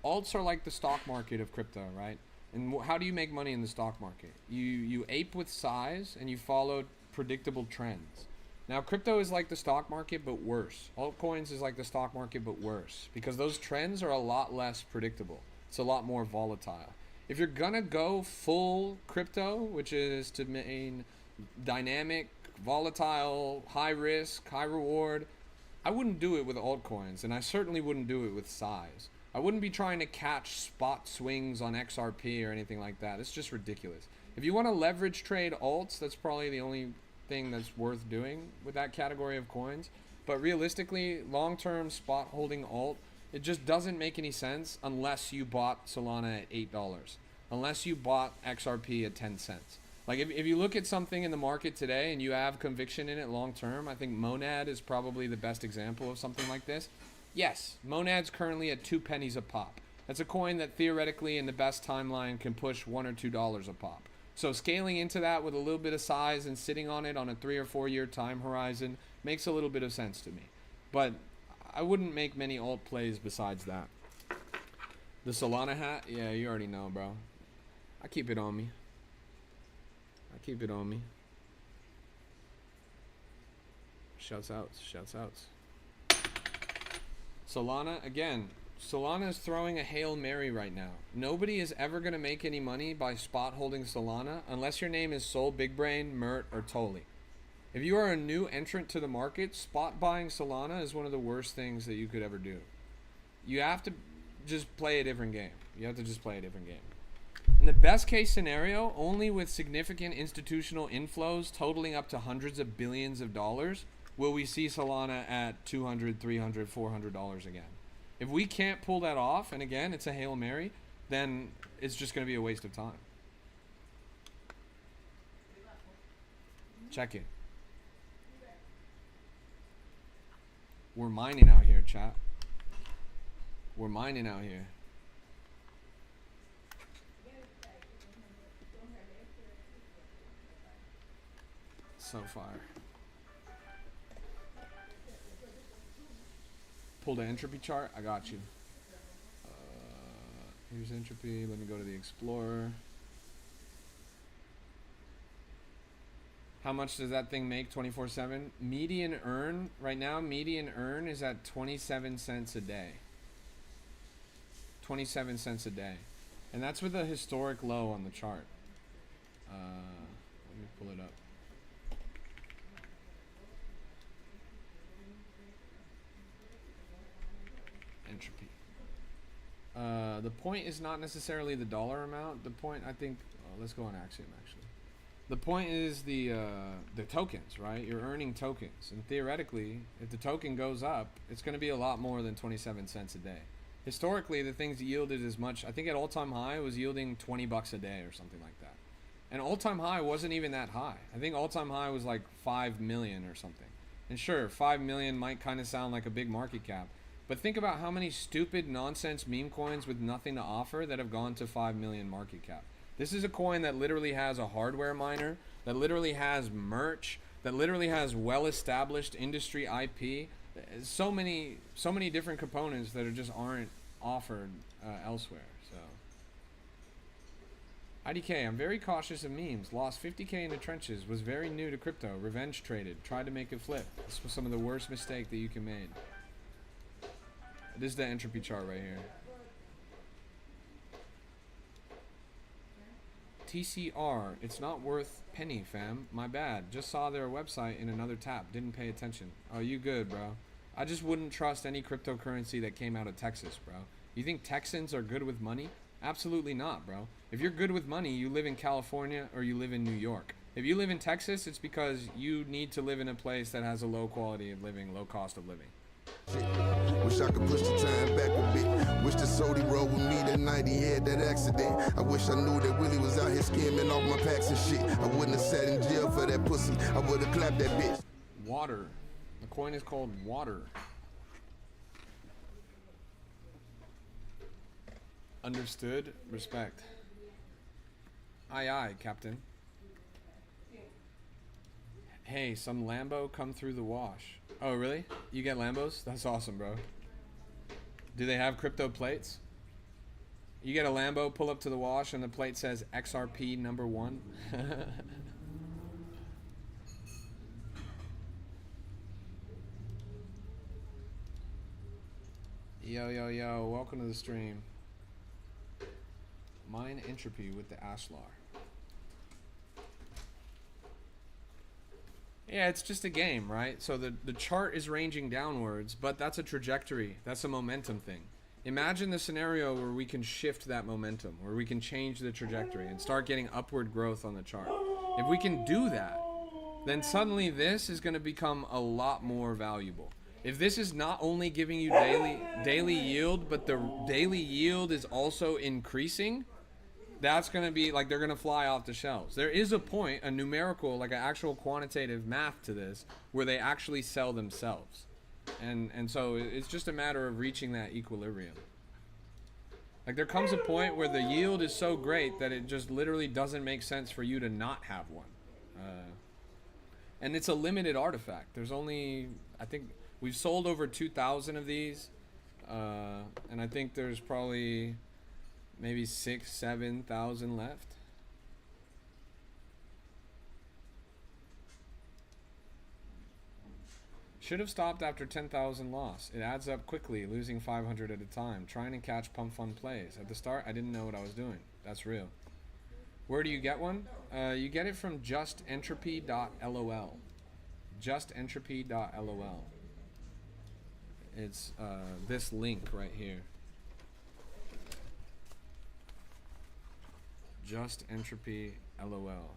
Alts are like the stock market of crypto, right? And how do you make money in the stock market? You ape with size and you follow predictable trends. Now, crypto is like the stock market, but worse. Altcoins is like the stock market, but worse, because those trends are a lot less predictable. It's a lot more volatile. If you're gonna go full crypto, which is to mean dynamic, volatile, high risk, high reward, I wouldn't do it with altcoins, and I certainly wouldn't do it with size. I wouldn't be trying to catch spot swings on XRP or anything like that. It's just ridiculous. If you want to leverage trade alts, that's probably the only thing that's worth doing with that category of coins. But realistically, long-term spot holding alt, it just doesn't make any sense unless you bought Solana at $8, unless you bought XRP at 10 cents. Like if you look at something in the market today and you have conviction in it long-term, I think Monad is probably the best example of something like this. Yes, Monad's currently at 2 pennies a pop. That's a coin that theoretically in the best timeline can push $1 or $2 a pop. So scaling into that with a little bit of size and sitting on it on a 3 or 4 year time horizon makes a little bit of sense to me. But I wouldn't make many alt plays besides that. The Solana hat? Yeah, you already know, bro. I keep it on me. I keep it on me. Shouts outs. Shouts outs. Solana, again, Solana is throwing a Hail Mary right now. Nobody is ever going to make any money by spot holding Solana unless your name is Sol Big Brain, Mert, or Toli. If you are a new entrant to the market, spot buying Solana is one of the worst things that you could ever do. You have to just play a different game. You have to just play a different game. In the best case scenario, only with significant institutional inflows totaling up to hundreds of billions of dollars will we see Solana at $200, $300, $400 again. If we can't pull that off, and again, it's a Hail Mary, then it's just going to be a waste of time. Check it. We're mining out here, chat. We're mining out here. So far. Pull the entropy chart. I got you. Here's entropy. Let me go to the Explorer. How much does that thing make 24/7? Median earn right now, median earn is at 27 cents a day. 27 cents a day. And that's with a historic low on the chart. Let me pull it up. Entropy. The point is not necessarily the dollar amount. The point, I think, let's go on Axiom actually. The point is the tokens, right? You're earning tokens, and theoretically, if the token goes up, it's going to be a lot more than 27 cents a day. Historically, the things yielded as much. I think at all-time high it was yielding $20 a day or something like that. And all-time high wasn't even that high. I think all-time high was like 5 million or something. And sure, 5 million might kind of sound like a big market cap. But think about how many stupid nonsense meme coins with nothing to offer that have gone to 5 million market cap. This is a coin that literally has a hardware miner, that literally has merch, that literally has well-established industry IP. So many different components that just aren't offered elsewhere. So, IDK, I'm very cautious of memes. Lost 50K in the trenches. Was very new to crypto. Revenge traded. Tried to make it flip. This was some of the worst mistake that you can make. This is the entropy chart right here. TCR, it's not worth penny, fam. My bad. Just saw their website in another tab. Didn't pay attention. Oh, you good, bro. I just wouldn't trust any cryptocurrency that came out of Texas, bro. You think Texans are good with money? Absolutely not, bro. If you're good with money, you live in California or you live in New York. If you live in Texas, it's because you need to live in a place that has a low quality of living, low cost of living. Wish I could push the time back a bit. Wish the Sody rode with me that night he had that accident. I wish I knew that Willie was out here skimming off my packs and shit. I wouldn't have sat in jail for that pussy. I would have clapped that bitch. Water. The coin is called Water. Understood. Respect. Aye aye, Captain. Hey, some Lambo come through the wash. Oh, really? You get Lambos? That's awesome, bro. Do they have crypto plates? You get a Lambo, pull up to the wash, and the plate says XRP #1. Yo, yo, yo. Welcome to the stream. Mine entropy with the Ashlar. Yeah, it's just a game, right? So the chart is ranging downwards, but that's a trajectory. That's a momentum thing. Imagine the scenario where we can shift that momentum, where we can change the trajectory and start getting upward growth on the chart. If we can do that, then suddenly this is going to become a lot more valuable. If this is not only giving you daily yield, but the daily yield is also increasing, that's going to be like they're going to fly off the shelves. There is a point, a numerical, like an actual quantitative math to this, where they actually sell themselves. And so it's just a matter of reaching that equilibrium. Like there comes a point where the yield is so great that it just literally doesn't make sense for you to not have one. And it's a limited artifact. There's only, I think, we've sold over 2,000 of these. And I think there's probably maybe 6,000-7,000 left. Should have stopped after 10,000 loss. It adds up quickly, losing 500 at a time. Trying to catch pump fun plays. At the start, I didn't know what I was doing. That's real. Where do you get one? You get it from justentropy.lol. Justentropy.lol. It's this link right here. Justentropy.lol.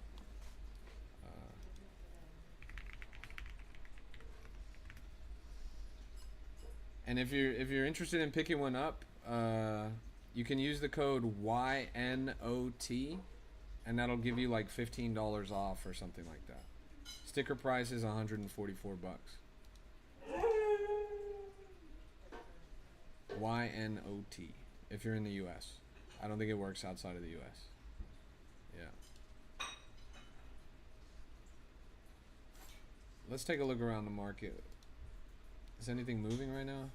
And if you're interested in picking one up, you can use the code YNOT, and that'll give you like $15 off or something like that. Sticker price is $144. YNOT. If you're in the U.S., I don't think it works outside of the U.S. Yeah. Let's take a look around the market. Is anything moving right now?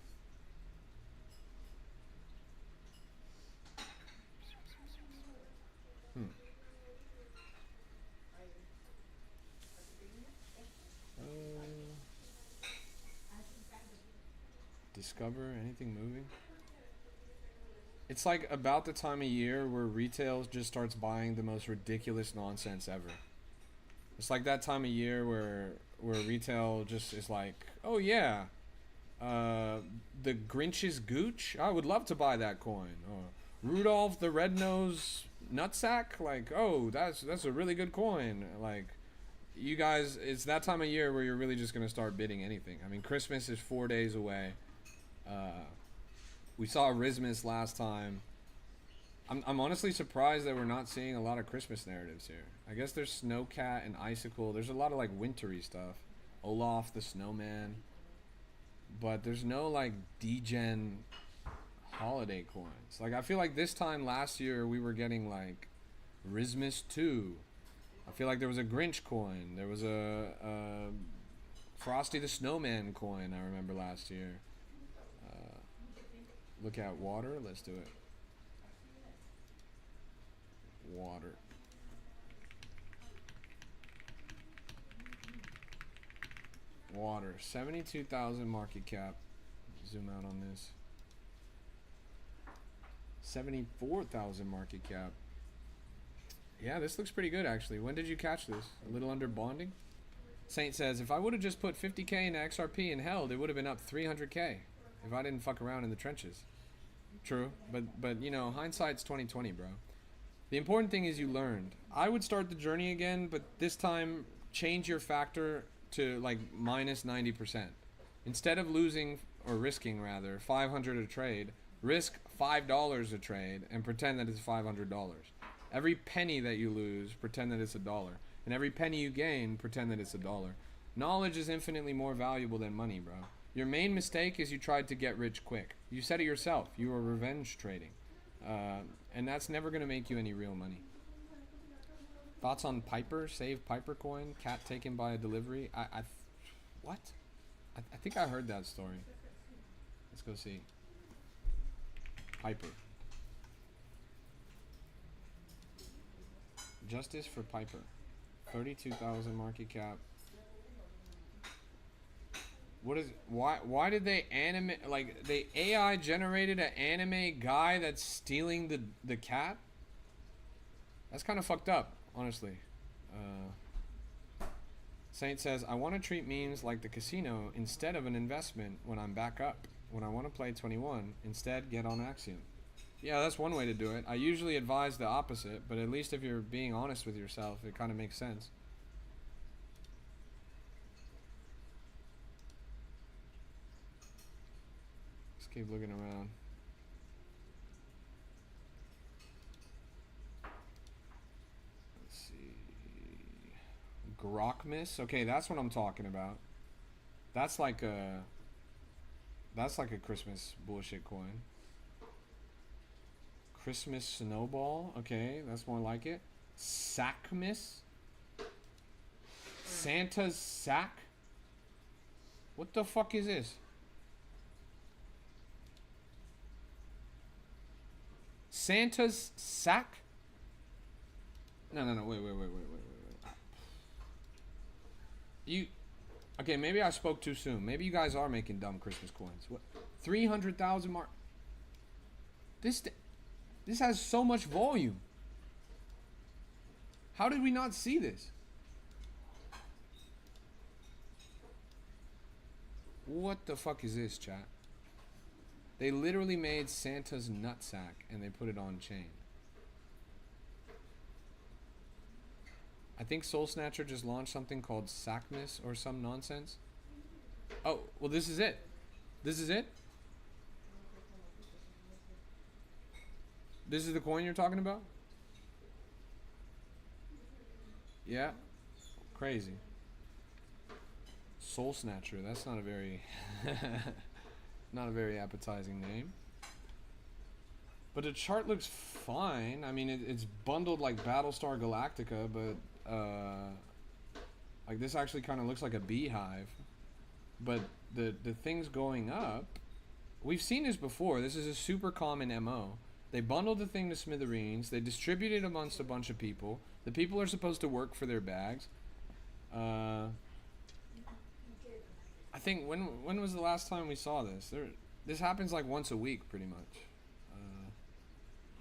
Discover anything moving? It's like about the time of year where retail just starts buying the most ridiculous nonsense ever. It's like that time of year where retail just is like, oh yeah, the Grinch's Gooch, I would love to buy that coin. Or Rudolph the Red-Nosed Nutsack, like, oh, that's a really good coin. Like, you guys, it's that time of year where you're really just gonna start bidding anything. I mean, Christmas is 4 days away. We saw Rismus last time. I'm honestly surprised that we're not seeing a lot of Christmas narratives here. I guess there's Snowcat and Icicle. There's a lot of like wintry stuff. Olaf the Snowman. But there's no like degen holiday coins. Like I feel like this time last year we were getting like Rismus 2. I feel like there was a Grinch coin. There was a Frosty the Snowman coin I remember last year. Look at water. Let's do it. Water. Water. 72,000 market cap. Zoom out on this. 74,000 market cap. Yeah, this looks pretty good actually. When did you catch this? A little under bonding? Saint says, if I would have just put 50k into XRP and held, it would have been up 300k. If I didn't fuck around in the trenches. True, but you know, hindsight's 2020, bro. The important thing is you learned. I would start the journey again, but this time change your factor to like minus 90%. Instead of losing, or risking rather, 500 a trade, risk $5 a trade and pretend that it's $500. Every penny that you lose, pretend that it's $1. And every penny you gain, pretend that it's $1. Knowledge is infinitely more valuable than money, bro. Your main mistake is you tried to get rich quick. You said it yourself. You were revenge trading. And that's never going to make you any real money. Thoughts on Piper? Save Piper coin? Cat taken by a delivery? What? I think I heard that story. Let's go see. Piper. Justice for Piper. 32,000 market cap. What is why did they animate, like they AI generated an anime guy that's stealing the cat? That's kind of fucked up, honestly. Saint says, I want to treat memes like the casino instead of an investment when I'm back up. When I want to play 21, instead get on Axiom. Yeah, that's one way to do it. I usually advise the opposite, but at least if you're being honest with yourself, it kind of makes sense. keep looking around. Let's see. Grokmas. Okay, that's what I'm talking about. That's like a Christmas bullshit coin. Christmas snowball. Okay, that's more like it. Sackmas. Santa's sack. What the fuck is this? Santa's sack? No, wait. You... Okay, maybe I spoke too soon. Maybe you guys are making dumb Christmas coins. What? 300,000 mark... This has so much volume. How did we not see this? What the fuck is this, chat? They literally made Santa's nutsack and they put it on chain. I think Soul Snatcher just launched something called Sackmas or some nonsense. Oh, well, this is it. This is it? This is the coin you're talking about? Yeah. Crazy. Soul Snatcher. That's not a very not a very appetizing name. But the chart looks fine. I mean, it's bundled like Battlestar Galactica, but like this actually kind of looks like a beehive. But the things going up, we've seen this before. This is a super common MO. They bundled the thing to smithereens. They distribute it amongst a bunch of people. The people are supposed to work for their bags. I think when was the last time we saw this? This happens like once a week, pretty much.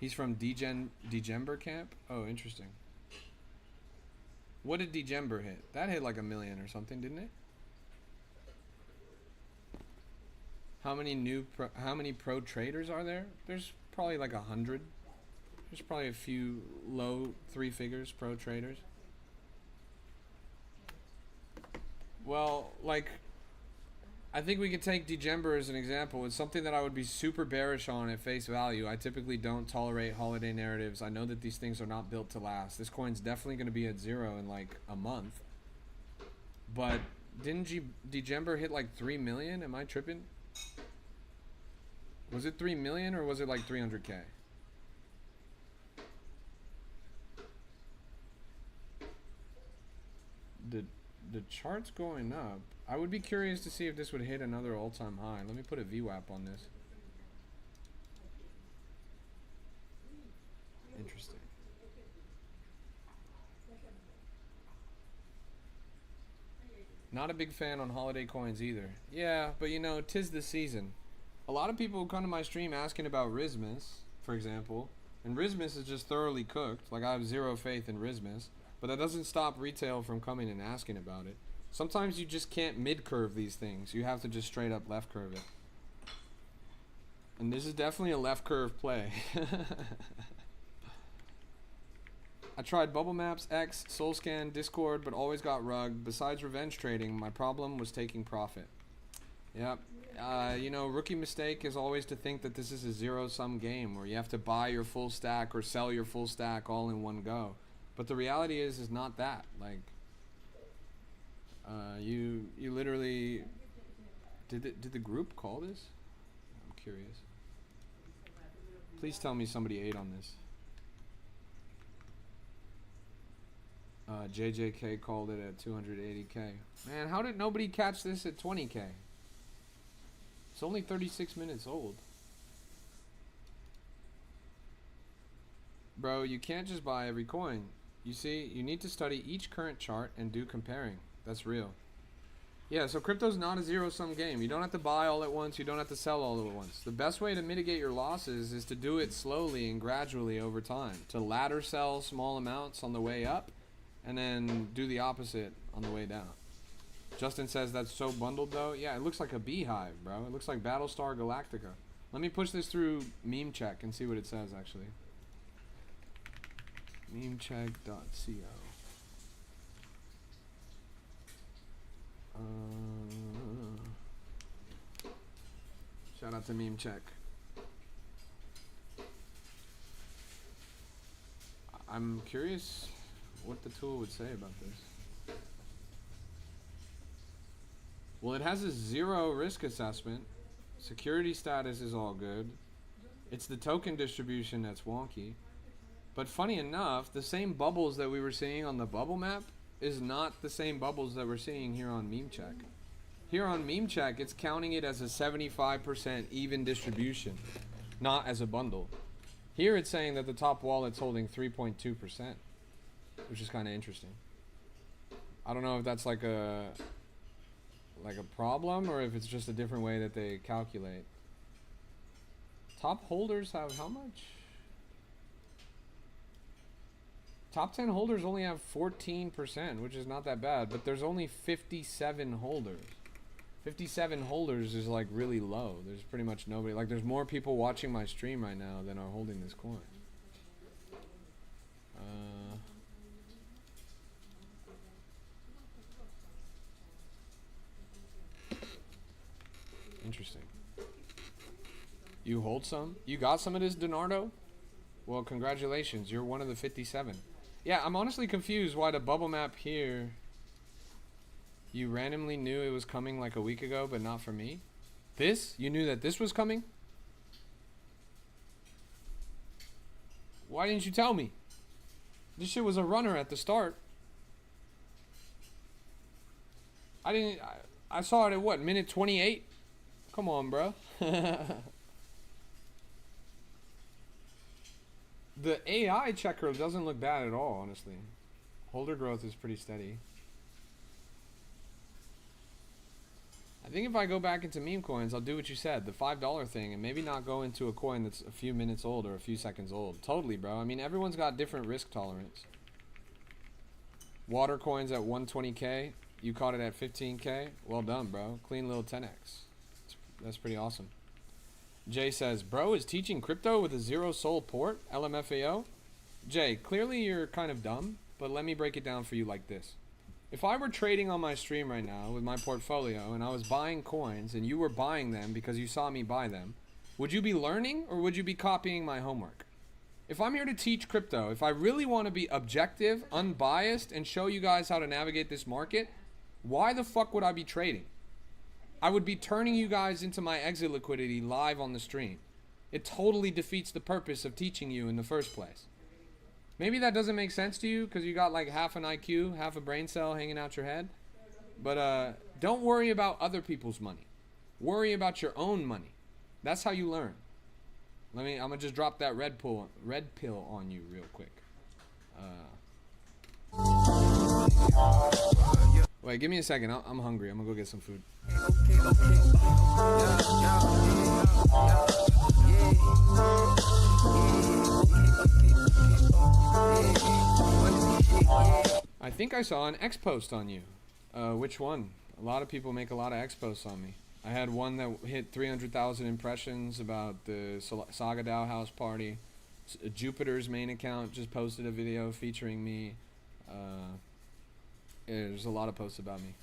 He's from Djember camp. Oh, interesting. What did Djember hit? That hit like 1 million or something, didn't it? How many pro traders are there? There's probably like 100. There's probably a few low 3 figures pro traders. Well, like, I think we could take Djember as an example. It's something that I would be super bearish on at face value. I typically don't tolerate holiday narratives. I know that these things are not built to last. This coin's definitely going to be at 0 in like a month. But didn't Djember hit like 3 million? Am I tripping? Was it 3 million or was it like 300K? The chart's going up. I would be curious to see if this would hit another all-time high. Let me put a VWAP on this. Interesting. Not a big fan on holiday coins either. Yeah, but you know, 'tis the season. A lot of people come to my stream asking about Rismas, for example. And Rismas is just thoroughly cooked. Like, I have 0 faith in Rismas. But that doesn't stop retail from coming and asking about it. Sometimes you just can't mid-curve these things. You have to just straight up left curve it. And this is definitely a left curve play. I tried Bubble Maps, X, Soulscan, Discord, but always got rugged. Besides revenge trading, my problem was taking profit. Yep. You know, rookie mistake is always to think that this is a zero-sum game where you have to buy your full stack or sell your full stack all in one go. But the reality is not that. Like, you literally did the group call this? I'm curious. Please tell me somebody ate on this. JJK called it at 280K. Man, how did nobody catch this at 20K? It's only 36 minutes old. Bro, you can't just buy every coin. You see, you need to study each current chart and do comparing. That's real. Yeah, so crypto's not a zero-sum game. You don't have to buy all at once. You don't have to sell all at once. The best way to mitigate your losses is to do it slowly and gradually over time. To ladder sell small amounts on the way up and then do the opposite on the way down. Justin says that's so bundled though. Yeah, it looks like a beehive, bro. It looks like Battlestar Galactica. Let me push this through meme check and see what it says actually. Memecheck.co. Shout Shout out to Meme Check. I'm curious what the tool would say about this. Well, it has a 0 risk assessment. Security status is all good. It's the token distribution that's wonky. But funny enough, the same bubbles that we were seeing on the bubble map is not the same bubbles that we're seeing here on Meme Check. Here on Meme Check, it's counting it as a 75% even distribution, not as a bundle. Here it's saying that the top wallet's holding 3.2%, which is kind of interesting. I don't know if that's like a problem or if it's just a different way that they calculate. Top holders have how much? Top 10 holders only have 14%, which is not that bad, but there's only 57 holders. 57 holders is like really low. There's pretty much nobody. Like there's more people watching my stream right now than are holding this coin. Interesting. You hold some? You got some of this, Donardo? Well, congratulations. You're one of the 57. Yeah, I'm honestly confused why the bubble map here... You randomly knew it was coming like a week ago, but not for me? This? You knew that this was coming? Why didn't you tell me? This shit was a runner at the start. I saw it at what, minute 28? Come on, bro. The AI checker doesn't look bad at all, honestly. Holder growth is pretty steady. I think if I go back into meme coins, I'll do what you said, the $5 thing, and maybe not go into a coin that's a few minutes old or a few seconds old. Totally, bro. I mean, everyone's got different risk tolerance. Water coins at 120k. You caught it at 15k. Well done, bro. Clean little 10x. That's pretty awesome. Jay says, bro is teaching crypto with a 0 sol port, LMFAO. Jay, clearly you're kind of dumb, but let me break it down for you like this. If I were trading on my stream right now with my portfolio and I was buying coins and you were buying them because you saw me buy them, would you be learning or would you be copying my homework? If I'm here to teach crypto, if I really want to be objective, unbiased, and show you guys how to navigate this market, why the fuck would I be trading? I would be turning you guys into my exit liquidity live on the stream. It totally defeats the purpose of teaching you in the first place. Maybe that doesn't make sense to you because you got like half an IQ, half a brain cell hanging out your head. But don't worry about other people's money. Worry about your own money. That's how you learn. I'm gonna just drop that red pill on you real quick. Wait, give me a second. I'm hungry. I'm gonna go get some food. I think I saw an X post on you. Which one? A lot of people make a lot of X posts on me. I had one that hit 300,000 impressions about the Saga DAO house party. Jupiter's main account just posted a video featuring me. There's a lot of posts about me.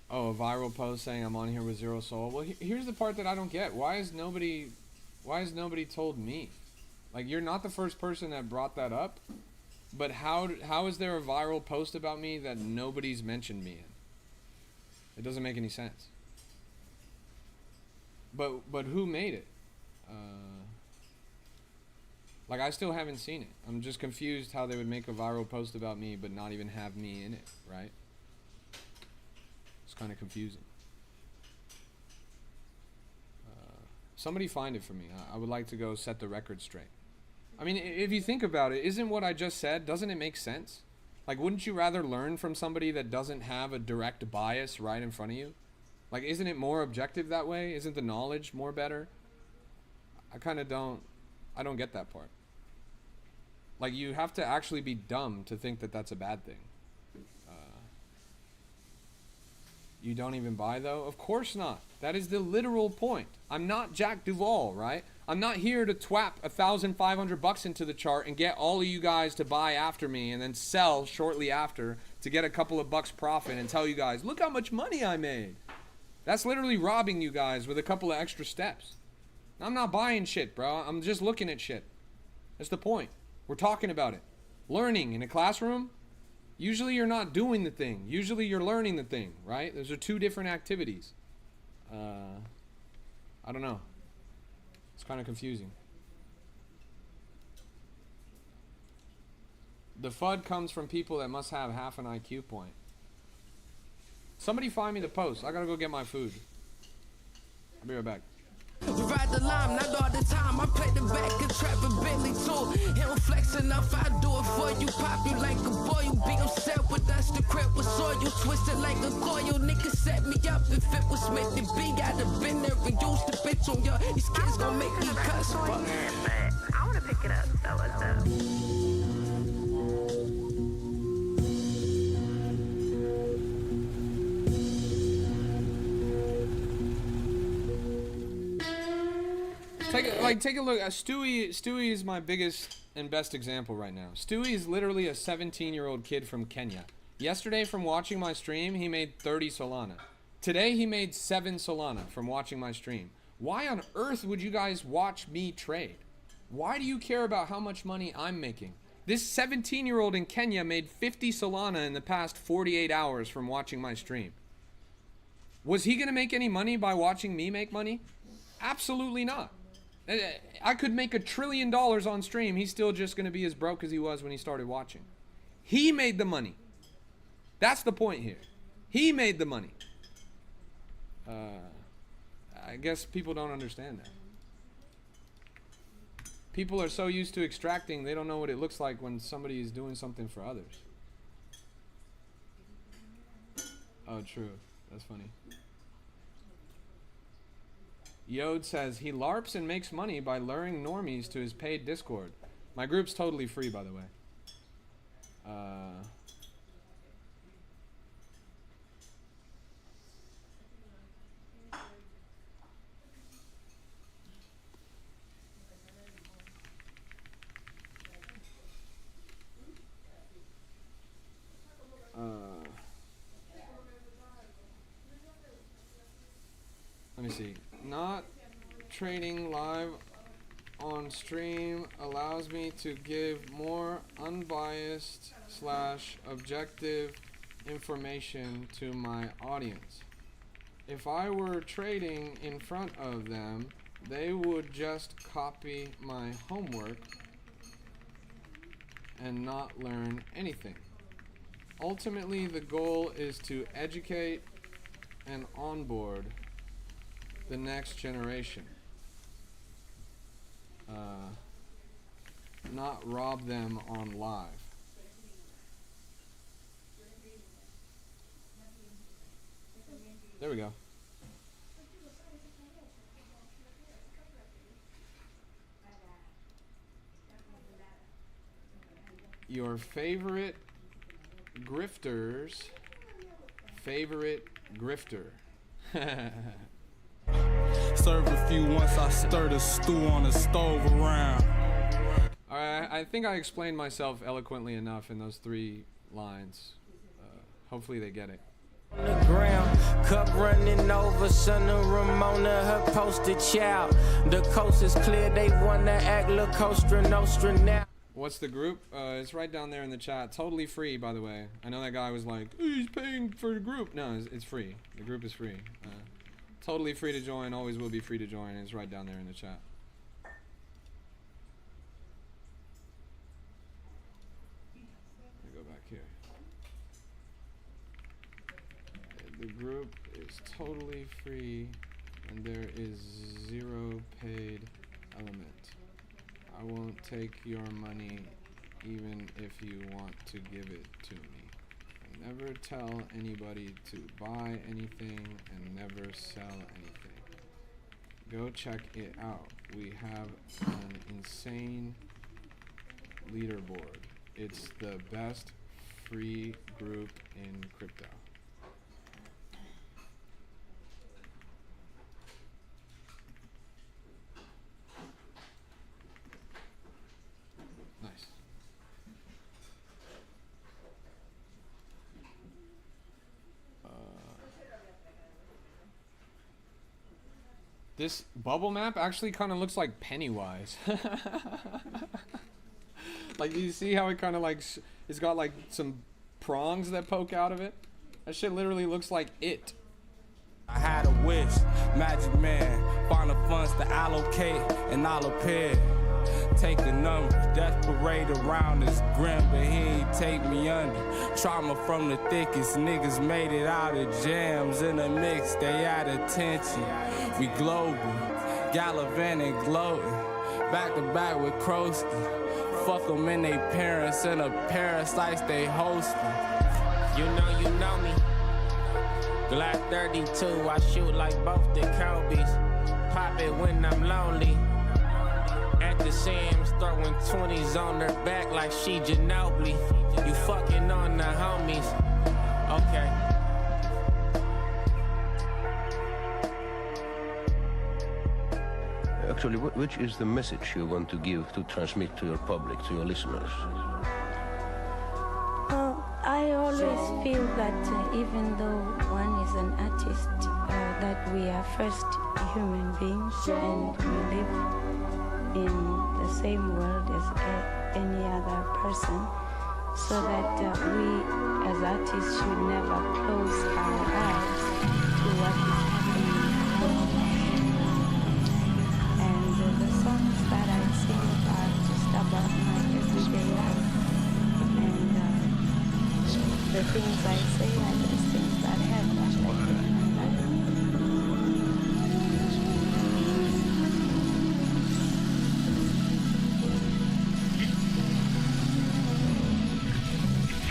Oh, a viral post saying I'm on here with 0 sol. Well, here's the part that I don't get. Why has nobody told me? Like, you're not the first person that brought that up, but how is there a viral post about me that nobody's mentioned me in? It doesn't make any sense. But who made it? Like, I still haven't seen it. I'm just confused how they would make a viral post about me but not even have me in it, right? It's kind of confusing. Somebody find it for me. I would like to go set the record straight. I mean, if you think about it, isn't what I just said, doesn't it make sense? Like, wouldn't you rather learn from somebody that doesn't have a direct bias right in front of you? Like, isn't it more objective that way? Isn't the knowledge more better? I don't get that part. Like, you have to actually be dumb to think that that's a bad thing. You don't even buy, though? Of course not. That is the literal point. I'm not Jack Duvall, right? I'm not here to twap 1,500 bucks into the chart and get all of you guys to buy after me and then sell shortly after to get a couple of bucks profit and tell you guys, look how much money I made. That's literally robbing you guys with a couple of extra steps. I'm not buying shit, bro. I'm just looking at shit. That's the point. We're talking about it. Learning in a classroom, usually you're not doing the thing. Usually you're learning the thing, right? Those are two different activities. I don't know. It's kind of confusing. The FUD comes from people that must have half an IQ point. Somebody find me the post. I gotta go get my food. I'll be right back. We ride the line, not all the time. I play the back and trap a Bentley too. He don't flex enough, I do it for you. Pop you like a boy, you be upset with us. The crib was soil, you twisted like a coil. Niggas set me up if it was Smith and B. I'd have been there and used the bitch on ya. These kids gon' make me cuss. Fuck. I wanna pick it up, so what's up? Take a look. Stewie is my biggest and best example right now. Stewie is literally a 17-year-old kid from Kenya. Yesterday, from watching my stream, he made 30 Solana. Today, he made 7 Solana from watching my stream. Why on earth would you guys watch me trade? Why do you care about how much money I'm making? This 17-year-old in Kenya made 50 Solana in the past 48 hours from watching my stream. Was he going to make any money by watching me make money? Absolutely not. I could make $1 trillion on stream. He's still just going to be as broke as he was when he started watching. He made the money. That's the point here. He made the money. I guess people don't understand that. People are so used to extracting, they don't know what it looks like when somebody is doing something for others. Oh, true. That's funny. Yod says, he LARPs and makes money by luring normies to his paid Discord. My group's totally free, by the way. Let me see. Not trading live on stream allows me to give more unbiased / objective information to my audience. If I were trading in front of them, they would just copy my homework and not learn anything. Ultimately, the goal is to educate and onboard the next generation, not rob them on live. There we go. Your favorite grifter's favorite grifter. Serve a few once I stir the stew on the stove around. Alright, I think I explained myself eloquently enough in those 3 lines. Hopefully they get it. On the ground, cup running over, son of Ramona, her poster child. The coast is clear, they wanna act La Costa Nostra now. What's the group? It's right down there in the chat. Totally free, by the way. I know that guy was like, he's paying for the group. No, it's free. The group is free. Totally free to join, always will be free to join. It's right down there in the chat. Let me go back here. The group is totally free and there is 0 paid element. I won't take your money even if you want to give it to me. Never tell anybody to buy anything and never sell anything. Go check it out. We have an insane leaderboard. It's the best free group in crypto. This bubble map actually kind of looks like Pennywise. Like, you see how it kind of like, it's got like some prongs that poke out of it? That shit literally looks like it. I had a wish, magic man, find the funds to allocate, and I'll appear. Take a number, death parade around is grim, but he ain't take me under. Trauma from the thickest, niggas made it out of jams. In the mix, they at attention. We global, gallivanting, gloating, back to back with Krosky. Fuck them and they parents in a parasites they hosting. You know me. Glock 32, I shoot like both the Kobe's. Pop it when I'm lonely. At the Sam's, throwing 20s on her back like she Ginobili. You fucking on the homies. Okay. Actually, which is the message you want to give, to transmit to your public, to your listeners? I always feel that even though one is an artist, that we are first human beings and we live in the same world as any other person, so that we as artists should never close our eyes to what is happening. And the songs that I sing are just about my everyday life. The things I say are just things that have affected my life.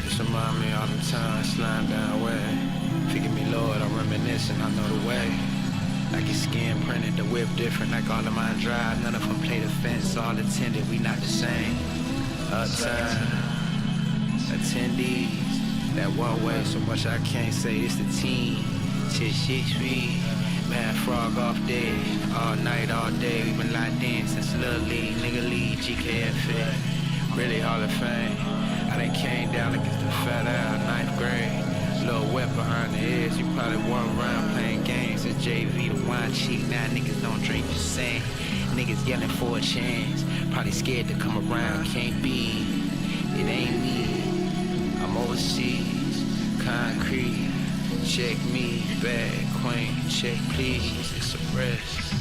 Just remind me all the time, slime down way. Forgive me, Lord, I'm reminiscing, I know the way. Like your skin printed, the whip different, like all of mine drive. None of them play the fence, all attended, we not the same. Uptime, attendees. That one way, so much I can't say, it's the team. Shit, sweet. Man, frog off day. All night, all day, we been locked in since Little League, nigga league, GKFA. Really Hall of Fame. I done came down against the fat out, 9th grade. Little wet behind the ears, you probably one round playing games. It's JV, the wine cheek, now niggas don't drink, just saying. Niggas yelling for a chance, probably scared to come around, can't be. It ain't me. I'm overseas, concrete, check me, bad queen, check please, it's a risk.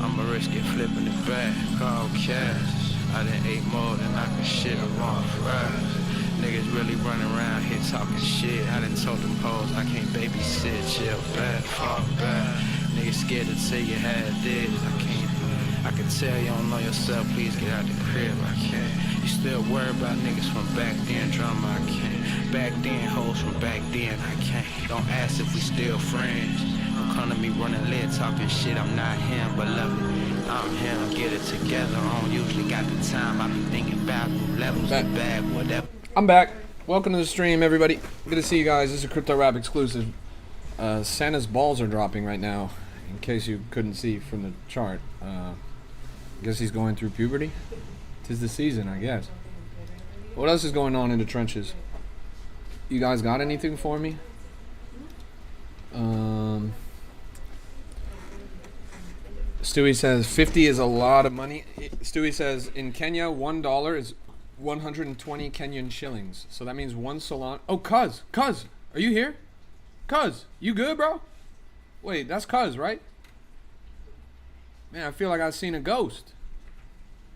I'ma risk it flipping it back, all cash. I done ate more than I can shit around fries. Niggas really running around here talking shit. I done told them hoes I can't babysit, chill back, fall back. Niggas scared to tell you how it is, I can tell you don't know yourself, please get out the crib, I can't. You still worry about niggas from back then, drama, I can't. Back then, hoes from back then, I can't. Don't ask if we still friends. Don't come to me running lit, talking shit, I'm not him, but love it. I'm him, get it together, I don't usually got the time. I be thinking about levels, the bag, whatever. I'm back. Welcome to the stream, everybody. Good to see you guys. This is a Crypto Rap exclusive. Santa's balls are dropping right now, in case you couldn't see from the chart. I guess he's going through puberty. 'Tis the season, I guess. What else is going on in the trenches? You guys got anything for me? Stewie says 50 is a lot of money. Stewie says in Kenya $1 is 120 Kenyan shillings. So that means one salon. Oh, Cuz, are you here? Cuz, you good, bro? Wait, that's Cuz, right? Man, I feel like I've seen a ghost.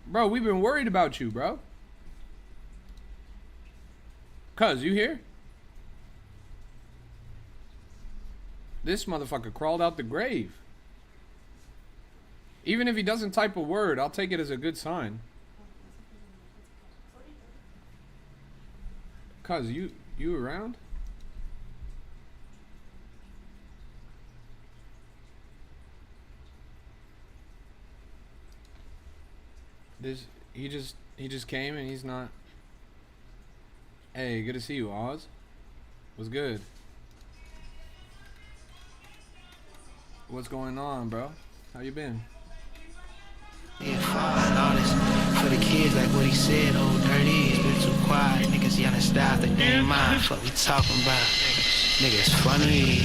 Bro, we've been worried about you, bro. Cuz, you here? This motherfucker crawled out the grave. Even if he doesn't type a word, I'll take it as a good sign. Cuz, you around? He just came and he's not. Hey, good to see you, Oz. What's good? What's going on, bro? How you been? For the kids, like what he said, old dirty, it's been too quiet. Niggas yelling style, they ain't mine. Fuck we talking about. Niggas funny.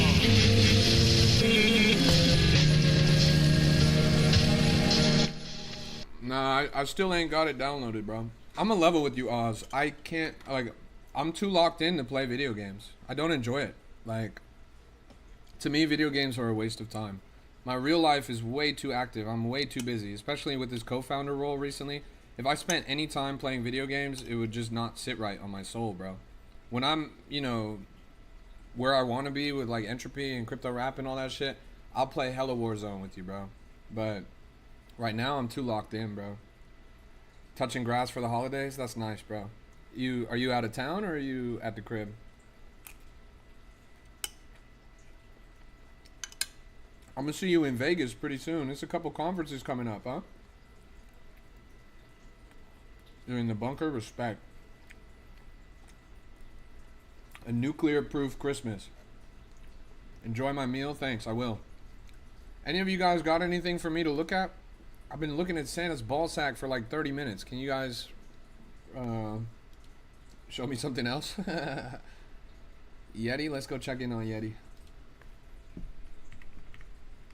Nah, I still ain't got it downloaded, bro. I'm a level with you, Oz. I can't, like, I'm too locked in to play video games. I don't enjoy it. Like, to me, video games are a waste of time. My real life is way too active. I'm way too busy, especially with this co-founder role recently. If I spent any time playing video games, it would just not sit right on my soul, bro. When I'm, you know, where I want to be with, like, Entropy and Crypto Rap and all that shit, I'll play hella Warzone with you, bro. But right now, I'm too locked in, bro. Touching grass for the holidays? That's nice, bro. Are you out of town or are you at the crib? I'm gonna see you in Vegas pretty soon. There's a couple conferences coming up, huh? You're in the bunker? Respect. A nuclear-proof Christmas. Enjoy my meal? Thanks, I will. Any of you guys got anything for me to look at? I've been looking at Santa's ball sack for like 30 minutes. Can you guys show me something else? Yeti? Let's go check in on Yeti.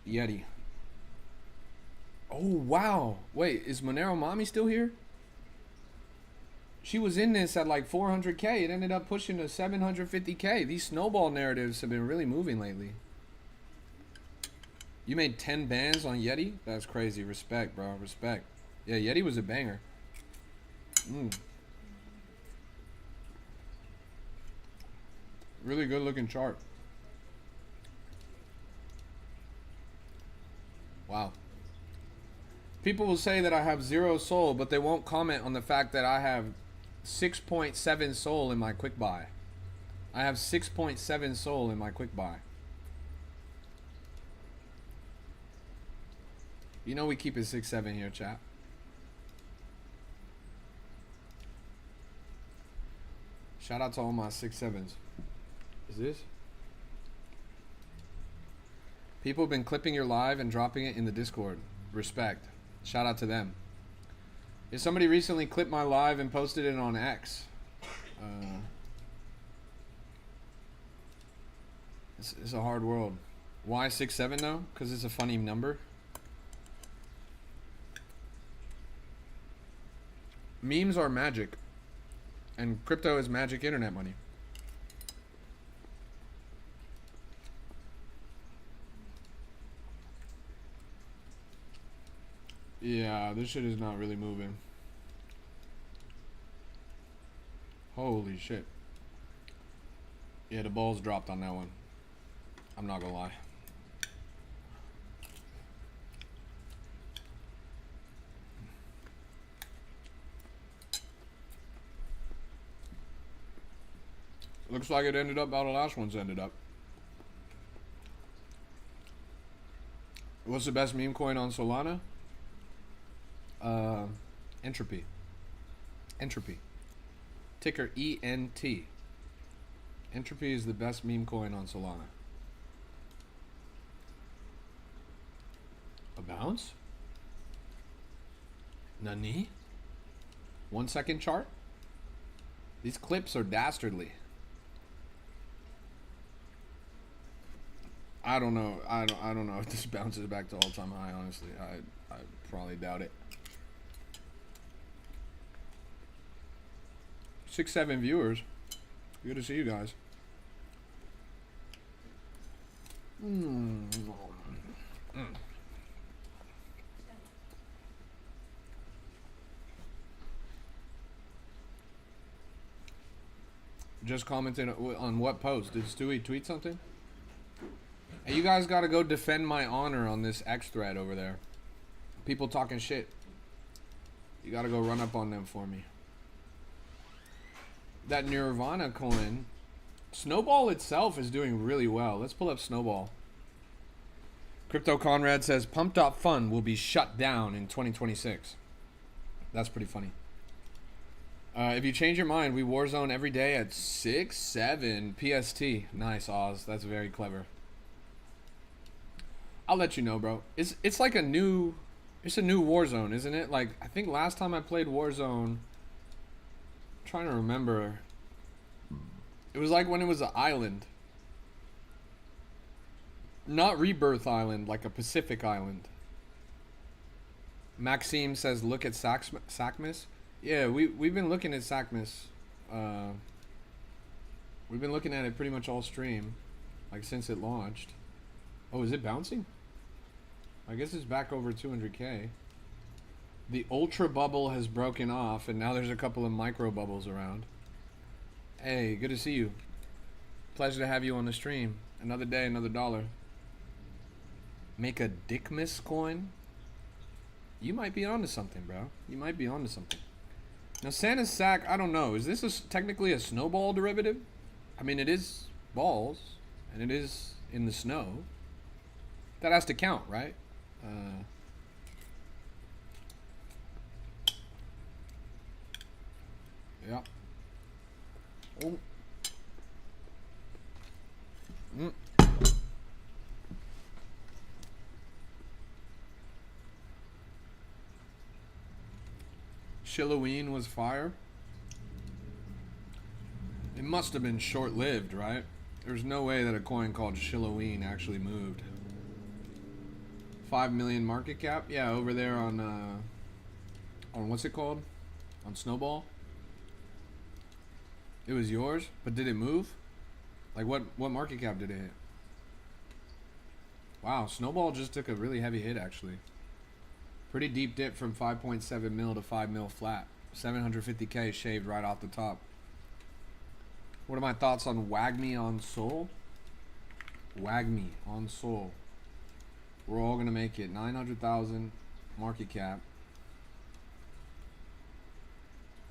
Yeti. Oh, wow. Wait, is Monero Mommy still here? She was in this at like 400K. It ended up pushing to 750K. These snowball narratives have been really moving lately. You made 10 bands on Yeti? That's crazy. Respect, bro. Respect. Yeah, Yeti was a banger. Really good looking chart. Wow. People will say that I have 0 soul, but they won't comment on the fact that I have 6.7 soul in my quick buy. I have 6.7 soul in my quick buy. You know we keep it 6-7 here, chat. Shout out to all my 6-7s. Is this? People have been clipping your live and dropping it in the Discord. Respect. Shout out to them. If somebody recently clipped my live and posted it on X. It's a hard world. Why 6-7 though? Because it's a funny number. Memes are magic. And crypto is magic internet money. Yeah, this shit is not really moving. Holy shit. Yeah, the balls dropped on that one. I'm not gonna lie. Looks like it ended up how the last ones ended up. What's the best meme coin on Solana? Entropy. Entropy. Ticker ENT. Entropy is the best meme coin on Solana. A bounce? Nani? 1 second chart? These clips are dastardly. I don't know. I don't know if this bounces back to all-time high, honestly. I probably doubt it. 6-7 viewers. Good to see you guys. Just commented on what post? Did Stewie tweet something? Hey, you guys gotta go defend my honor on this X thread over there. People talking shit. You gotta go run up on them for me. That Nirvana coin, Snowball itself is doing really well. Let's pull up Snowball. Crypto Conrad says Pumped Up Fun will be shut down in 2026. That's pretty funny. If you change your mind, we Warzone every day at 6-7 PST. Nice, Oz. That's very clever. I'll let you know, bro. It's like a new Warzone, isn't it? Like, I think last time I played Warzone, I'm trying to remember. It was like when it was an island. Not Rebirth Island, like a Pacific island. Maxime says, look at SACMIS. Yeah, we've been looking at SACMIS. We've been looking at it pretty much all stream, like since it launched. Oh, is it bouncing? I guess it's back over 200K. The ultra bubble has broken off, and now there's a couple of micro bubbles around. Hey, good to see you. Pleasure to have you on the stream. Another day, another dollar. Make a Dickmas coin? You might be onto something, bro. You might be onto something. Now, Santa's sack, I don't know. Is this technically a snowball derivative? I mean, it is balls, and it is in the snow. That has to count, right? Yeah. Oh. Shilloween was fire. It must have been short-lived, right? There's no way that a coin called Shilloween actually moved. 5 million market cap? Yeah, over there on what's it called? On Snowball? It was yours? But did it move? Like what market cap did it hit? Wow, Snowball just took a really heavy hit actually. Pretty deep dip from 5.7 mil to 5 mil flat. 750K shaved right off the top. What are my thoughts on Wagme on Soul? Wagme on Soul. We're all gonna make it. 900,000 market cap.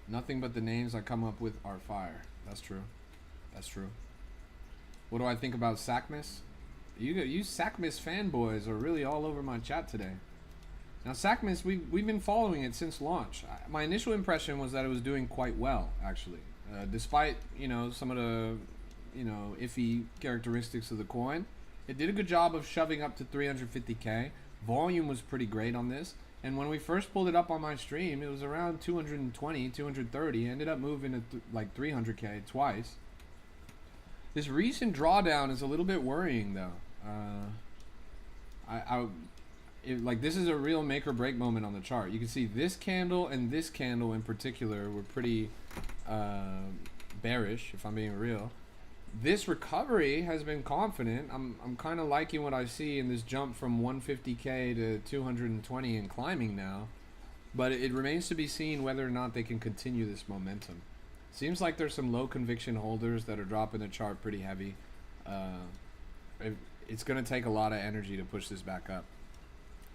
Nothing but the names I come up with are fire. That's true. That's true. What do I think about SACMIS? You SACMIS fanboys are really all over my chat today. Now SACMIS, we've been following it since launch. My initial impression was that it was doing quite well, actually. Despite, some of the, iffy characteristics of the coin. It did a good job of shoving up to 350K. Volume was pretty great on this. And when we first pulled it up on my stream, it was around 220, 230. Ended up moving to like 300K twice. This recent drawdown is a little bit worrying, though. This is a real make or break moment on the chart. You can see this candle and this candle in particular were pretty bearish, if I'm being real. This recovery has been confident. I'm kind of liking what I see in this jump from 150K to 220 and climbing now. But it remains to be seen whether or not they can continue this momentum. Seems like there's some low conviction holders that are dropping the chart pretty heavy. It's going to take a lot of energy to push this back up.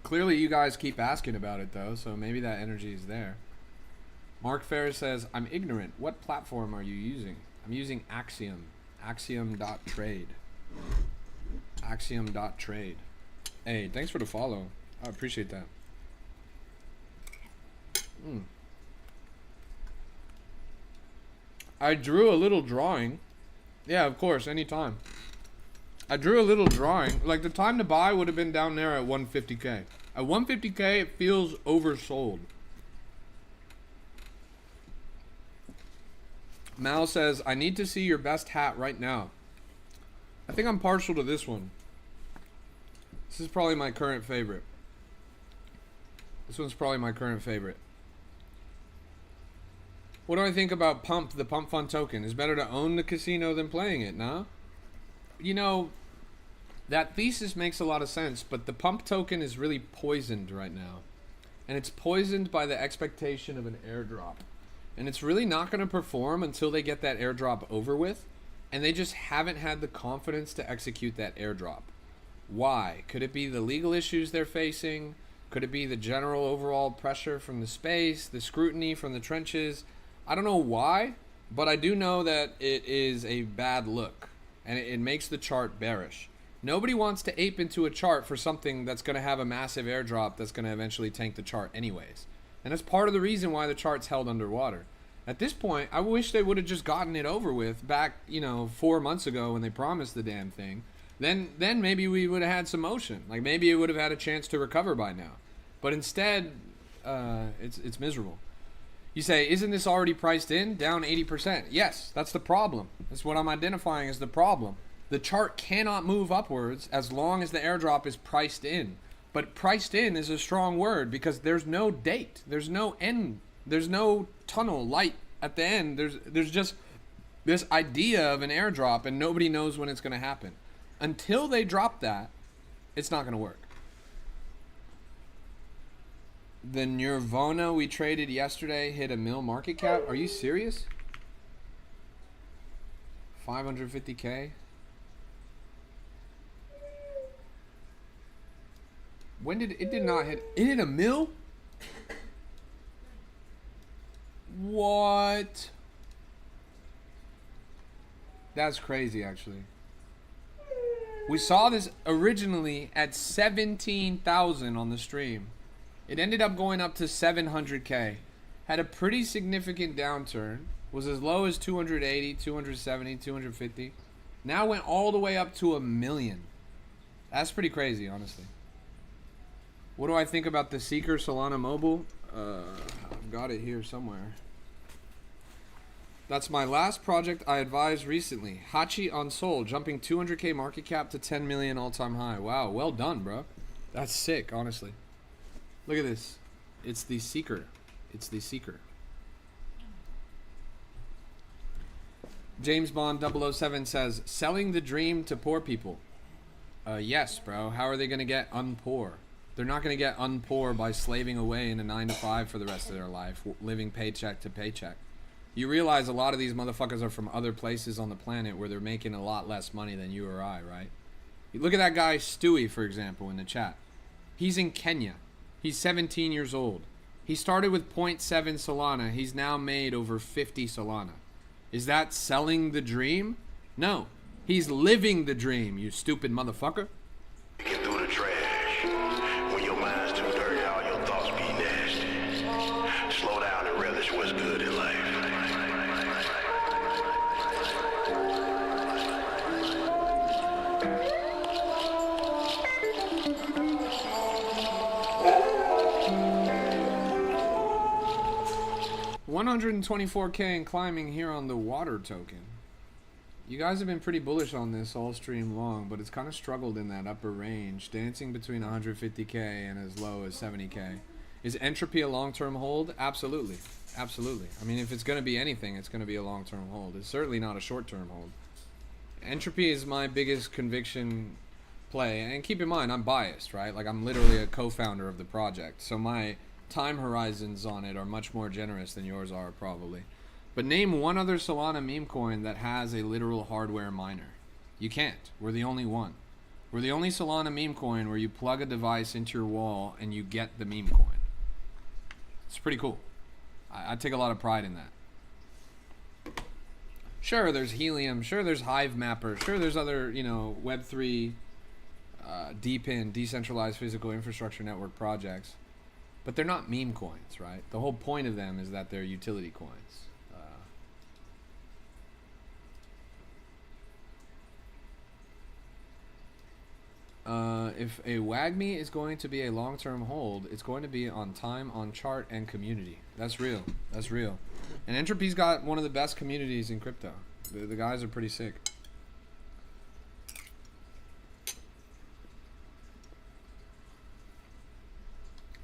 Clearly you guys keep asking about it though, so maybe that energy is there. Mark Ferris says, I'm ignorant. What platform are you using? I'm using Axiom. Axiom.trade. Axiom.trade. Hey, thanks for the follow. I appreciate that. I drew a little drawing. Yeah, of course, anytime. I drew a little drawing. Like, the time to buy would have been down there at 150K. At 150K, it feels oversold. Mal says, I need to see your best hat right now. I think I'm partial to this one. This is probably my current favorite. This one's probably my current favorite. What do I think about Pump, the Pump Fund token? It's better to own the casino than playing it, no? That thesis makes a lot of sense, but the Pump token is really poisoned right now. And it's poisoned by the expectation of an airdrop. And it's really not going to perform until they get that airdrop over with. And they just haven't had the confidence to execute that airdrop. Why? Could it be the legal issues they're facing? Could it be the general overall pressure from the space, the scrutiny from the trenches? I don't know why, but I do know that it is a bad look. And it makes the chart bearish. Nobody wants to ape into a chart for something that's going to have a massive airdrop that's going to eventually tank the chart anyways. And that's part of the reason why the chart's held underwater. At this point, I wish they would have just gotten it over with back, 4 months ago when they promised the damn thing. Then maybe we would have had some motion. Like, maybe it would have had a chance to recover by now. But instead, it's miserable. You say, isn't this already priced in? Down 80%. Yes, that's the problem. That's what I'm identifying as the problem. The chart cannot move upwards as long as the airdrop is priced in. But priced in is a strong word because there's no date. There's no end. There's no tunnel light at the end. There's just this idea of an airdrop and nobody knows when it's going to happen. Until they drop that, it's not going to work. The Nirvana we traded yesterday hit $1 million market cap. Are you serious? 550K? When did it did not hit? It hit $1 million? What? That's crazy, actually. We saw this originally at 17,000 on the stream. It ended up going up to 700K. Had a pretty significant downturn. Was as low as 280, 270, 250. Now went all the way up to $1 million. That's pretty crazy, honestly. What do I think about the Seeker Solana Mobile? I've got it here somewhere. That's my last project I advised recently. Hachi on Sol, jumping 200K market cap to 10 million all-time high. Wow, well done, bro. That's sick, honestly. Look at this. It's the Seeker. It's the Seeker. James Bond 007 says, selling the dream to poor people. Yes, bro. How are they going to get unpoor? They're not going to get unpoor by slaving away in a 9-to-5 for the rest of their life, living paycheck to paycheck. You realize a lot of these motherfuckers are from other places on the planet where they're making a lot less money than you or I, right? You look at that guy, Stewie, for example, in the chat. He's in Kenya. He's 17 years old. He started with 0.7 Solana. He's now made over 50 Solana. Is that selling the dream? No. He's living the dream, you stupid motherfucker. Get through the trash. When your mind's too dirty, all your thoughts be nasty. Slow down and relish what's good in life. 124K and climbing here on the water token. You guys have been pretty bullish on this all stream long, but it's kind of struggled in that upper range, dancing between 150K and as low as 70K. Is Entropy a long-term hold? Absolutely. Absolutely. I mean, if it's going to be anything, it's going to be a long-term hold. It's certainly not a short-term hold. Entropy is my biggest conviction play. And keep in mind, I'm biased, right? Like, I'm literally a co-founder of the project. So my time horizons on it are much more generous than yours are, probably. But name one other Solana meme coin that has a literal hardware miner. You can't. We're the only one. We're the only Solana meme coin where you plug a device into your wall and you get the meme coin. It's pretty cool. I take a lot of pride in that. Sure, there's Helium. Sure, there's Hive Mapper. Sure, there's other, you know, Web3, DePIN, Decentralized Physical Infrastructure Network projects. But they're not meme coins, right? The whole point of them is that they're utility coins. If a WAGMI is going to be a long-term hold, it's going to be on time, on chart, and community. That's real. That's real. And Entropy's got one of the best communities in crypto. The guys are pretty sick.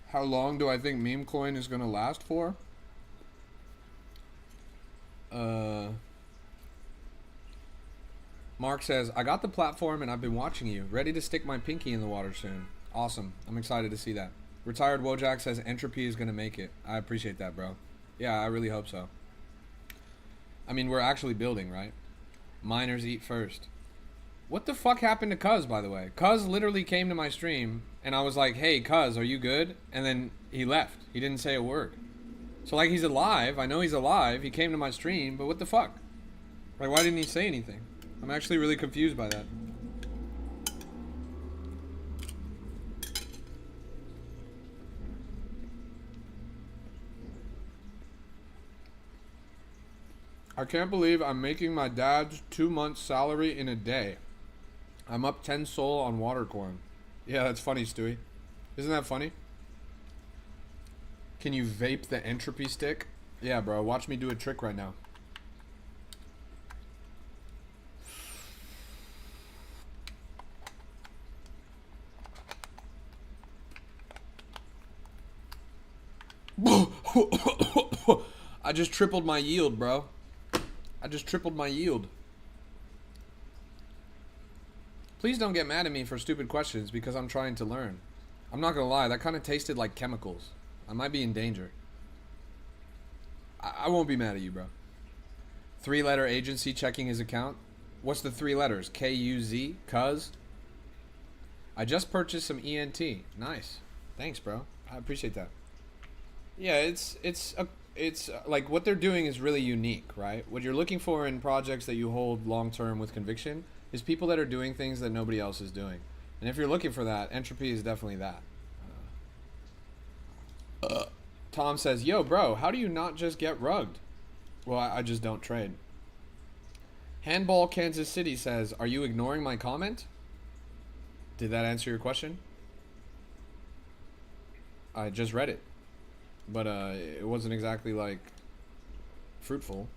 How long do I think meme coin is going to last for? Mark says, I got the platform and I've been watching you. Ready to stick my pinky in the water soon. Awesome. I'm excited to see that. Retired Wojak says Entropy is going to make it. I appreciate that, bro. Yeah, I really hope so. I mean, we're actually building, right? Miners eat first. What the fuck happened to Cuz, by the way? Cuz literally came to my stream and I was like, hey, Cuz, are you good? And then he left. He didn't say a word. So, like, he's alive. I know he's alive. He came to my stream, but what the fuck? Like, why didn't he say anything? I'm actually really confused by that. I can't believe I'm making my dad's 2 months salary in a day. I'm up 10 Sol on Watercoin. Yeah, that's funny, Stewie. Isn't that funny? Can you vape the Entropy stick? Yeah, bro. Watch me do a trick right now. just tripled my yield, bro. I just tripled my yield. Please don't get mad at me for stupid questions because I'm trying to learn. I'm not gonna lie, that kind of tasted like chemicals. I might be in danger. I won't be mad at you, bro. 3-letter agency checking his account. What's the 3 letters? K-U-Z? Cuz? I just purchased some ENT. Nice. Thanks, bro. I appreciate that. Yeah, it's like what they're doing is really unique, right? What you're looking for in projects that you hold long term with conviction is people that are doing things that nobody else is doing. And if you're looking for that, Entropy is definitely that. Tom says, yo, bro, how do you not just get rugged? Well, I just don't trade. Handball Kansas City says, are you ignoring my comment? Did that answer your question? I just read it. But it wasn't exactly, like, fruitful.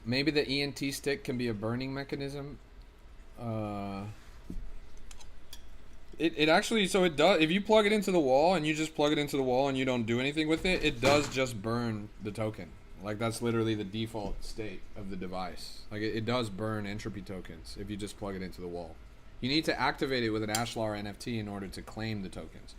Maybe the ENT stick can be a burning mechanism. It actually, so it does, if you plug it into the wall and you just plug it into the wall and you don't do anything with it, it does just burn the token. Like, that's literally the default state of the device. Like, it does burn entropy tokens if you just plug it into the wall. You need to activate it with an Ashlar NFT in order to claim the tokens.